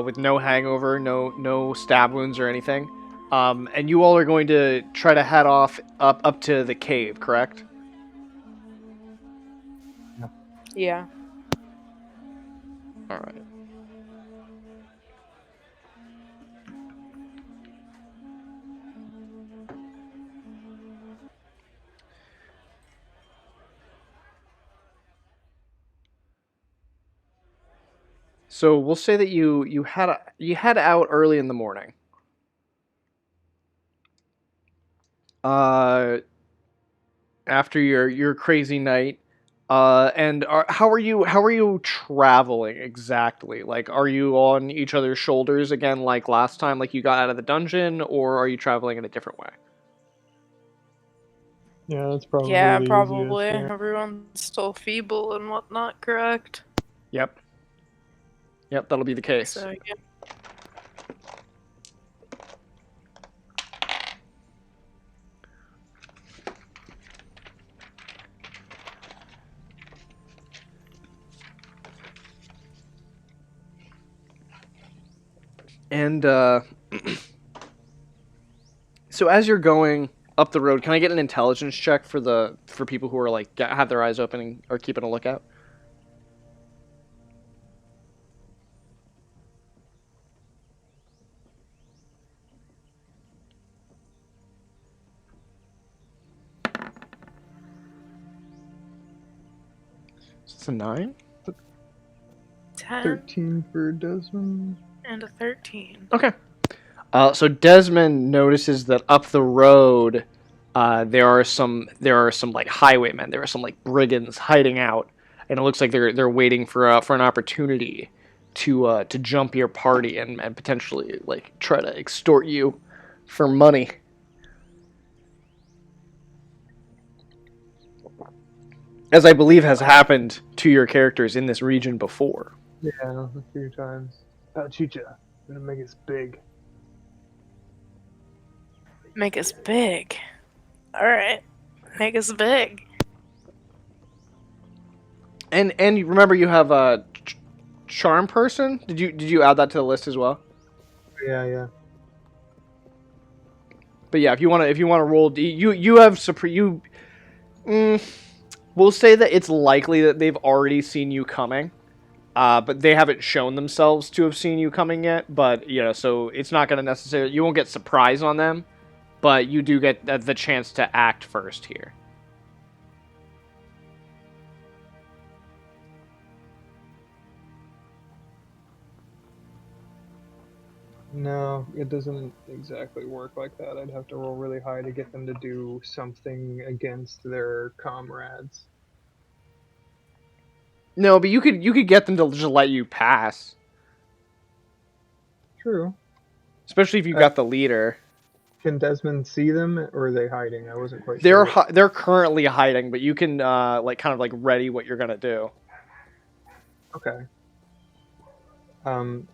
with no hangover, no stab wounds or anything. And you all are going to try to head off up to the cave, correct? Yeah. All right. So we'll say that you head out early in the morning. After your crazy night. And how are you traveling exactly? Like, are you on each other's shoulders again like last time, like you got out of the dungeon, or are you traveling in a different way? Yeah, that's probably Yeah, the probably. easiest. Yeah. Everyone's still feeble and whatnot, correct? Yep, that'll be the case. So, yeah. And so as you're going up the road, can I get an intelligence check for people who are like have their eyes open and are keeping a lookout? It's a 9? 10 13 for Desmond. and a 13. Okay. So Desmond notices that up the road, there are some like highwaymen. There are some like brigands hiding out, and it looks like they're waiting for an opportunity to jump your party and potentially like try to extort you for money. As I believe has happened to your characters in this region before. Yeah, a few times. Bouchicha, gonna make us big. Make us big. Alright. Make us big. And remember, you have a charm person. Did you add that to the list as well? Yeah, yeah. But yeah, if you wanna roll, you have you. We'll say that it's likely that they've already seen you coming. But they haven't shown themselves to have seen you coming yet. But so it's not going to necessarily, you won't get surprise on them, but you do get the chance to act first here. No, it doesn't exactly work like that. I'd have to roll really high to get them to do something against their comrades. No, but you could get them to just let you pass, True. especially if you got the leader. Can Desmond see them, or are they hiding? I wasn't quite sure. They're currently hiding, but you can kind of ready what you're gonna do. Okay.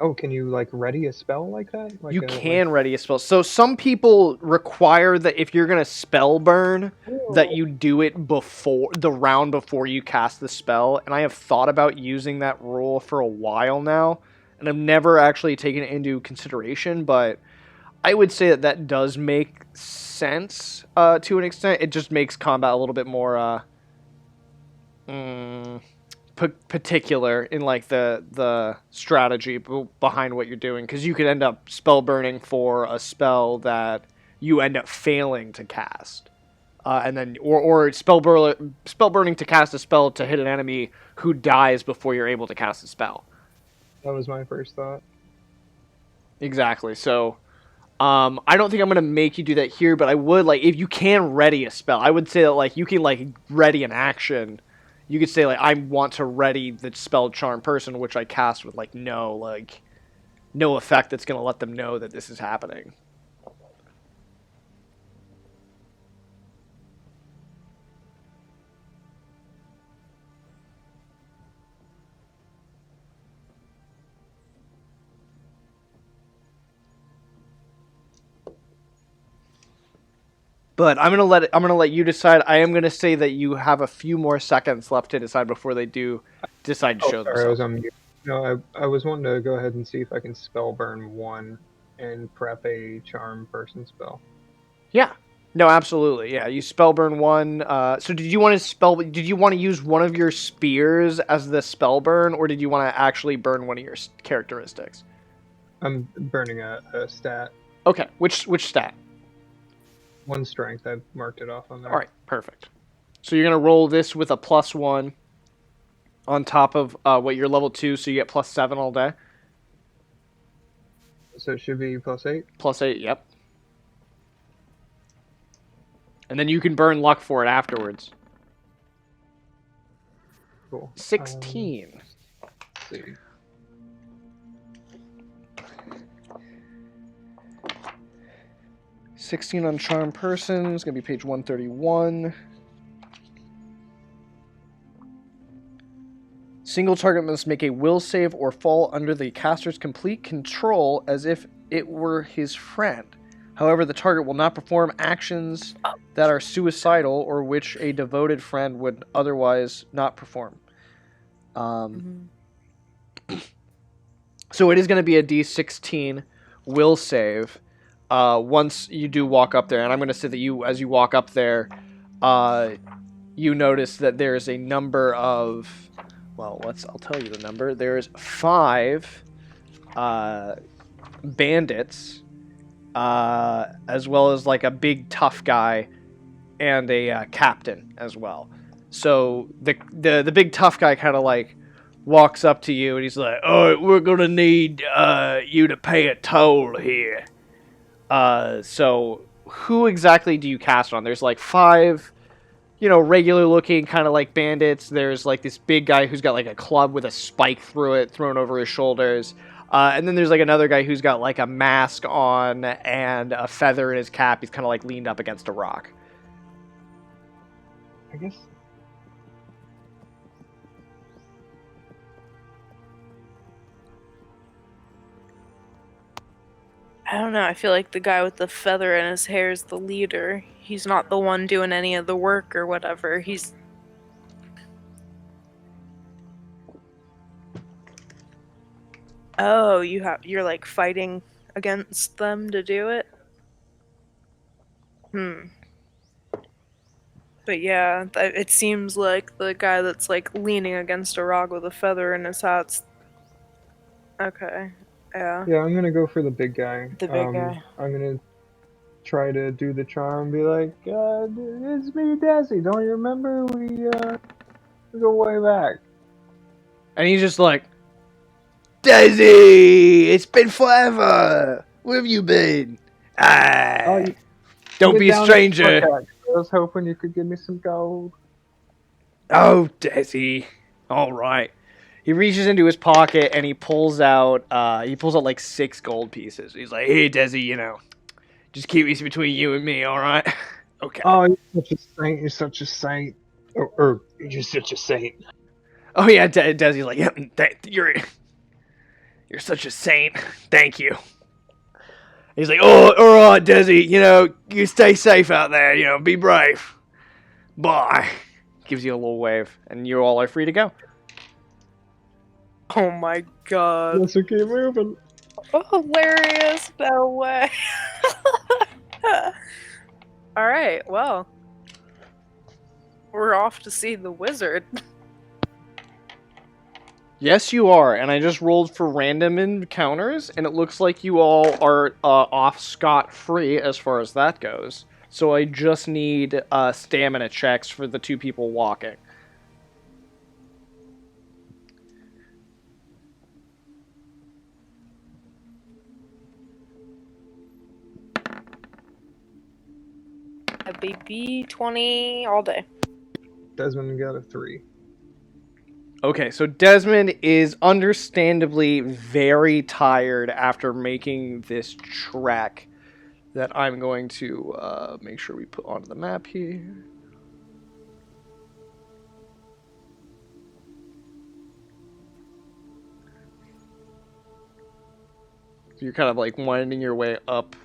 Oh, can you ready a spell like that? You can ready a spell. So some people require that if you're gonna spell burn, that you do it before the round before you cast the spell. And I have thought about using that rule for a while now, and I've never actually taken it into consideration. But I would say that does make sense to an extent. It just makes combat a little bit more particular in the strategy behind what you're doing, because you could end up spell burning for a spell that you end up failing to cast, and then or spell burning to cast a spell to hit an enemy who dies before you're able to cast a spell. That was my first thought. Exactly. So I don't think I'm gonna make you do that here, but I would if you can ready a spell, I would say that you can ready an action. You could say I want to ready the spell charm person, which I cast with no effect that's gonna let them know that this is happening. But I'm gonna let you decide. I am gonna say that you have a few more seconds left to decide before they do decide to show Sorry, I was themselves. on mute. No, I was wanting to go ahead and see if I can spell burn one and prep a charm person spell. Yeah. No, absolutely. Yeah, you spell burn one. So did you want to use one of your spears as the spell burn, or did you want to actually burn one of your characteristics? I'm burning a stat. Okay. Which stat? One strength. I marked it off on there. All right. Perfect. So you're gonna roll this with a +1 on top of what you're level 2, so you get +7 all day. So it should be +8? +8, yep. And then you can burn luck for it afterwards. Cool. 16. Let's see. $16 on charm person is gonna be page 131. Single target must make a will save or fall under the caster's complete control as if it were his friend. However, the target will not perform actions that are suicidal or which a devoted friend would otherwise not perform. So it is going to be a D16 will save once you do walk up there. And I'm going to say that as you walk up there, you notice that there's a number of... Well, I'll tell you the number. There's 5 bandits, as well as a big tough guy and a captain as well. So the big tough guy kind of walks up to you and he's like, "All right, we're gonna need you to pay a toll here." So who exactly do you cast on? There's 5. Regular looking kind of bandits. There's this big guy who's got a club with a spike through it thrown over his shoulders. And then there's another guy who's got a mask on and a feather in his cap. He's kind of leaned up against a rock. I guess. I don't know. I feel like the guy with the feather in his hair is the leader. He's not the one doing any of the work or whatever. He's. Oh, you're like fighting against them to do it? But yeah, it seems like the guy that's like leaning against a rock with a feather in his hat's. Okay. Yeah. Yeah, I'm gonna go for the big guy. The big guy. I'm gonna try to do the charm and be like, it's me, Desi. Don't you remember? We go way back. And he's just like, Desi, it's been forever. Where have you been? Oh, Ah, you don't get be a down to the stranger. pickaxe. I was hoping you could give me some gold. Oh, Desi. All right. He reaches into his pocket and he pulls out like 6 gold pieces. He's like, hey, Desi, just keep this between you and me, all right? Okay. Oh, you're such a saint. You're such a saint. Or you're such a saint. Oh yeah, Desi's like, yeah, you're such a saint. Thank you. He's like, oh, all right, Desi. You stay safe out there. Be brave. Bye. Gives you a little wave, and you all are free to go. Oh my god. Let's keep moving. Oh, hilarious. No way. Alright, well. We're off to see the wizard. Yes, you are, and I just rolled for random encounters, and it looks like you all are off scot-free as far as that goes. So I just need stamina checks for the 2 people walking. A baby 20 all day. Desmond got a 3. Okay, so Desmond is understandably very tired after making this trek that I'm going to make sure we put onto the map here. So you're kind of like winding your way up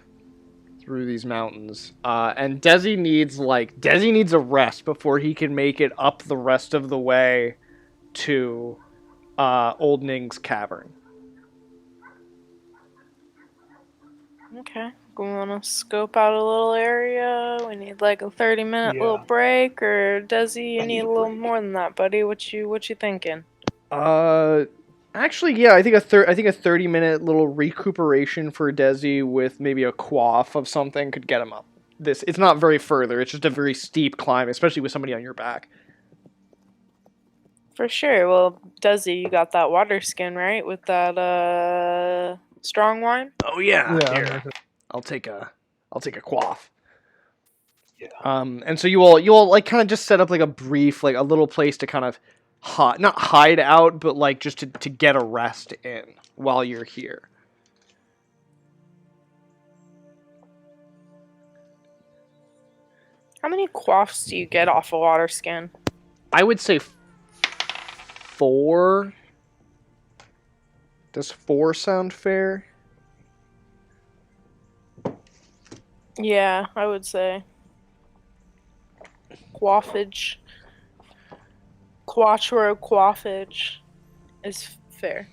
through these mountains. And Desi needs a rest before he can make it up the rest of the way to Old Ning's cavern. Okay. We want to scope out a little area. We need like a 30-minute little break, or Desi, you need a little more than that, buddy. What you thinking? Actually, yeah, I think a 30-minute little recuperation for Desi with maybe a quaff of something could get him up. It's not very further. It's just a very steep climb, especially with somebody on your back. For sure. Well, Desi, you got that water skin, right? With that strong wine? Oh yeah. Yeah. Here. I'll take a quaff. Yeah. And so you all like kind of just set up like a brief, like a little place to kind of not hide out, but like just to get a rest in while you're here. How many quaffs do you get off a water skin? I would say 4. Does 4 sound fair? Yeah, I would say. Quaffage. Quattro quaffage is fair.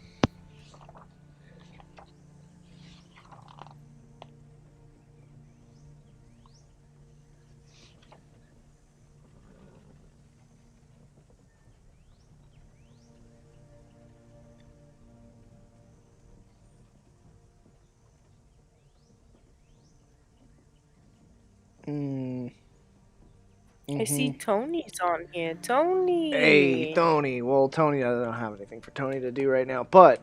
I see Tony's on here. Tony! Hey, Tony. Well, Tony, I don't have anything for Tony to do right now, but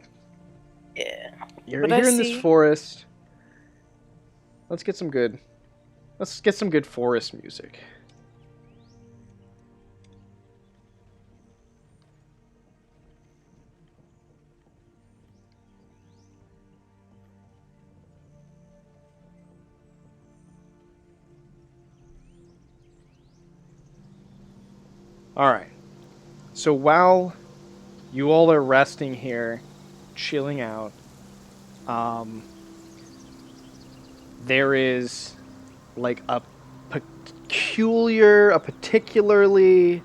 yeah, you're here in this forest. Let's get some good forest music. Alright. So while you all are resting here, chilling out, there is like a particularly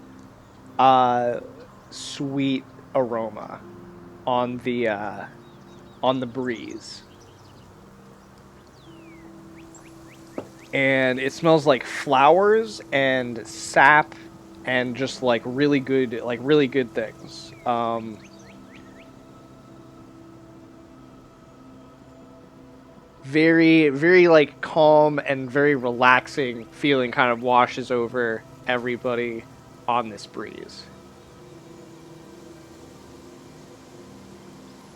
sweet aroma on the breeze. And it smells like flowers and sap and just like really good things. Very, very like calm and very relaxing feeling kind of washes over everybody on this breeze.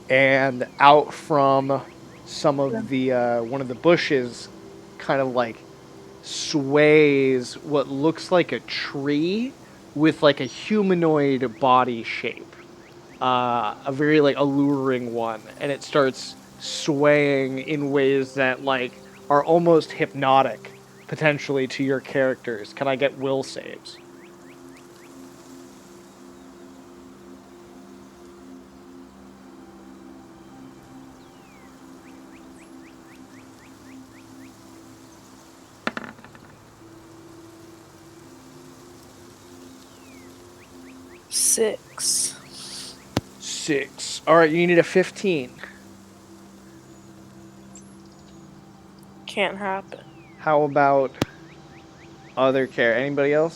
And out from some of the one of the bushes kind of like sways what looks like a tree with like a humanoid body shape, a very like alluring one, and it starts swaying in ways that like are almost hypnotic potentially to your characters. Can I get will saves? Six. 6. All right, you need a 15. Can't happen. How about other care? Anybody else?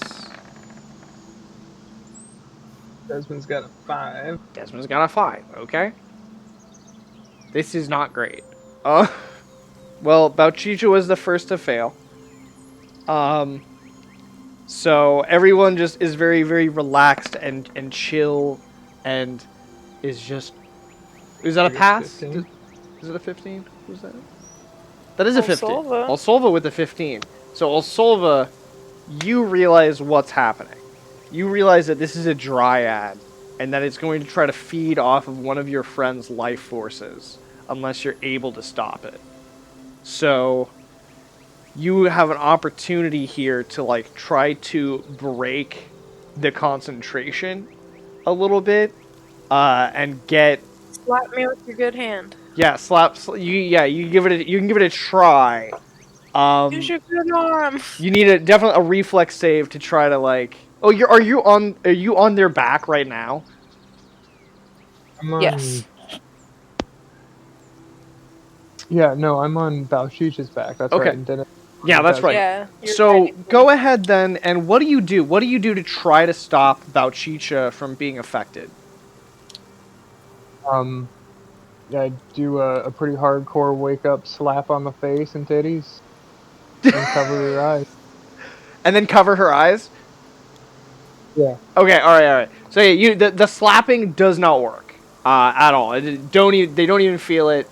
Desmond's got a 5. Desmond's got a 5. Okay. This is not great. Well, Bouchicha was the first to fail. So everyone just is very, very relaxed and chill, and is just. Is that a pass? 15. Is it a 15? Who's that? That is a 15. Olsolva. Olsolva with a 15. So Olsolva, you realize what's happening. You realize that this is a dryad, and that it's going to try to feed off of one of your friend's life forces, unless you're able to stop it. So you have an opportunity here to like try to break the concentration a little bit, and get. Slap me with your good hand. Yeah, you can give it a try. Use your good arm. You need definitely a reflex save to try to like. Oh, are you on their back right now? I'm on... Yes. Yeah, no, I'm on Bouchicha's back. That's Okay. right. And Dennis... Yeah, that's right. Yeah. So right. go ahead then, and what do you do? What do you do to try to stop Bouchicha from being affected? I do a pretty hardcore wake up slap on the face and titties, and cover her eyes. And then cover her eyes? Yeah. Okay, all right. So yeah, the slapping does not work at all. They don't even feel it.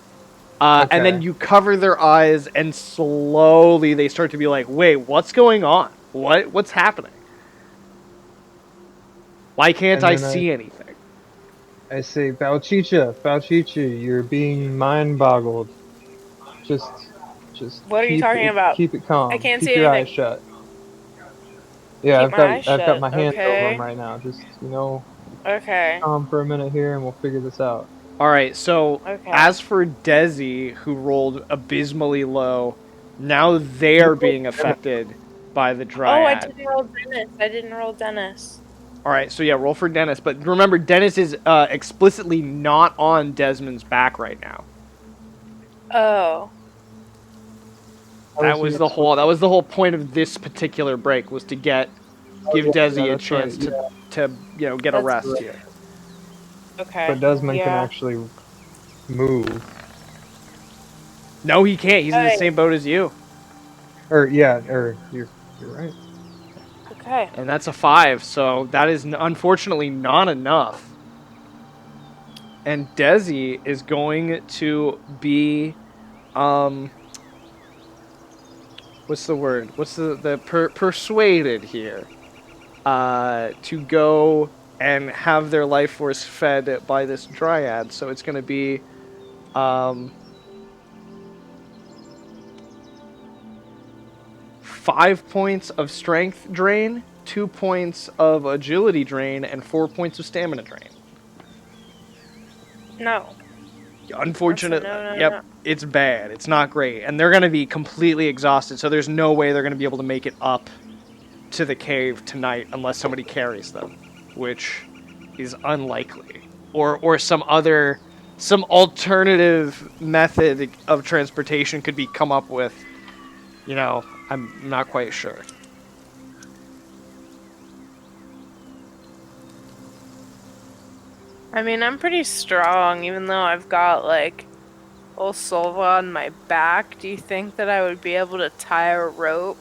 Okay. And then you cover their eyes, and slowly they start to be like, "Wait, what's going on? What's happening? Why can't I see anything?" I say, Bouchicha, you're being mind-boggled. Just. What are you talking about? Keep it calm. I can't keep see your anything. eyes shut. Yeah, Keep my eyes I've got shut, my hands okay. over them right now. Just Okay. calm for a minute here, and we'll figure this out. All right. So Okay. as for Desi, who rolled abysmally low, now they are being affected by the dryad. Oh, I didn't roll Dennis. All right, so yeah, roll for Dennis. But remember, Dennis is explicitly not on Desmond's back right now. Oh. That was the whole point of this particular break, was to give Desi a chance to get a That's rest right. here. Okay. But Desmond can Yeah. actually move. No, he can't. He's in the Hey. same boat as you. Or you're right. Okay. And that's a 5, so that is unfortunately not enough. And Desi is going to be, what's the word? What's the persuaded here, to go and have their life force fed by this dryad. So it's going to be, 5 points of strength drain, 2 points of agility drain, and 4 points of stamina drain. No. Unfortunate. No. Yep, it's bad. It's not great, and they're gonna be completely exhausted. So there's no way they're gonna be able to make it up to the cave tonight unless somebody carries them, which is unlikely, or some alternative method of transportation could be come up with. You know, I'm not quite sure. I mean, I'm pretty strong, even though I've got, like, Olsolva on my back. Do you think that I would be able to tie a rope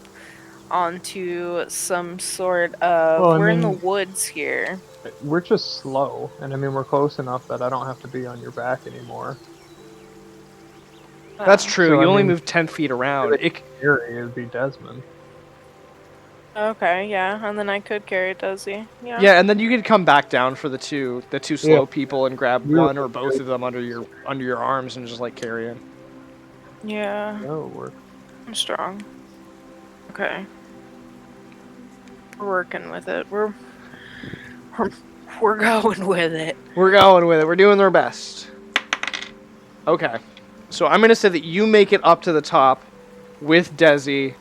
onto some sort of... Well, I we're in the mean- woods here. We're just slow, and I mean, we're close enough that I don't have to be on your back anymore. That's Oh. true. So, You I only mean, move 10 feet around. really Scary, it'd be Desmond. Okay, yeah, and then I could carry Desi. Yeah. Yeah, and then you could come back down for the two slow people and grab Really one or both of them under your arms and just like carry him. Yeah, That'll work. I'm strong. Okay. We're working with it. We're going with it. We're going with it. We're doing our best. Okay. So I'm going to say that you make it up to the top with Desi,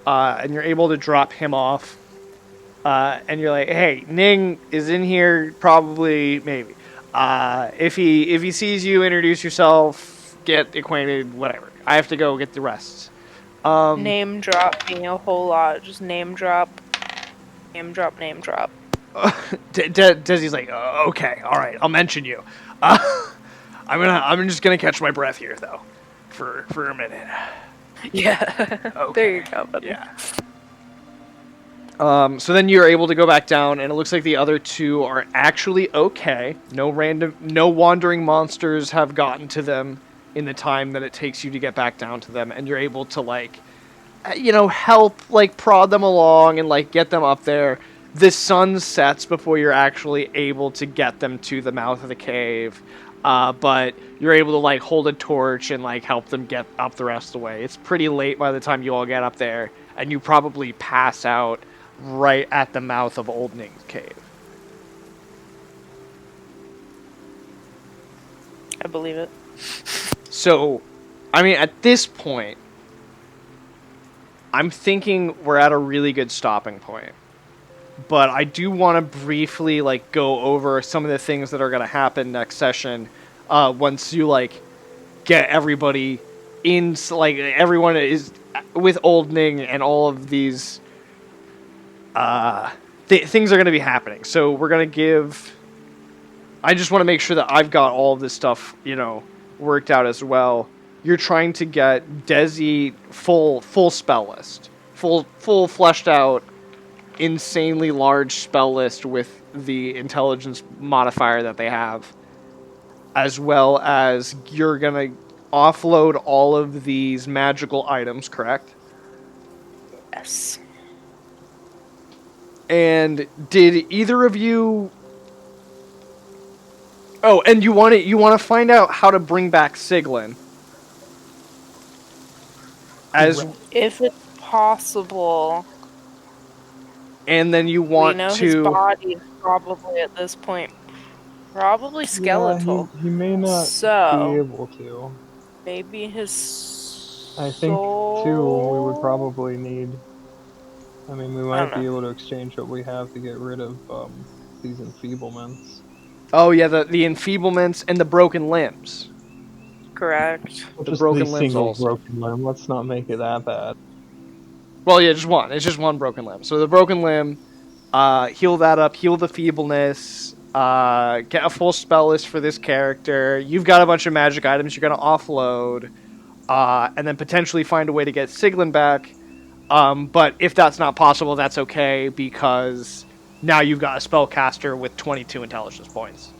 and you're able to drop him off. And you're like, hey, Ning is in here, probably, maybe. If he sees you, introduce yourself, get acquainted, whatever. I have to go get the rest. Name drop me a whole lot. Just name drop. Name drop, name drop. Desi's like, okay, all right, I'll mention you. I'm just gonna catch my breath here though, for a minute. Yeah. Okay. There you go, buddy. Yeah. So then you're able to go back down, and it looks like the other two are actually okay. No wandering monsters have gotten to them in the time that it takes you to get back down to them, and you're able to help prod them along and get them up there. The sun sets before you're actually able to get them to the mouth of the cave, but you're able to hold a torch and help them get up the rest of the way. It's pretty late by the time you all get up there, and you probably pass out right at the mouth of Old Ning's cave. I believe it. So, I mean, at this point, I'm thinking we're at a really good stopping point. But I do want to briefly go over some of the things that are going to happen next session once you get everybody in, everyone is with Old Ning, and all of these things are going to be happening. So we're going to give... I just want to make sure that I've got all of this stuff, worked out as well. You're trying to get Desi full spell list. Full fleshed out, insanely large spell list with the intelligence modifier that they have. As well as you're going to offload all of these magical items, correct? Yes. And did either of you... Oh, and you want to find out how to bring back Siglin. If it's possible. And then you want we know to... his body is probably at this point probably skeletal. Yeah, he may not be able to. Maybe his I think too we would probably need... I mean, we might be able to exchange what we have to get rid of these enfeeblements. Oh yeah, the enfeeblements and the broken limbs. Correct. Well, The just broken the limbs single also. broken limb. Let's not make it that bad. Well, yeah, just one. It's just one broken limb. So the broken limb, heal that up, heal the feebleness, get a full spell list for this character. You've got a bunch of magic items you're going to offload, and then potentially find a way to get Siglin back. But if that's not possible, that's okay, because now you've got a spellcaster with 22 intelligence points.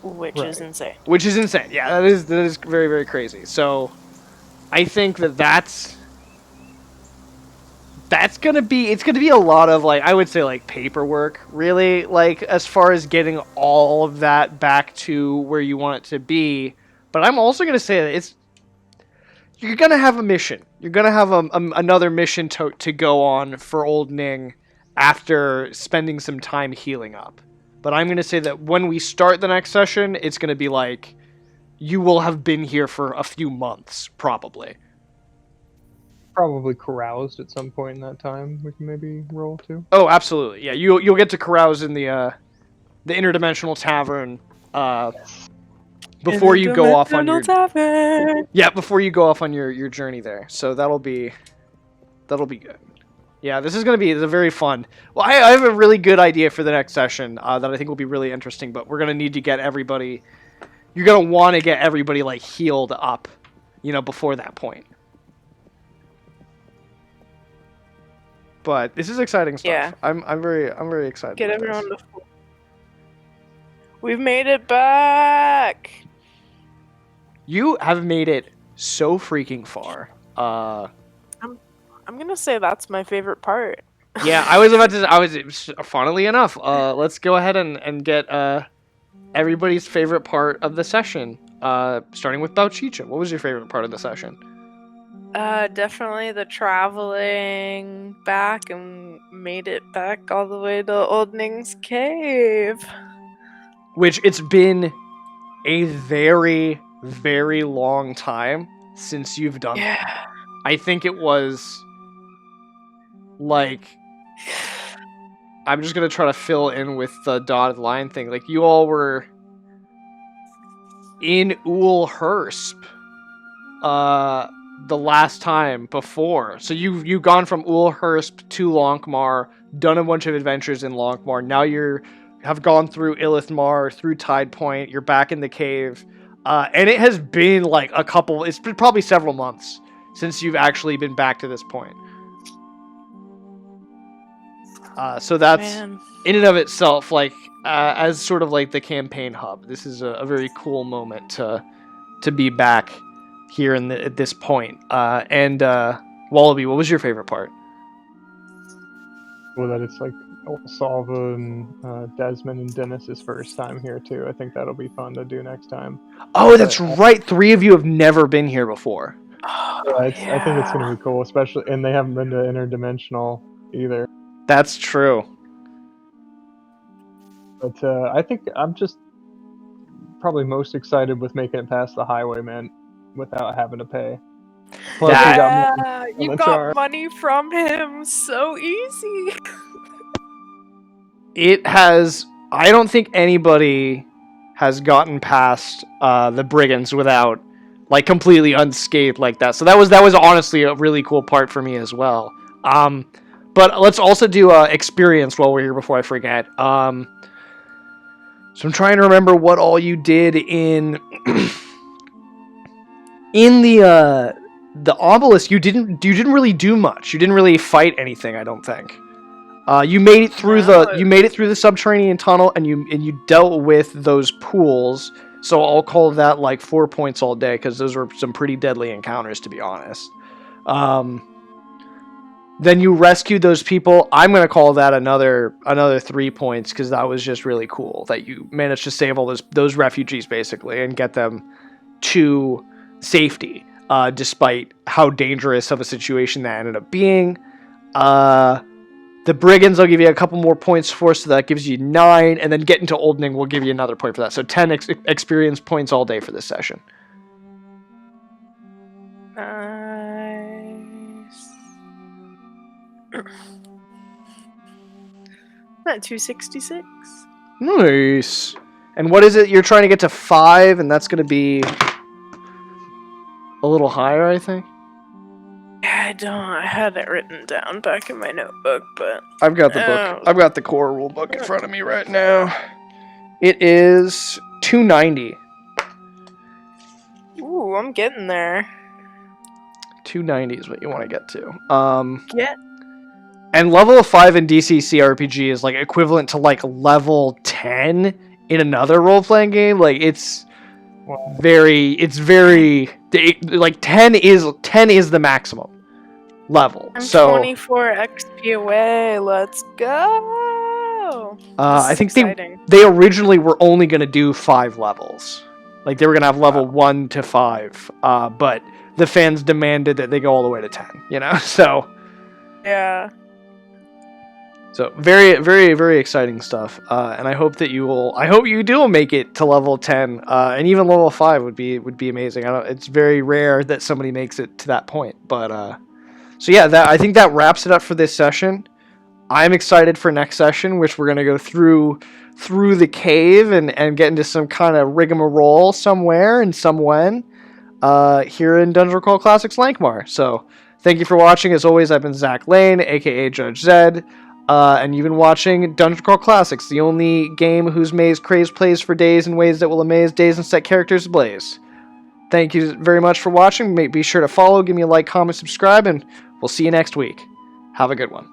Which is insane. Which is insane. Yeah, that is very, very crazy. So I think that's gonna be... It's gonna be a lot of, I would say, paperwork, really, as far as getting all of that back to where you want it to be. But I'm also gonna say that you're gonna have a mission. You're gonna have another mission to go on for Old Ning after spending some time healing up. But I'm gonna say that when we start the next session, it's gonna be you will have been here for a few months, probably. Probably caroused at some point in that time. We can maybe roll too. Oh, absolutely. Yeah, you'll get to carouse in the interdimensional tavern before you go off on your before you go off on your journey there. So that'll be good. Yeah, this is going to be very fun. Well, I have a really good idea for the next session that I think will be really interesting, but we're going to need to get everybody... You're going to want to get everybody, like, healed up, before that point. But this is exciting stuff. Yeah. I'm very excited. Get everyone to... We've made it back! You have made it so freaking far. I'm gonna say that's my favorite part. Yeah, I was about to. Funnily enough, let's go ahead and get everybody's favorite part of the session. Starting with Bouchicha. What was your favorite part of the session? Definitely the traveling back and made it back all the way to Old Ning's cave. Which it's been a very, very long time since you've done that. I think it was like, I'm just gonna try to fill in with the dotted line thing. Like, you all were in Ulhersp the last time before. So you've gone from Ulhersp to Lankhmar, done a bunch of adventures in Lankhmar. Now have gone through Ilithmar, through Tide Point. You're back in the cave, and it has been like it's been probably several months since you've actually been back to this point. So that's in and of itself, like, as sort of like the campaign hub. This is a very cool moment to be back here at this point. And Wallaby, what was your favorite part? Well, that it's like Olsolva and Desmond and Dennis's first time here too. I think that'll be fun to do next time. Oh, that's right. 3 of you have never been here before. I think it's gonna be cool, especially, and they haven't been to Interdimensional either. That's true. But I think I'm just probably most excited with making it past the highwayman without having to pay. Plus, you got money from him so easy. It has... I don't think anybody has gotten past the brigands without, like, completely unscathed like that. So that was honestly a really cool part for me as well. But let's also do experience while we're here before I forget. So I'm trying to remember what all you did in the Obelisk. You didn't really do much. You didn't really fight anything, I don't think. You made it through the subterranean tunnel, and you dealt with those pools. So I'll call that like 4 points all day, because those were some pretty deadly encounters, to be honest. Then you rescued those people. I'm going to call that another 3 points, because that was just really cool that you managed to save all those refugees, basically, and get them to safety, despite how dangerous of a situation that ended up being. The brigands I'll give you a couple more points for, so that gives you 9, and then getting to Old Ning will give you another point for that. So 10 experience points all day for this session. At 266. Nice. And what is it? You're trying to get to 5, and that's going to be a little higher, I think. I had it written down back in my notebook, but I've got the book. I've got the core rule book in front of me right now. It is 290. Ooh, I'm getting there. 290 is what you want to get to. Yeah. And level 5 in DCC RPG is like equivalent to like level 10 in another role-playing game. Like it's very like 10 is the maximum level. I'm so 24 XP away. Let's go. I think they originally were only going to do 5 levels. Like they were going to have level 1 to 5. But the fans demanded that they go all the way to 10, So yeah. So very, very, very exciting stuff, and I hope that you will. I hope you do make it to level 10, and even level 5 would be amazing. It's very rare that somebody makes it to that point, but so yeah, I think that wraps it up for this session. I'm excited for next session, which we're gonna go through the cave and get into some kind of rigmarole somewhere and somewhen here in Dungeon Crawl Classics Lankhmar. So thank you for watching. As always, I've been Zach Lane, aka Judge Zed. And you've been watching Dungeon Crawl Classics, the only game whose maze craze plays for days in ways that will amaze days and set characters ablaze. Thank you very much for watching. Be sure to follow, give me a like, comment, subscribe, and we'll see you next week. Have a good one.